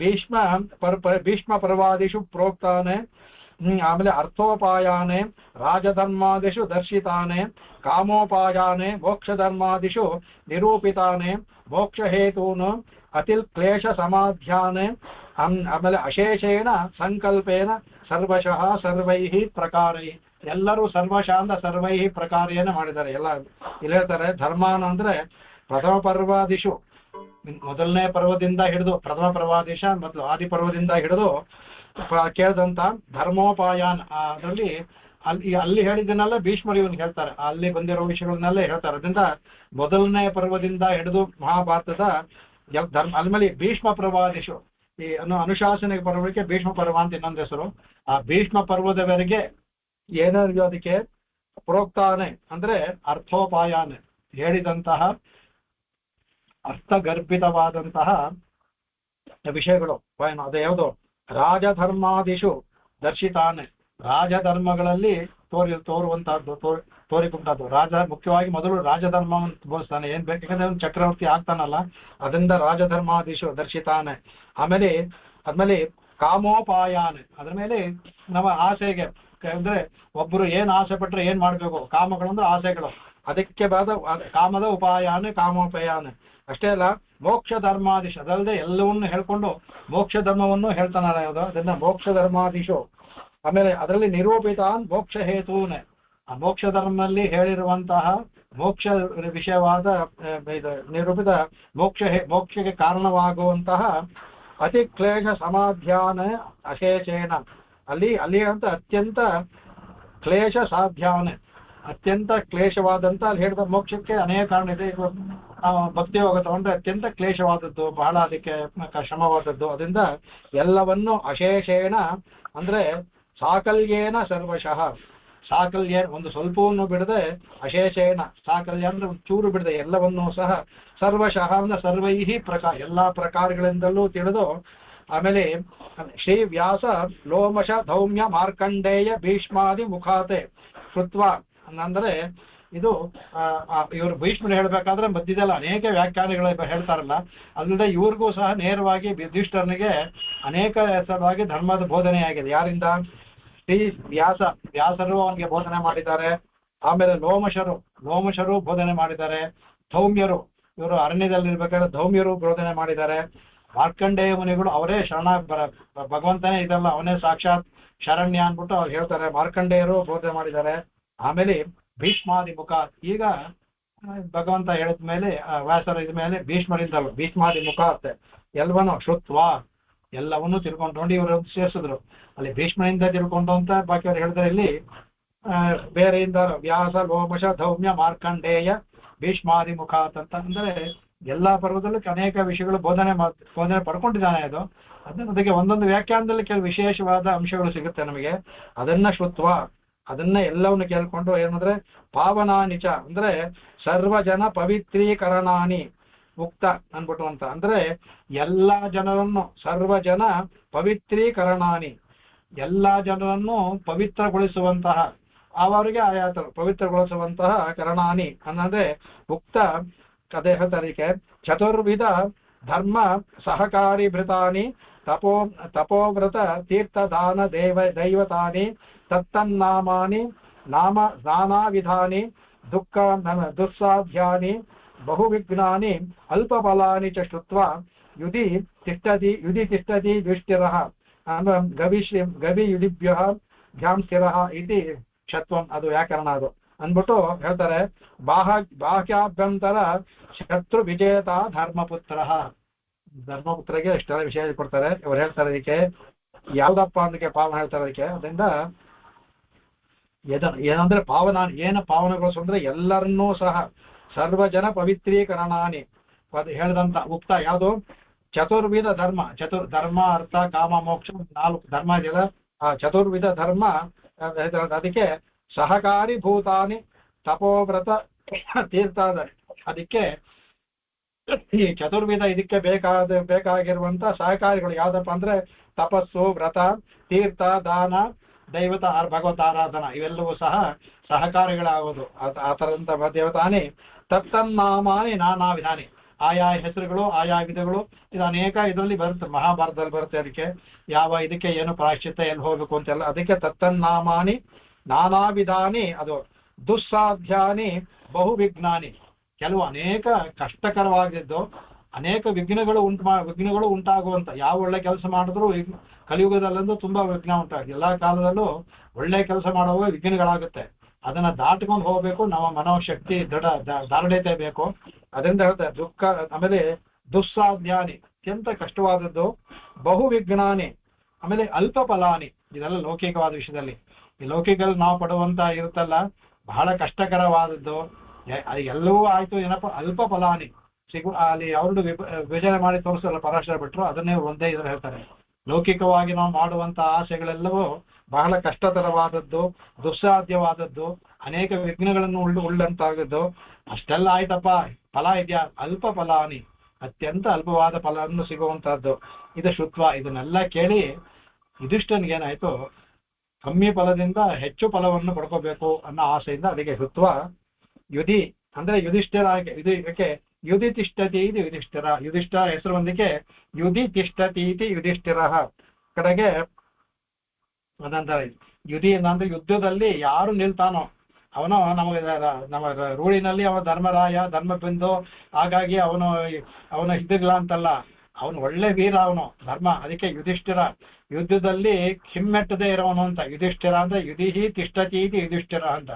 ಭೀಷ್ಮ ಪರ್ವಾದಿಷು ಪ್ರೋಕ್ತಾನೆ, ಆಮೇಲೆ ಅರ್ಥೋಪಾಯಾನೆ ರಾಜಧರ್ಮಾದಿಷು ದರ್ಶಿತಾನೆ, ಕಾಮೋಪಾಯಾನೆ ಮೋಕ್ಷಧರ್ಮಾದಿಷು ನಿರೂಪಿತಾನೆ, ಮೋಕ್ಷಹೇತೂನ್ ಅತಿಲ್ ಕ್ಲೇಶ ಸಮಾಧ್ಯಾನೆ, ಆಮೇಲೆ ಅಶೇಷೇಣ ಸಂಕಲ್ಪೇನ ಸರ್ವಶಃ ಸರ್ವೈಃ ಪ್ರಕಾರೈ. ಎಲ್ಲರೂ ಸರ್ವಶಃ ಅಂತ ಸರ್ವೈಃ ಪ್ರಕಾರೇನ ಮಾಡಿದ್ದಾರೆ. ಎಲ್ಲ ಇಲ್ಲಿ ಹೇಳ್ತಾರೆ ಧರ್ಮಾನ ಅಂದ್ರೆ ಪ್ರಥಮ ಪರ್ವಾದಿಷು, ಮೊದಲನೇ ಪರ್ವದಿಂದ ಹಿಡಿದು ಪ್ರಥಮ ಪರ್ವಾದಿಶ ಮೊದಲು ಆದಿ ಪರ್ವದಿಂದ ಹಿಡಿದು ಕೇಳಿದಂತ ಧರ್ಮೋಪಾಯಾನ್ ಅದರಲ್ಲಿ ಅಲ್ಲಿ ಹೇಳಿದ್ದನ್ನೆಲ್ಲ ಭೀಷ್ಮರು ಇವನ್ ಹೇಳ್ತಾರೆ, ಅಲ್ಲಿ ಬಂದಿರೋ ವಿಷಯಗಳನ್ನೆಲ್ಲ ಹೇಳ್ತಾರೆ. ಅದರಿಂದ ಮೊದಲನೇ ಪರ್ವದಿಂದ ಹಿಡಿದು ಮಹಾಭಾರತದ ಧರ್ಮ ಅಲ್ಮೇಲೆ ಭೀಷ್ಮ ಪರ್ವಾದಿಶು, ಈ ಅನುಶಾಸನಿಕ ಪರ್ವಕ್ಕೆ ಭೀಷ್ಮ ಪರ್ವ ಅಂತ ಇನ್ನೊಂದು ಹೆಸರು. ಆ ಭೀಷ್ಮ ಪರ್ವದವರೆಗೆ ಏನಾದ್ರು ಅದಕ್ಕೆ ಪ್ರೋಕ್ತಾನೆ ಅಂದ್ರೆ ಅರ್ಥೋಪಾಯಾನೆ ಹೇಳಿದಂತಹ ಅರ್ಥಗರ್ಭಿತವಾದಂತಹ ವಿಷಯಗಳು. ಅದೇ ಯಾವುದು ರಾಜಧರ್ಮಾದಿಷು ದರ್ಶಿತಾನೆ, ರಾಜಧರ್ಮಗಳಲ್ಲಿ ತೋರುವಂತಹದ್ದು ತೋರಿಕೊಂಡದ್ದು. ಮುಖ್ಯವಾಗಿ ಮೊದಲು ರಾಜಧರ್ಮವನ್ನು ಬೋಧಿಸ್ತಾನೆ. ಏನ್ ಬೇಕಂದ್ರೆ ಒಂದು ಚಕ್ರವರ್ತಿ ಆಗ್ತಾನಲ್ಲ, ಅದರಿಂದ ರಾಜಧರ್ಮಾದಿಶು ದರ್ಶಿತಾನೆ. ಆದ್ಮೇಲೆ ಕಾಮೋಪಾಯಾನೆ, ಅದ್ರ ಮೇಲೆ ನಮ್ಮ ಆಸೆಗೆ ಅಂದ್ರೆ ಒಬ್ರು ಏನ್ ಆಸೆ ಪಟ್ರೆ ಏನ್ ಮಾಡ್ಬೇಕು, ಕಾಮಗಳಂದ್ರೆ ಆಸೆಗಳು, ಅದಕ್ಕೆ ಬಾದ ಕಾಮದ ಉಪಾಯಾನೆ ಕಾಮೋಪಾಯಾನೆ. ಅಷ್ಟೇ ಅಲ್ಲ ಮೋಕ್ಷ ಧರ್ಮಾದಿಶು, ಅದಲ್ಲದೆ ಎಲ್ಲವನ್ನೂ ಹೇಳ್ಕೊಂಡು ಮೋಕ್ಷ ಧರ್ಮವನ್ನು ಹೇಳ್ತಾನಲ್ಲ ಯಾವುದು, ಅದನ್ನ ಮೋಕ್ಷ ಧರ್ಮಾದಿಶು. ಆಮೇಲೆ ಅದರಲ್ಲಿ ನಿರೂಪಿತಾನ್ ಮೋಕ್ಷ ಹೇತೂನೆ, ಆ ಮೋಕ್ಷ ಧರ್ಮದಲ್ಲಿ ಹೇಳಿರುವಂತಹ ಮೋಕ್ಷ ವಿಷಯವಾದ ನಿರೂಪಿತ ಮೋಕ್ಷಕ್ಕೆ ಕಾರಣವಾಗುವಂತಹ ಅತಿ ಕ್ಲೇಶ ಸಮಾಧ್ಯಾನ ಅಶೇಷೇಣ, ಅಲ್ಲಿ ಅಂತ ಅತ್ಯಂತ ಕ್ಲೇಶ ಸಾಧ್ಯಾನೆ, ಅತ್ಯಂತ ಕ್ಲೇಶವಾದಂತ ಅಲ್ಲಿ ಹೇಳಿದ ಮೋಕ್ಷಕ್ಕೆ ಅನೇಕ ಕಾರಣ ಇದೆ. ಭಕ್ತಿ ಯೋಗ ತಗೊಂಡ್ರೆ ಅತ್ಯಂತ ಕ್ಲೇಶವಾದದ್ದು, ಬಹಳ ಅದಕ್ಕೆ ಶ್ರಮವಾದದ್ದು. ಅದರಿಂದ ಎಲ್ಲವನ್ನು ಅಶೇಷೇಣ ಅಂದ್ರೆ ಸಾಕಲ್ಯೇನ ಸರ್ವಶಃ, ಸಾಕಲ್ಯ ಒಂದು ಸ್ವಲ್ಪವನ್ನು ಬಿಡದೆ, ಅಶೇಷೇಣ ಸಾಕಲ್ಯ ಅಂದ್ರೆ ಚೂರು ಬಿಡದೆ ಎಲ್ಲವನ್ನೂ ಸಹ, ಸರ್ವಶಃ ಅಂದ್ರೆ ಸರ್ವೈಹಿ ಪ್ರಕಾರ ಎಲ್ಲಾ ಪ್ರಕಾರಗಳಿಂದಲೂ ತಿಳಿದು. ಆಮೇಲೆ ಶ್ರೀ ವ್ಯಾಸ ಲೋಮಶ ಧೌಮ್ಯ ಮಾರ್ಕಂಡೇಯ ಭೀಷ್ಮಾದಿ ಮುಖಾತೆ ಕೃತ್ವ ಅಂದ್ರೆ ಇದು ಇವರು ಭೀಷ್ಮರು ಹೇಳ್ಬೇಕಾದ್ರೆ ಮಧ್ಯದಲ್ಲ ಅನೇಕ ವ್ಯಾಖ್ಯಾನಗಳು ಹೇಳ್ತಾರಲ್ಲ, ಅಲ್ಲದೆ ಇವ್ರಿಗೂ ಸಹ ನೇರವಾಗಿ ಯುಧಿಷ್ಠಿರನಿಗೆ ಅನೇಕ ಹೆಸರಾಗಿ ಧರ್ಮದ ಬೋಧನೆಯಾಗಿದೆ. ಯಾರಿಂದ? ಶ್ರೀ ವ್ಯಾಸರು ಅವನಿಗೆ ಬೋಧನೆ ಮಾಡಿದ್ದಾರೆ. ಆಮೇಲೆ ಲೋಮಶರು ಬೋಧನೆ ಮಾಡಿದ್ದಾರೆ. ಧೌಮ್ಯರು ಇವರು ಅರಣ್ಯದಲ್ಲಿರ್ಬೇಕಾದ್ರೆ ಧೌಮ್ಯರು ಬೋಧನೆ ಮಾಡಿದ್ದಾರೆ. ಮಾರ್ಕಂಡೇಯ ಮುನಿಗಳು ಅವರೇ ಭಗವಂತನೇ ಇದಲ್ಲ, ಅವನೇ ಸಾಕ್ಷಾತ್ ಶರಣ್ಯ ಅಂದ್ಬಿಟ್ಟು ಅವ್ರು ಹೇಳ್ತಾರೆ. ಮಾರ್ಕಂಡೇಯರು ಬೋಧನೆ ಮಾಡಿದ್ದಾರೆ. ಆಮೇಲೆ ಭೀಷ್ಮಾದಿ ಮುಖ, ಈಗ ಭಗವಂತ ಹೇಳಿದ ಮೇಲೆ ವ್ಯಾಸರ ಇದ ಮೇಲೆ ಭೀಷ್ಮರಿಂದಲ್ಲ ಭೀಷ್ಮಾದಿ ಮುಖ ಅಂತೆ ಎಲ್ಲವನ್ನೂ ಶುತ್ವ ಎಲ್ಲವನ್ನೂ ತಿಳ್ಕೊಂಡು ಇವರು ಸೇರಿಸಿದ್ರು. ಅಲ್ಲಿ ಭೀಷ್ಮನಿಂದ ತಿಳ್ಕೊಂಡು ಅಂತ ಬಾಕಿ ಅವ್ರು ಹೇಳಿದ್ರೆ, ಇಲ್ಲಿ ಬೇರೆಯಿಂದ ವ್ಯಾಸ ಲೋಮಶ ಧೌಮ್ಯ ಮಾರ್ಕಂಡೇಯ ಭೀಷ್ಮಾದಿ ಮುಖ ಅಂತ ಅಂದ್ರೆ ಎಲ್ಲಾ ಪರ್ವದಲ್ಲೂ ಅನೇಕ ವಿಷಯಗಳು ಬೋಧನೆ ಪಡ್ಕೊಂಡಿದ್ದಾನೆ. ಅದಕ್ಕೆ ಒಂದೊಂದು ವ್ಯಾಖ್ಯಾನದಲ್ಲಿ ಕೆಲವು ವಿಶೇಷವಾದ ಅಂಶಗಳು ಸಿಗುತ್ತೆ ನಮಗೆ. ಅದನ್ನ ಶುತ್ವ, ಅದನ್ನ ಎಲ್ಲವನ್ನು ಕೇಳ್ಕೊಂಡು ಏನಂದ್ರೆ ಪಾವನಾನಿಚ ಅಂದ್ರೆ ಸರ್ವಜನ ಪವಿತ್ರೀಕರಣಾನಿ ಮುಕ್ತ ಅನ್ಬಿಟ್ಟು ಅಂತ ಅಂದ್ರೆ ಎಲ್ಲಾ ಜನರನ್ನು ಸರ್ವಜನ ಪವಿತ್ರೀಕರಣಾನಿ ಎಲ್ಲಾ ಜನರನ್ನು ಪವಿತ್ರಗೊಳಿಸುವಂತಹ ಅವರಿಗೆ ಆಯಾತ ಪವಿತ್ರಗೊಳಿಸುವಂತಹ ಕರಣಾನಿ ಅನ್ನಂದ್ರೆ ಮುಕ್ತ ಕದೇ ಹೇಳ್ತಾರಿಕೆ ಚತುರ್ವಿಧ ಧರ್ಮ ಸಹಕಾರಿ ಭೃತಾನಿ ತಪೋವ್ರತ ತೀರ್ಥದಾನ ದೈವತಾನಿ ತತ್ತನ್ನಾಮಾನಿ ನಾನಾ ವಿಧಾನಿ ದುಸ್ಸಾಧ್ಯಾನಿ ಬಹುವಿಘ್ನಾನಿ ಅಲ್ಪಫಲಾನಿ ಚ ಶ್ರುತ್ವಾ ಯುಧಿ ತಿಷ್ಠತಿ ಯುಧಿಷ್ಠಿರಃ ಗವಿ ಯುಧಿಭ್ಯಃ ಧ್ಯಾಂ ಸ್ಥಿರಃ ಇತಿ ಕ್ಷತ್ವಂ. ಅದು ವ್ಯಾಕರಣ. ಅದು ಅಂದ್ಬಿಟ್ಟು ಹೇಳ್ತಾರೆ, ಬಾಹ್ಯಾಭ್ಯಂತರ ಶತ್ರು ವಿಜೇತ ಧರ್ಮಪುತ್ರಗೆ ಇಷ್ಟೆಲ್ಲ ವಿಷಯ ಕೊಡ್ತಾರೆ. ಇವ್ರು ಹೇಳ್ತಾರೆ ಇದಕ್ಕೆ ಯಾವ್ದಪ್ಪ ಅಂದಕ್ಕೆ ಪಾವನ ಹೇಳ್ತಾರೆ. ಅದಕ್ಕೆ ಅದರಿಂದ ಏನಂದ್ರೆ ಪಾವನಗೊಳಿಸು ಅಂದ್ರೆ ಎಲ್ಲರನ್ನೂ ಸಹ ಸರ್ವಜನ ಪವಿತ್ರೀಕರಣಾನಿ ಹೇಳಿದಂತ ಉಕ್ತ ಯಾವುದು ಚತುರ್ವಿಧ ಧರ್ಮ ಅರ್ಥ ಕಾಮ ಮೋಕ್ಷ 4 ಧರ್ಮ ಇದೆಯಲ್ಲ, ಆ ಚತುರ್ವಿಧ ಧರ್ಮ ಅದಕ್ಕೆ ಸಹಕಾರಿ ಭೂತಾನಿ ತಪೋವ್ರತ ತೀರ್ಥಾದ. ಅದಕ್ಕೆ ಈ ಚತುರ್ವಿಧ ಇದಕ್ಕೆ ಬೇಕಾಗಿರುವಂತ ಸಹಕಾರಿಗಳು ಯಾವ್ದಪ್ಪ ಅಂದ್ರೆ ತಪಸ್ಸು, ವ್ರತ, ತೀರ್ಥ, ದಾನ, ದೈವತ ಭಗವತ್ ಆರಾಧನಾ ಇವೆಲ್ಲವೂ ಸಹ ಸಹಕಾರಿಗಳಾಗೋದು. ಆ ತರದಂತ ದೇವತಾನಿ ತತ್ತನ್ನಾಮಾನಿ ನಾನಾ ವಿಧಾನಿ, ಆಯಾ ಹೆಸರುಗಳು ಆಯಾ ವಿಧಗಳು. ಇದು ಅನೇಕ ಇದರಲ್ಲಿ ಬರುತ್ತೆ, ಮಹಾಭಾರತದಲ್ಲಿ ಬರುತ್ತೆ. ಅದಕ್ಕೆ ಯಾವ ಇದಕ್ಕೆ ಏನು ಪ್ರಾಯಶ್ಚಿತ್ತ ಎಲ್ಲಿ ಹೋಗ್ಬೇಕು ಅಂತೆಲ್ಲ. ಅದಕ್ಕೆ ತತ್ತನ್ನಾಮಾನಿ ನಾನಾ ವಿಧಾನಿ. ಅದು ದುಸ್ಸಾಧ್ಯಾನಿ ಬಹುವಿಘ್ನಾನಿ, ಕೆಲವು ಅನೇಕ ಕಷ್ಟಕರವಾಗಿದ್ದು ಅನೇಕ ವಿಘ್ನಗಳು ಉಂಟಾಗುವಂತ. ಯಾವ ಒಳ್ಳೆ ಕೆಲಸ ಮಾಡಿದ್ರು ಕಲಿಯುಗದಲ್ಲಂದು ತುಂಬಾ ವಿಘ್ನ ಉಂಟಾಗುತ್ತೆ. ಎಲ್ಲಾ ಕಾಲದಲ್ಲೂ ಒಳ್ಳೆ ಕೆಲಸ ಮಾಡುವ ವಿಘ್ನಗಳಾಗುತ್ತೆ. ಅದನ್ನ ದಾಟ್ಕೊಂಡು ಹೋಗ್ಬೇಕು, ನಮ್ಮ ಮನೋಶಕ್ತಿ ಧಾರಣತೆ ಬೇಕು. ಅದರಿಂದ ಹೇಳ್ತಾರೆ ದುಃಖ. ಆಮೇಲೆ ದುಸ್ಸಾಧ್ಯಾನಿ ಅತ್ಯಂತ ಕಷ್ಟವಾದದ್ದು, ಬಹುವಿಘ್ನಾನಿ, ಆಮೇಲೆ ಅಲ್ಪ ಫಲಾನಿ. ಇದೆಲ್ಲ ಲೌಕಿಕವಾದ ವಿಷಯದಲ್ಲಿ. ಈ ಲೌಕಿಕದಲ್ಲಿ ನಾವು ಪಡುವಂತ ಇರುತ್ತಲ್ಲ ಬಹಳ ಕಷ್ಟಕರವಾದದ್ದು. ಎಲ್ಲವೂ ಆಯ್ತು, ಏನಪ್ಪ ಅಲ್ಪ ಫಲಾನಿ ಅಲ್ಲಿ ಅವ್ರದ್ದು ವಿಭಜನೆ ಮಾಡಿ ತೋರಿಸಲ್ಲ ಪರಾಶರ ಬಿಟ್ರು. ಅದನ್ನೇ ಒಂದೇ ಇದ್ರಲ್ಲಿ ಹೇಳ್ತಾರೆ. ಲೌಕಿಕವಾಗಿ ನಾವು ಮಾಡುವಂತ ಆಸೆಗಳೆಲ್ಲವೂ ಬಹಳ ಕಷ್ಟತರವಾದದ್ದು, ದುಸ್ಸಾಧ್ಯವಾದದ್ದು, ಅನೇಕ ವಿಘ್ನಗಳನ್ನು ಉಳ್ಳಂತಾಗದ್ದು. ಅಷ್ಟೆಲ್ಲ ಆಯ್ತಪ್ಪ, ಫಲ ಇದೆಯಾ? ಅಲ್ಪ ಫಲಾನಿ, ಅತ್ಯಂತ ಅಲ್ಪವಾದ ಫಲವನ್ನು ಸಿಗುವಂತಹದ್ದು. ಇದು ಶುತ್ವ. ಇದನ್ನೆಲ್ಲ ಕೇಳಿ ಯುಧಿಷ್ಠನಿಗೆ ಏನಾಯ್ತು, ಕಮ್ಮಿ ಫಲದಿಂದ ಹೆಚ್ಚು ಫಲವನ್ನು ಪಡ್ಕೋಬೇಕು ಅನ್ನೋ ಆಸೆಯಿಂದ ಅದಕ್ಕೆ ಶುತ್ವ ಯುಧಿ ಅಂದ್ರೆ ಯುಧಿಷ್ಠಿರ. ಇದಕ್ಕೆ ಯುಧಿ ತಿಷ್ಠತಿ ಇದು ಯುಧಿಷ್ಠಿರ. ಯುಧಿಷ್ಠ ಹೆಸರು ಒಂದಕ್ಕೆ ಯುಧಿ ತಿಷ್ಠತಿ ಇತಿ ಯುಧಿಷ್ಠಿರ. ಕಡೆಗೆ ಅದಂತ ಯುಧಿ ಅಂದ್ರೆ ಯುದ್ಧದಲ್ಲಿ ಯಾರು ನಿಲ್ತಾನೋ ಅವನು ನಮಗೆ ನಮ್ಮ ರೂಢಿನಲ್ಲಿ ಅವನ ಧರ್ಮರಾಯ ಧರ್ಮಬಿಂದು, ಹಾಗಾಗಿ ಅವನು ಇದ್ದಿಲ್ಲ ಅಂತಲ್ಲ, ಅವನು ಒಳ್ಳೆ ವೀರ, ಅವನು ಧರ್ಮ. ಅದಕ್ಕೆ ಯುಧಿಷ್ಠಿರ, ಯುದ್ಧದಲ್ಲಿ ಹಿಮ್ಮೆಟ್ಟದೆ ಇರೋವನು ಅಂತ. ಯುಧಿಷ್ಠಿರ ಅಂದ್ರೆ ಯುಧಿಹಿ ತಿಷ್ಠತಿ ಇತಿ ಯುಧಿಷ್ಠಿರ ಅಂತ.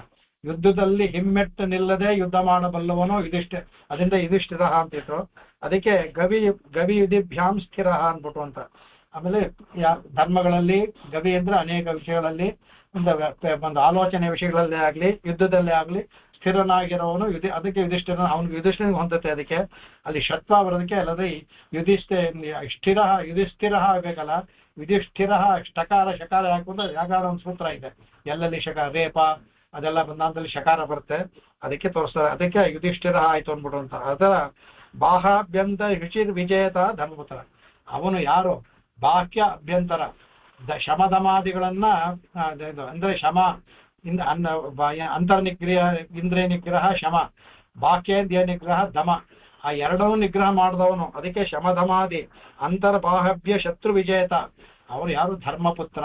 ಯುದ್ಧದಲ್ಲಿ ಹಿಮ್ಮೆಟ್ಟು ನಿಲ್ಲದೆ ಯುದ್ಧ ಮಾಡಬಲ್ಲವನು ಅದರಿಂದ ಯುಧಿಷ್ಠಿರ ಅಂತಿದ್ರು. ಅದಕ್ಕೆ ಗವಿ ಯುಧಿಭ್ಯಾಂ ಸ್ಥಿರ ಅಂದ್ಬಿಟ್ಟು ಅಂತ. ಆಮೇಲೆ ಧರ್ಮಗಳಲ್ಲಿ ಗವಿ ಅಂದ್ರೆ ಅನೇಕ ವಿಷಯಗಳಲ್ಲಿ ಒಂದು ಆಲೋಚನೆ ವಿಷಯಗಳಲ್ಲೇ ಆಗ್ಲಿ ಯುದ್ಧದಲ್ಲೇ ಆಗ್ಲಿ ಸ್ಥಿರನಾಗಿರೋವನು ಅದಕ್ಕೆ ಯುಧಿಷ್ಠಿರನಿಗೆ ಹೊಂದುತ್ತೆ. ಅದಕ್ಕೆ ಅಲ್ಲಿ ಶತ್ವ ಬರೋದಕ್ಕೆ ಅಲ್ಲದೆ ಯುಧಿಷ್ಠಿರ ಆಗ್ಬೇಕಲ್ಲ, ಯುಧಿಷ್ಠಿರ ಷ್ಟಕಾರ ಶಕಾರ ಹಾಕುವಂತ ಯಾಕಾರ ಒಂದು ಸೂತ್ರ ಇದೆ. ಎಲ್ಲೆಲ್ಲಿ ಶಕಾರ ರೇಪ ಅದೆಲ್ಲ ಬಂದಾಂತಲ್ಲಿ ಶಕಾರ ಬರುತ್ತೆ, ಅದಕ್ಕೆ ತೋರಿಸ್ತಾರೆ. ಅದಕ್ಕೆ ಯುಧಿಷ್ಠಿರ ಆಯ್ತು ಅಂದ್ಬಿಟ್ಟು ಅಂತ. ಅದರ ಬಾಹಾಭ್ಯಂತ ರುಚಿರ್ ವಿಜೇತ ಧರ್ಮಪುತ್ರ. ಅವನು ಯಾರು ಬಾಹ್ಯ ಅಭ್ಯಂತರ ಶಮಧಮಾದಿಗಳನ್ನ ಅಂದ್ರೆ ಶಮ ಅಂತರ್ನಿಗ್ರಹ ಇಂದ್ರಿಯ ನಿಗ್ರಹ ಶಮ, ಬಾಹ್ಯೇಂದ್ರಿಯ ನಿಗ್ರಹ ದಮ, ಆ ಎರಡನ್ನೂ ನಿಗ್ರಹ ಮಾಡಿದವನು. ಅದಕ್ಕೆ ಶಮಧಮಾದಿ ಅಂತರ್ಬಾಹಭ್ಯ ಶತ್ರು ವಿಜೇತ. ಅವನು ಯಾರು? ಧರ್ಮಪುತ್ರ.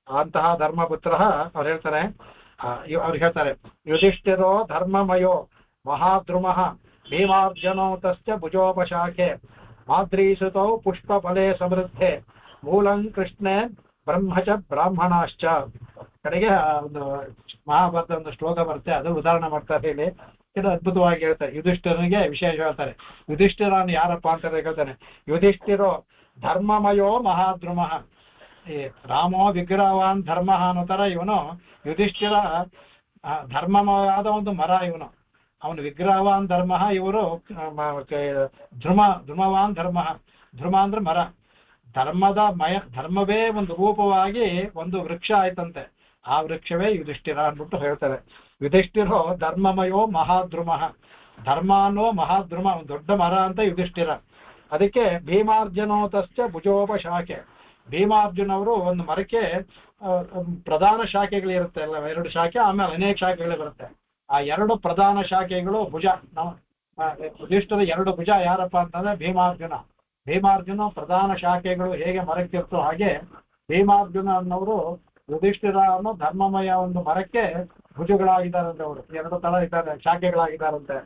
ಅಂತಹ ಧರ್ಮಪುತ್ರ ಅವ್ರು ಹೇಳ್ತಾರೆ ಯುಧಿಷ್ಠಿರೋ ಧರ್ಮಮಯೋ ಮಹಾದ್ರುಮಃ ಭೀಮಾರ್ಜನೋ ತಸ್ಯ ಭುಜೋಪಶಾಖೆ ಮಾದ್ರೀಸುತೌ ಪುಷ್ಪ ಫಲೇ ಸಮೃದ್ಧೆ ಮೂಲಂ ಕೃಷ್ಣೇ ಬ್ರಹ್ಮಚ ಬ್ರಾಹ್ಮಣಾಶ್ಚ. ಕಡೆಗೆ ಒಂದು ಮಹಾಭಾರತ ಒಂದು ಶ್ಲೋಕ ಬರುತ್ತೆ, ಅದು ಉದಾಹರಣೆ ಮಾಡ್ತಾರೆ ಹೇಳಿ. ಇದು ಅದ್ಭುತವಾಗಿ ಹೇಳ್ತಾರೆ. ಯುಧಿಷ್ಠಿರನಿಗೆ ವಿಶೇಷ ಹೇಳ್ತಾರೆ. ಯುಧಿಷ್ಠಿರನು ಯಾರಪ್ಪ ಅಂತ ಹೇಳ್ತಾನೆ, ಯುಧಿಷ್ಠಿರೋ ಧರ್ಮಮಯೋ ಮಹಾದ್ರುಮಃ. ಈ ರಾಮೋ ವಿಗ್ರಹವಾನ್ ಧರ್ಮ ಅನ್ನೋ ತರ ಇವನು ಯುಧಿಷ್ಠಿರ ಧರ್ಮಮಯವಾದ ಒಂದು ಮರ ಇವನು. ಅವನು ವಿಗ್ರಹವಾನ್ ಧರ್ಮ, ಇವರು ಧ್ರುಮವಾನ್ ಧರ್ಮ. ಧ್ರುವ ಅಂದ್ರೆ ಮರ. ಧರ್ಮವೇ ಒಂದು ರೂಪವಾಗಿ ಒಂದು ವೃಕ್ಷ ಆಯ್ತಂತೆ. ಆ ವೃಕ್ಷವೇ ಯುಧಿಷ್ಠಿರ ಅಂದ್ಬಿಟ್ಟು ಹೇಳ್ತಾರೆ. ಯುಧಿಷ್ಠಿರೋ ಧರ್ಮಮಯೋ ಮಹಾದ್ರುಮಃ. ಧರ್ಮ ಅನ್ನೋ ಮಹಾದ್ರುಮ, ಒಂದು ದೊಡ್ಡ ಮರ ಅಂತ ಯುಧಿಷ್ಠಿರ. ಅದಕ್ಕೆ ಭೀಮಾರ್ಜುನೋತಶ್ಚ ಭುಜೋಪಶಾಖೆ. ಭೀಮಾರ್ಜುನವರು ಒಂದು ಮರಕ್ಕೆ ಪ್ರಧಾನ ಶಾಖೆಗಳಿರುತ್ತೆ ಅಲ್ಲ, 2 ಶಾಖೆ, ಆಮೇಲೆ ಅನೇಕ ಶಾಖೆಗಳು ಬರುತ್ತೆ. ಆ 2 ಪ್ರಧಾನ ಶಾಖೆಗಳು ಭುಜ. ಯುಧಿಷ್ಠಿರ 2 ಭುಜ ಯಾರಪ್ಪ ಅಂತಂದ್ರೆ ಭೀಮಾರ್ಜುನ. ಭೀಮಾರ್ಜುನ ಪ್ರಧಾನ ಶಾಖೆಗಳು ಹೇಗೆ ಮರಕ್ಕಿರ್ತೋ ಹಾಗೆ ಭೀಮಾರ್ಜುನ ಅನ್ನೋರು ಯುಧಿಷ್ಠಿರ ಅನ್ನೋ ಧರ್ಮಮಯ ಒಂದು ಮರಕ್ಕೆ ಭುಜಗಳಾಗಿದ್ದಾರಂತೆ ಅವರು, 2 ತಳ ಇದ್ದಾರೆ, ಶಾಖೆಗಳಾಗಿದ್ದಾರಂತೆ.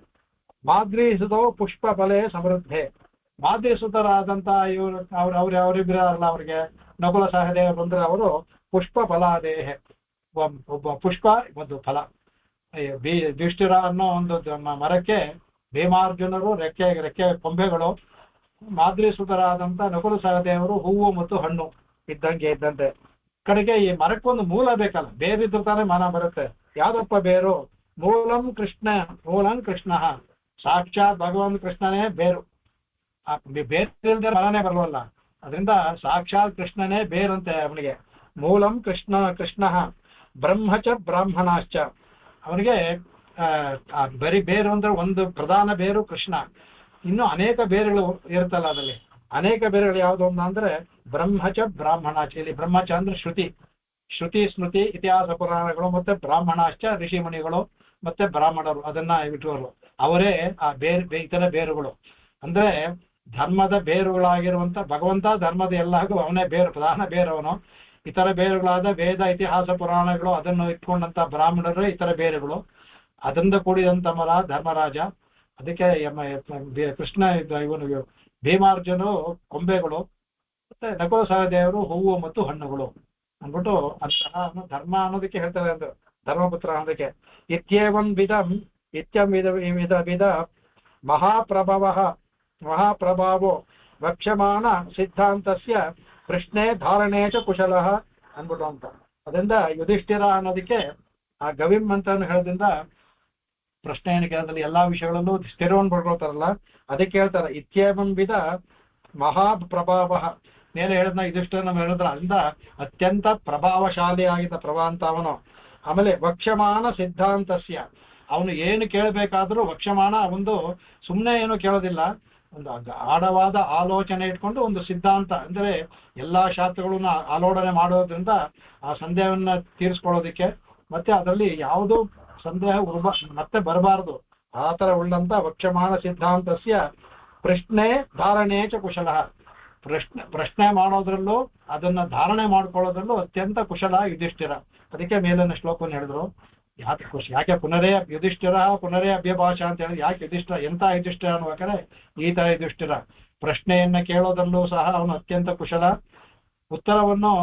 ಮಾದ್ರೀಸುತೋ ಪುಷ್ಪ ಫಲೆ ಸಮೃದ್ಧೆ. ಮಾದ್ರೀಸುತರಾದಂತ ಇವರು ಅವರಿಬ್ಬರಲ್ಲ, ಅವ್ರಿಗೆ ನಕುಲ ಸಹದೇವರು ಅಂದ್ರೆ ಅವರು ಪುಷ್ಪ ಫಲಾದೇಹ, ಒಬ್ಬ ಪುಷ್ಪ ಒಂದು ಫಲ. ಯುಧಿಷ್ಠಿರ ಅನ್ನೋ ಒಂದು ಮರಕ್ಕೆ ಭೀಮಾರ್ಜುನರು ರೆಕ್ಕೆ ಕೊಂಬೆಗಳು, ಮಾದ್ರೀಸುತರಾದಂತ ನಕುಲ ಸಹದೇವರು ಹೂವು ಮತ್ತು ಹಣ್ಣು ಇದ್ದಂತೆ. ಕಡೆಗೆ ಈ ಮರಕ್ಕೊಂದು ಮೂಲ ಬೇಕಲ್ಲ, ಬೇರಿದ್ರು ತಾನೇ ಮನ ಬರುತ್ತೆ. ಯಾವ್ದಪ್ಪ ಬೇರು? ಮೂಲಂ ಕೃಷ್ಣ, ಸಾಕ್ಷಾತ್ ಭಗವಂತ ಕೃಷ್ಣನೇ ಬೇರು. ಬೇರಿಲ್ದೆ ಮರನೇ ಬರಲ್ವಲ್ಲ, ಅದರಿಂದ ಸಾಕ್ಷಾತ್ ಕೃಷ್ಣನೇ ಬೇರಂತೆ ಅವನಿಗೆ. ಮೂಲಂ ಕೃಷ್ಣ ಬ್ರಹ್ಮಚ ಬ್ರಾಹ್ಮಣಾಶ್ಚ. ಅವನಿಗೆ ಬರೀ ಬೇರು ಅಂದ್ರೆ ಒಂದು ಪ್ರಧಾನ ಬೇರು ಕೃಷ್ಣ, ಇನ್ನು ಅನೇಕ ಬೇರುಗಳು ಇರುತ್ತಲ್ಲ, ಅದರಲ್ಲಿ ಅನೇಕ ಬೇರುಗಳು ಯಾವುದು ಅಂದ್ರೆ ಬ್ರಹ್ಮಚ ಬ್ರಾಹ್ಮಣಾಚ. ಇಲ್ಲಿ ಬ್ರಹ್ಮಚ ಅಂದ್ರೆ ಶ್ರುತಿ ಸ್ಮೃತಿ ಇತಿಹಾಸ ಪುರಾಣಗಳು, ಮತ್ತೆ ಬ್ರಾಹ್ಮಣಾಶ್ಚ ಋಷಿಮುನಿಗಳು, ಮತ್ತೆ ಬ್ರಾಹ್ಮಣರು, ಅದನ್ನ ಇಟ್ಟವರು ಅವರೇ ಆ ಇತರ ಬೇರುಗಳು. ಅಂದ್ರೆ ಧರ್ಮದ ಬೇರುಗಳಾಗಿರುವಂತ ಭಗವಂತ, ಧರ್ಮದ ಎಲ್ಲರಿಗೂ ಅವನೇ ಬೇರು, ಪ್ರಧಾನ ಬೇರು ಅವನು. ಇತರ ಬೇರುಗಳಾದ ವೇದ ಇತಿಹಾಸ ಪುರಾಣಗಳು, ಅದನ್ನು ಇಟ್ಕೊಂಡಂತ ಬ್ರಾಹ್ಮಣರು ಇತರ ಬೇರುಗಳು. ಅದರಿಂದ ಕೂಡಿದಂತ ಮರ ಧರ್ಮರಾಜ. ಅದಕ್ಕೆ ಕೃಷ್ಣ ಇವನು ಭೀಮಾರ್ಜುನು ಕೊಂಬೆಗಳು, ಮತ್ತೆ ನಕುಲ ಸಹದೇವರು ಹೂವು ಮತ್ತು ಹಣ್ಣುಗಳು ಅಂದ್ಬಿಟ್ಟು ಅಂತಹ ಧರ್ಮ ಅನ್ನೋದಕ್ಕೆ ಹೇಳ್ತಾರೆ, ಅಂದ್ರೆ ಧರ್ಮಪುತ್ರ ಅನ್ನೋದಕ್ಕೆ. ಇತ್ಯಂ ವಿಧ ಮಹಾಪ್ರಭಾವೋ ವಕ್ಷ್ಯಮಾಣ ಸಿದ್ಧಾಂತಸ್ಯ ಪ್ರಶ್ನೆ ಧಾರಣೆ ಚ ಕುಶಲಃ ಅಂದ್ಬಿಟ್ಟು ಅಂತ. ಅದರಿಂದ ಯುಧಿಷ್ಠಿರ ಅನ್ನೋದಕ್ಕೆ ಆ ಗವಿಂ ಅಂತ ಹೇಳೋದ್ರಿಂದ ಪ್ರಶ್ನೆಯನ್ನು ಕೇಳಿದ್ರೆ ಎಲ್ಲಾ ವಿಷಯಗಳಲ್ಲೂ ಸ್ಥಿರವನ್ನು ಪಡ್ಕೊಳ್ತಾರಲ್ಲ, ಅದಕ್ಕೆ ಹೇಳ್ತಾರೆ ಇತ್ಯೇವಂ ವಿಧ ಮಹಾಪ್ರಭಾವ. ಮೇಲೆ ಹೇಳಿದ್ನ ಯುಧಿಷ್ಠಿರನ ಹೇಳಿದ್ರ ಅದರಿಂದ ಅತ್ಯಂತ ಪ್ರಭಾವಶಾಲಿ ಆಗಿದ್ದ ಅಂತ ಅವನು. ಆಮೇಲೆ ವಕ್ಷ್ಯಮಾನ ಸಿದ್ಧಾಂತಸ್ಯ, ಅವನು ಏನು ಕೇಳಬೇಕಾದ್ರೂ ವಕ್ಷ್ಯಮಾನ ಒಂದು ಸುಮ್ಮನೆ ಏನು ಕೇಳೋದಿಲ್ಲ, ಒಂದು ಆಳವಾದ ಆಲೋಚನೆ ಇಟ್ಕೊಂಡು ಒಂದು ಸಿದ್ಧಾಂತ ಅಂದ್ರೆ ಎಲ್ಲಾ ಶಾಸ್ತ್ರಗಳನ್ನ ಆಲೋಡನೆ ಮಾಡೋದ್ರಿಂದ ಆ ಸಂದೇಹವನ್ನ ತೀರಿಸ್ಕೊಳ್ಳೋದಿಕ್ಕೆ, ಮತ್ತೆ ಅದರಲ್ಲಿ ಯಾವುದು ಸಂದೇಹ ಮತ್ತೆ ಬರಬಾರದು ಆ ತರ ಉಳ್ಳಂತ ವಕ್ಷ್ಯಮಾನ ಸಿದ್ಧಾಂತಸ್ಯ ಪ್ರಶ್ನೆ ಧಾರಣೆ ಚ ಕುಶಲ. ಪ್ರಶ್ನೆ ಮಾಡೋದ್ರಲ್ಲೂ ಅದನ್ನ ಧಾರಣೆ ಮಾಡ್ಕೊಳ್ಳೋದ್ರಲ್ಲೂ ಅತ್ಯಂತ ಕುಶಲ ಯುಧಿಷ್ಠಿರ. ಅದಕ್ಕೆ ಮೇಲಿನ ಶ್ಲೋಕವನ್ನು ಹೇಳಿದ್ರು. ಯಾಕೆ ಯುಧಿಷ್ಠಿರ ಪುನರೇ ಅಭ್ಯಭಾಷ ಅಂತ ಹೇಳಿ, ಯಾಕೆ ಯುಧಿಷ್ಠಿರ, ಎಂತ ಯುಧಿಷ್ಠಿರ ಅನ್ಬೇಕಾದ್ರೆ ಈ ತರ ಯುಧಿಷ್ಠಿರ. ಪ್ರಶ್ನೆಯನ್ನ ಕೇಳೋದ್ರಲ್ಲೂ ಸಹ ಅವನು ಅತ್ಯಂತ ಕುಶಲ, ಉತ್ತರವನ್ನು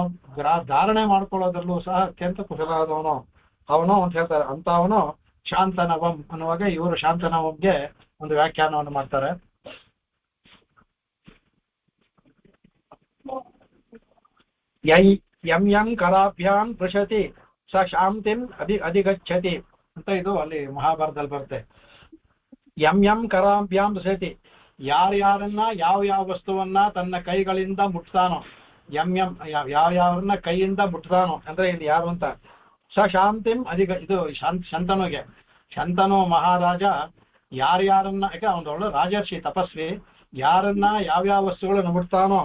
ಧಾರಣೆ ಮಾಡ್ಕೊಳ್ಳೋದ್ರಲ್ಲೂ ಸಹ ಅತ್ಯಂತ ಕುಶಲಾದವನು ಅವನು ಅಂತ ಹೇಳ್ತಾರೆ. ಅಂತ ಅವನು ಶಾಂತನವಂ ಅನ್ನುವಾಗ ಇವರು ಶಾಂತನವಂಗೆ ಒಂದು ವ್ಯಾಖ್ಯಾನವನ್ನು ಮಾಡ್ತಾರೆ. ಯಂ ಕರಾಭ್ಯಾಂ ಪೃಷತಿ ಸ ಶಾಂತಿಂ ಅಧಿಗಚ್ಚತಿ ಅಂತ ಇದು ಅಲ್ಲಿ ಮಹಾಭಾರತದಲ್ಲಿ ಬರುತ್ತೆ. ಯಂ ಕರಾಭ್ಯಾಂ ಪೃಷತಿ, ಯಾರ್ಯಾರನ್ನ ಯಾವ ವಸ್ತುವನ್ನ ತನ್ನ ಕೈಗಳಿಂದ ಮುಟ್ತಾನೋ, ಯಾವ್ಯಾವ್ರನ್ನ ಕೈಯಿಂದ ಮುಟ್ತಾನೋ ಅಂದ್ರೆ ಇಲ್ಲಿ ಯಾರು ಅಂತ, ಸ ಶಾಂತಿಂ ಇದು ಶಂತನು ಮಹಾರಾಜ ಯಾರ್ಯಾರನ್ನ, ಯಾಕೆ ಅವನೊಳ್ಳೆ ರಾಜರ್ಷಿ ತಪಸ್ವಿ, ಯಾರನ್ನ ಯಾವ್ಯಾವ ವಸ್ತುಗಳನ್ನು ಮುಟ್ತಾನೋ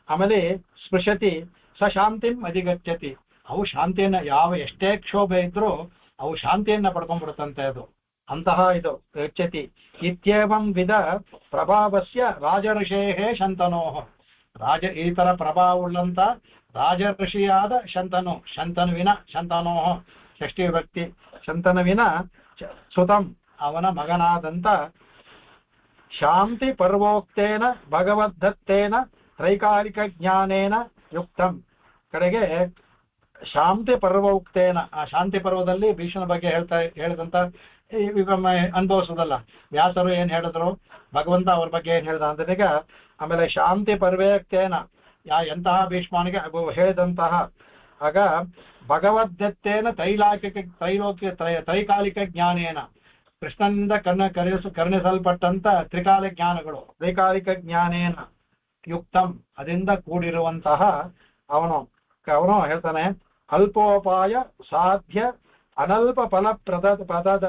ಆಮೇಲೆ ಸ್ಪೃಶತಿ ಸ ಶಾಂತಿಂ ಅಧಿಗಚ್ಚತಿ, ಅವು ಶಾಂತಿಯನ್ನ, ಎಷ್ಟೇ ಕ್ಷೋಭೆ ಇದ್ರೂ ಅವು ಶಾಂತಿಯನ್ನ ಪಡ್ಕೊಂಡ್ಬಿಡುತ್ತಂತೆ ಅದು, ಅಂತಹ ಇದು ಗಚ್ಚತಿ. ಇತ್ಯೇವಂ ವಿಧ ಪ್ರಭಾವಸ್ಯ ರಾಜಋಷೇಹೇ ಶಂತನೋಹ, ಈ ತರ ಪ್ರಭಾವವುಳ್ಳಂತ ರಾಜಋಷಿಯಾದ ಶಂತನುವಿನ ಶಂತನೋಹ ಷಷ್ಠಿ ವಿಭಕ್ತಿ, ಶಂತನುವಿನ ಸುತಂ ಅವನ ಮಗನಾದಂತ ಶಾಂತಿ ಪರ್ವೋಕ್ತೇನ ಭಗವದ್ದತ್ತೇನ ತ್ರೈಕಾಲಿಕ ಜ್ಞಾನೇನ ಯುಕ್ತಂ. ಕಡೆಗೆ ಶಾಂತಿ ಪರ್ವೋಕ್ತೇನ, ಆ ಶಾಂತಿ ಪರ್ವದಲ್ಲಿ ಭೀಷ್ಮನ ಬಗ್ಗೆ ಹೇಳಿದಂತ ಅನುಭವಿಸೋದಲ್ಲ, ವ್ಯಾಸರು ಏನ್ ಹೇಳಿದ್ರು, ಭಗವಂತ ಅವ್ರ ಬಗ್ಗೆ ಏನ್ ಹೇಳ್ದ ಅಂತ. ಆಮೇಲೆ ಶಾಂತಿ ಪರ್ವೋಕ್ತೇನ ಎಂತಹ ಭೀಷ್ಮನಿಗೆ ಹೇಳಿದಂತಹ, ಆಗ ಭಗವದ್ದತ್ತೇನ ತ್ರೈಕಾಲಿಕ ಜ್ಞಾನೇನ, ಕೃಷ್ಣನಿಂದ ಕರ್ಣಿಸಲ್ಪಟ್ಟಂತ ತ್ರೈಕಾಲಿಕ ಜ್ಞಾನೇನ ಯುಕ್ತಂ, ಅದರಿಂದ ಕೂಡಿರುವಂತಹ ಅವನು ಹೇಳ್ತಾನೆ. ಅಲ್ಪೋಪಾಯ ಸಾಧ್ಯ ಅನಲ್ಪ ಫಲ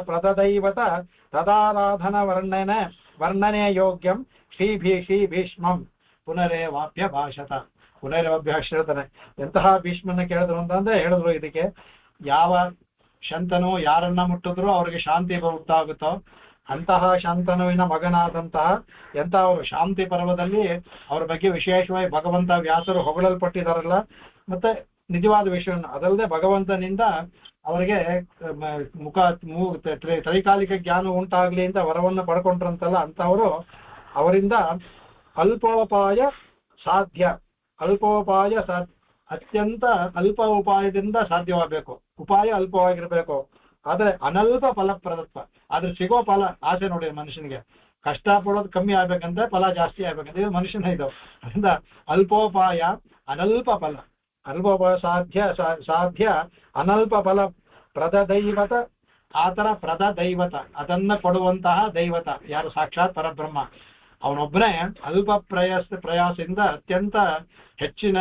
ಪ್ರದದೈವತ ತದಾರಾಧನ ವರ್ಣನೆ ಯೋಗ್ಯಂ ಶ್ರೀ ಭೀಷ್ಮಂ ಪುನರೇವಾಪ್ಯ ಭಾಷತ. ಪುನರೇವಾಭ್ಯಾಸ ಹೇಳ್ತಾನೆ. ಎಂತಹ ಭೀಷ್ಮನ ಕೇಳಿದ್ರು ಅಂತಂದ್ರೆ ಹೇಳಿದ್ರು, ಇದಕ್ಕೆ ಯಾವ ಶಂತನು ಯಾರನ್ನ ಮುಟ್ಟಿದ್ರು ಅವ್ರಿಗೆ ಶಾಂತಿ ಉಂಟಾಗುತ್ತೋ ಅಂತಹ ಶಾಂತನುವಿನ ಮಗನಾದಂತಹ ಅವರು ಶಾಂತಿ ಪರ್ವದಲ್ಲಿ ಅವ್ರ ಬಗ್ಗೆ ವಿಶೇಷವಾಗಿ ಭಗವಂತ ವ್ಯಾಸರು ಹೊಗಳಲ್ಪಟ್ಟಿದಾರಲ್ಲ, ಮತ್ತೆ ನಿಜವಾದ ವಿಷಯವನ್ನು ಅದಲ್ಲದೆ ಭಗವಂತನಿಂದ ಅವರಿಗೆ ಮುಖ ತ್ರೈಕಾಲಿಕ ಜ್ಞಾನ ಉಂಟಾಗ್ಲಿ ಅಂತ ವರವನ್ನು ಪಡ್ಕೊಂಡ್ರಂತಲ್ಲ ಅಂತವರು ಅವರಿಂದ ಅಲ್ಪೋಪಾಯ ಸಾಧ್ಯ ಅತ್ಯಂತ ಅಲ್ಪ ಉಪಾಯದಿಂದ ಸಾಧ್ಯವಾಗಬೇಕು. ಉಪಾಯ ಅಲ್ಪವಾಗಿರ್ಬೇಕು, ಆದ್ರೆ ಅನಲ್ಪ ಫಲಪ್ರದತ್ವ. ಆದ್ರೆ ಸಿಗೋ ಫಲ ಆಸೆ ನೋಡಿ ಮನುಷ್ಯನಿಗೆ, ಕಷ್ಟ ಪಡೋದು ಕಮ್ಮಿ ಆಗ್ಬೇಕಂದ್ರೆ ಫಲ ಜಾಸ್ತಿ ಆಗ್ಬೇಕಂದ್ರೆ ಇದು ಮನುಷ್ಯನ ಇದು. ಅದರಿಂದ ಅಲ್ಪೋಪಾಯ ಅನಲ್ಪ ಫಲ, ಅಲ್ಪೋಪಾಯ ಸಾಧ್ಯ ಅನಲ್ಪ ಫಲ ಪ್ರದೈವತ. ಆತರ ಪ್ರದೈವತ ಅದನ್ನ ಕೊಡುವಂತಹ ದೈವತ ಯಾರು? ಸಾಕ್ಷಾತ್ ಪರಬ್ರಹ್ಮ. ಅವನೊಬ್ಬನೇ ಅಲ್ಪ ಪ್ರಯಾಸದಿಂದ ಅತ್ಯಂತ ಹೆಚ್ಚಿನ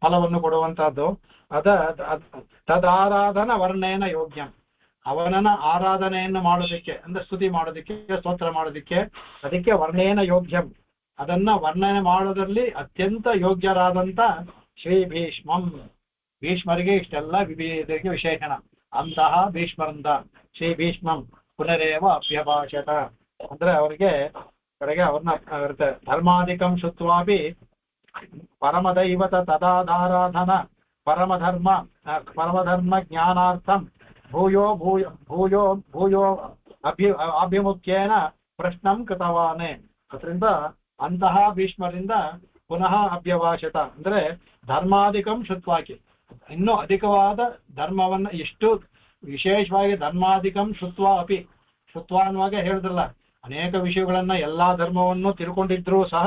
ಫಲವನ್ನು ಕೊಡುವಂತಹದ್ದು. ತದಾರಾಧನ ವರ್ಣೇನ ಯೋಗ್ಯಂ. ಅವನನ್ನ ಆರಾಧನೆಯನ್ನು ಮಾಡೋದಕ್ಕೆ ಅಂದ್ರೆ ಸ್ತುತಿ ಮಾಡೋದಕ್ಕೆ, ಸ್ತೋತ್ರ ಮಾಡೋದಕ್ಕೆ, ಅದಕ್ಕೆ ವರ್ಣೇನ ಯೋಗ್ಯಂ. ಅದನ್ನ ವರ್ಣನೆ ಮಾಡೋದ್ರಲ್ಲಿ ಅತ್ಯಂತ ಯೋಗ್ಯರಾದಂತ ಶ್ರೀ ಭೀಷ್ಮಂ. ಭೀಷ್ಮರಿಗೆ ಇಷ್ಟೆಲ್ಲ ಇದಕ್ಕೆ ವಿಶೇಷಣ. ಅಂತಹ ಭೀಷ್ಮರಿಂದ ಶ್ರೀ ಭೀಷ್ಮಂ ಪುನರೇವ ಅಭ್ಯಭಾಷತ ಅಂದ್ರೆ ಅವರಿಗೆ ಕಡೆಗೆ ಅವ್ರನ್ನ ಧರ್ಮಾಧಿಕಂ ಶುತ್ವಾಪಿ ಪರಮದೈವತ ತದಾಧಾರಾಧನ ಪರಮಧರ್ಮ ಜ್ಞಾನಾರ್ಥಂ ಭೂಯೋ ಅಭಿಮುಖ್ಯೇನ ಪ್ರಶ್ನಂ ಕೃತವಾನೆ. ಅದರಿಂದ ಅಂತಹ ಭೀಷ್ಮರಿಂದ ಪುನಃ ಅಭ್ಯಭಾಷತ ಅಂದ್ರೆ ಧರ್ಮಾಧಿಕಂ ಶುತ್ವಾಕಿ, ಇನ್ನೂ ಅಧಿಕವಾದ ಧರ್ಮವನ್ನ ಇಷ್ಟು ವಿಶೇಷವಾಗಿ ಧರ್ಮಾಧಿಕಂ ಶುತ್ವ ಅಪಿ. ಶುತ್ವ ಅನ್ನುವಾಗ ಹೇಳಿದ್ರಲ್ಲ, ಅನೇಕ ವಿಷಯಗಳನ್ನ ಎಲ್ಲಾ ಧರ್ಮವನ್ನು ತಿಳ್ಕೊಂಡಿದ್ರು ಸಹ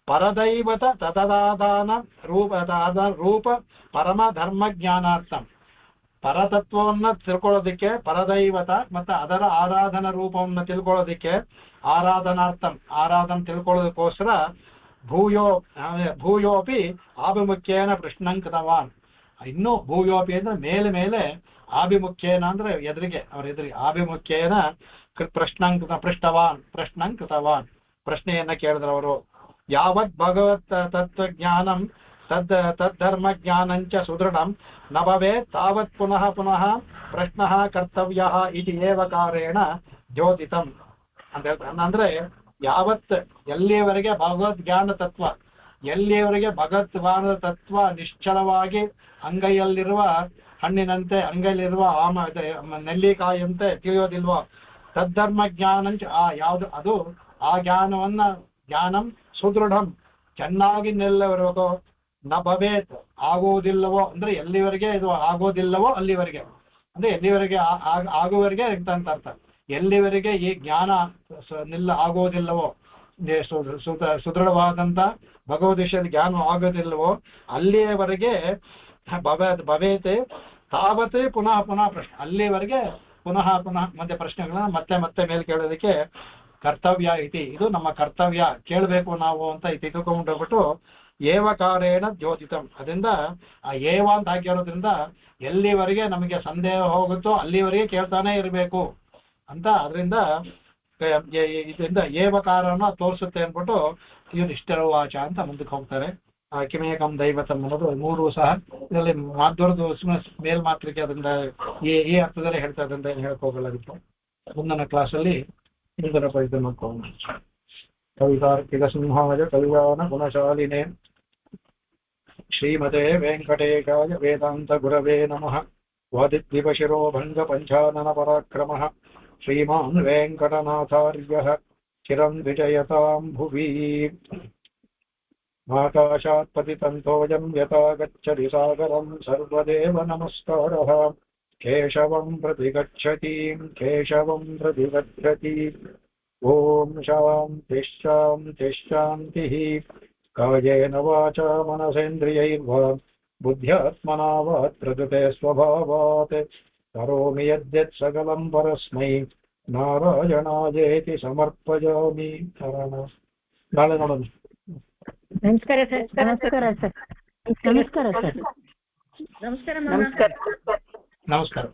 ಪರದೈವತ ತದಾದಾನ ರೂಪ ಪರಮ ಧರ್ಮ ಜ್ಞಾನಾರ್ಥಂ, ಪರತತ್ವವನ್ನ ತಿಳ್ಕೊಳ್ಳೋದಿಕ್ಕೆ ಪರದೈವತ ಮತ್ತೆ ಅದರ ಆರಾಧನಾ ರೂಪವನ್ನ ತಿಳ್ಕೊಳ್ಳೋದಿಕ್ಕೆ ಆರಾಧನ ತಿಳ್ಕೊಳ್ಳೋದಕ್ಕೋಸ್ಕರ ಭೂಯೋಪಿ ಆಭಿಮುಖ್ಯೇನ ಪ್ರಶ್ನಂಕೃತವಾನ್. ಇನ್ನು ಭೂಯೋಪಿ ಅಂದ್ರೆ ಮೇಲೆ ಆಭಿಮುಖ್ಯೇನ ಅಂದ್ರೆ ಎದುರಿಗೆ ಆಭಿಮುಖ್ಯೇನ ಪ್ರಶ್ನಂಕೃತವಾನ್ ಪ್ರಶ್ನೆಯನ್ನ ಕೇಳಿದ್ರವರು. ಯಾವತ್ ಭಗವತ್ ತತ್ವಜ್ಞಾನಂ ತದ್ಧರ್ಮ ಜ್ಞಾನಂಚ ಸುದೃಢಂ ನ ಭವೇತ್ ತಾವತ್ ಪುನಃ ಪ್ರಶ್ನ ಕರ್ತವ್ಯ ಇತಿ ಏವಕಾರೇಣ ದ್ಯೋತಿತಂ ಅಂತ ಹೇಳ್ತಾರೆ. ಅಂದ್ರೆ ಯಾವತ್ ಎಲ್ಲಿಯವರೆಗೆ ಭಗವದ್ ಜ್ಞಾನ ತತ್ವ, ಎಲ್ಲಿಯವರೆಗೆ ಭಗವದ್ವಾನದ ತತ್ವ ನಿಶ್ಚಲವಾಗಿ ಅಂಗೈಯಲ್ಲಿರುವ ಹಣ್ಣಿನಂತೆ, ಅಂಗೈಯಲ್ಲಿರುವ ನೆಲ್ಲಿಕಾಯಿಯಂತೆ ತಿಳಿಯೋದಿಲ್ವೋ, ತದ್ಧರ್ಮ ಜ್ಞಾನಂಚ ಯಾವುದು ಅದು ಆ ಜ್ಞಾನಂ ಸುದೃಢಂ ಚೆನ್ನಾಗಿ ನಿಲ್ಲವರೆಗೂ, ನ ಭವೇತ್ ಆಗುವುದಿಲ್ಲವೋ ಅಂದ್ರೆ ಎಲ್ಲಿವರೆಗೆ ಇದು ಆಗೋದಿಲ್ಲವೋ ಅಲ್ಲಿವರೆಗೆ, ಅಂದ್ರೆ ಎಲ್ಲಿವರೆಗೆ ಆಗುವವರೆಗೆ ಅಂತ ಅರ್ಥ. ಎಲ್ಲಿವರೆಗೆ ಈ ಜ್ಞಾನ ಆಗೋದಿಲ್ಲವೋ, ಸುದೃಢವಾದಂತ ಭಗವದ್ ವಿಷಯದ ಜ್ಞಾನ ಆಗೋದಿಲ್ಲವೋ ಅಲ್ಲಿಯವರೆಗೆ ಭವೇತೆ ತಾವತ್ತೇ ಪುನಃ ಪ್ರಶ್ನೆ, ಅಲ್ಲಿವರೆಗೆ ಪುನಃ ಮತ್ತೆ ಪ್ರಶ್ನೆಗಳನ್ನ ಮತ್ತೆ ಮೇಲೆ ಕೇಳೋದಕ್ಕೆ ಕರ್ತವ್ಯ ಐತಿ. ಇದು ನಮ್ಮ ಕರ್ತವ್ಯ, ಕೇಳಬೇಕು ನಾವು ಅಂತ ತಿಳ್ಕೊಂಡ್ಬಿಟ್ಟು ಏವಕಾರೇಣ ದ್ಯೋತಿತಂ. ಅದರಿಂದ ಆ ಏವ ಅಂತ ಹಾಕಿರೋದ್ರಿಂದ ಎಲ್ಲಿವರೆಗೆ ನಮಗೆ ಸಂದೇಹ ಹೋಗುತ್ತೋ ಅಲ್ಲಿವರೆಗೆ ಕೇಳ್ತಾನೆ ಇರಬೇಕು ಅಂತ. ಅದರಿಂದ ಇದರಿಂದ ಏವಕಾರನ ತೋರಿಸುತ್ತೆ ಅಂದ್ಬಿಟ್ಟು ಯುಧಿಷ್ಠಿರವಾಚ ಅಂತ ಮುಂದಕ್ಕೆ ಹೋಗ್ತಾರೆ. ಕಿಮೇಕಂ ದೈವತಂ ಅನ್ನೋದು ಮೂರು ಸಹ ಇದರಲ್ಲಿ ಮಾಧ್ವರದು ಮೇಲ್ಮಾತ್ರಿಕೆ, ಅದರಿಂದ ಈ ಅರ್ಥದಲ್ಲಿ ಹೇಳ್ತಾ ಇದ್ದಂತ ಏನು ಹೇಳಕ್ ಹೋಗಲ್ಲ. ಅದಕ್ಕೆ ಮುಂದಿನ ಕ್ಲಾಸಲ್ಲಿ ಇದರ ಪರಿಚಯ ಮಾಡ್ಕೊಂಡು ಕವಿತಾರ್ಕಿಕ ಸಿಂಹಾಯ ಕಲ್ಯಾಣ ಗುಣಶಾಲಿನೇ ಶ್ರೀಮತೆ ವೆಂಕಟೇಶಾಯ ವೇದಾಂತ ಗುರವೇ ನಮಃ. ವಾದಿದ್ವಿಪಶಿರೋ ಭಂಗ ಪಂಚಾನನ ಪರಾಕ್ರಮಃ ಶ್ರೀಮಾನ್ ವೆಂಕಟನಾಥಾರ್ಯಃ ಚಿರಂ ವಿಜಯತಾಂ ಭುವಿ. ಆಕಾಶಾತ್ ಪತಿತಂತೋಯಂ ಯಥಾ ಗಚ್ಚತಿ ಸಾಗರಂ ಸರ್ವದೇವ ನಮಸ್ಕಾರಃ. ಕೇಶವಂ ಪ್ರತಿ ಗಚ್ಚತಿ. ಓಂ ಶಾಂತಿಃ. ಕಾಯೇನ ವಾಚಾ ಮನಸೇಂದ್ರಿಯೈರ್ವಾ ಬುದ್ಧ್ಯಾತ್ಮನಾ ವಾ ಪ್ರಕೃತೆ ಸ್ವಭಾವಾತ್ ಕರೋಮಿ ಯದ್ಯತ್ ಸಕಲಂ ಪರಸ್ಮೈ ನಾರಾಯಣಾಯೇತಿ ಸಮರ್ಪಯಾಮಿ. ನಾಳೆ ನೋಡೋಣ. ನಮಸ್ಕಾರ ಸರ್. ನಮಸ್ಕಾರ.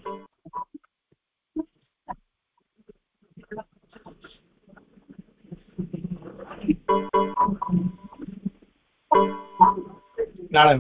ನಾಳೆ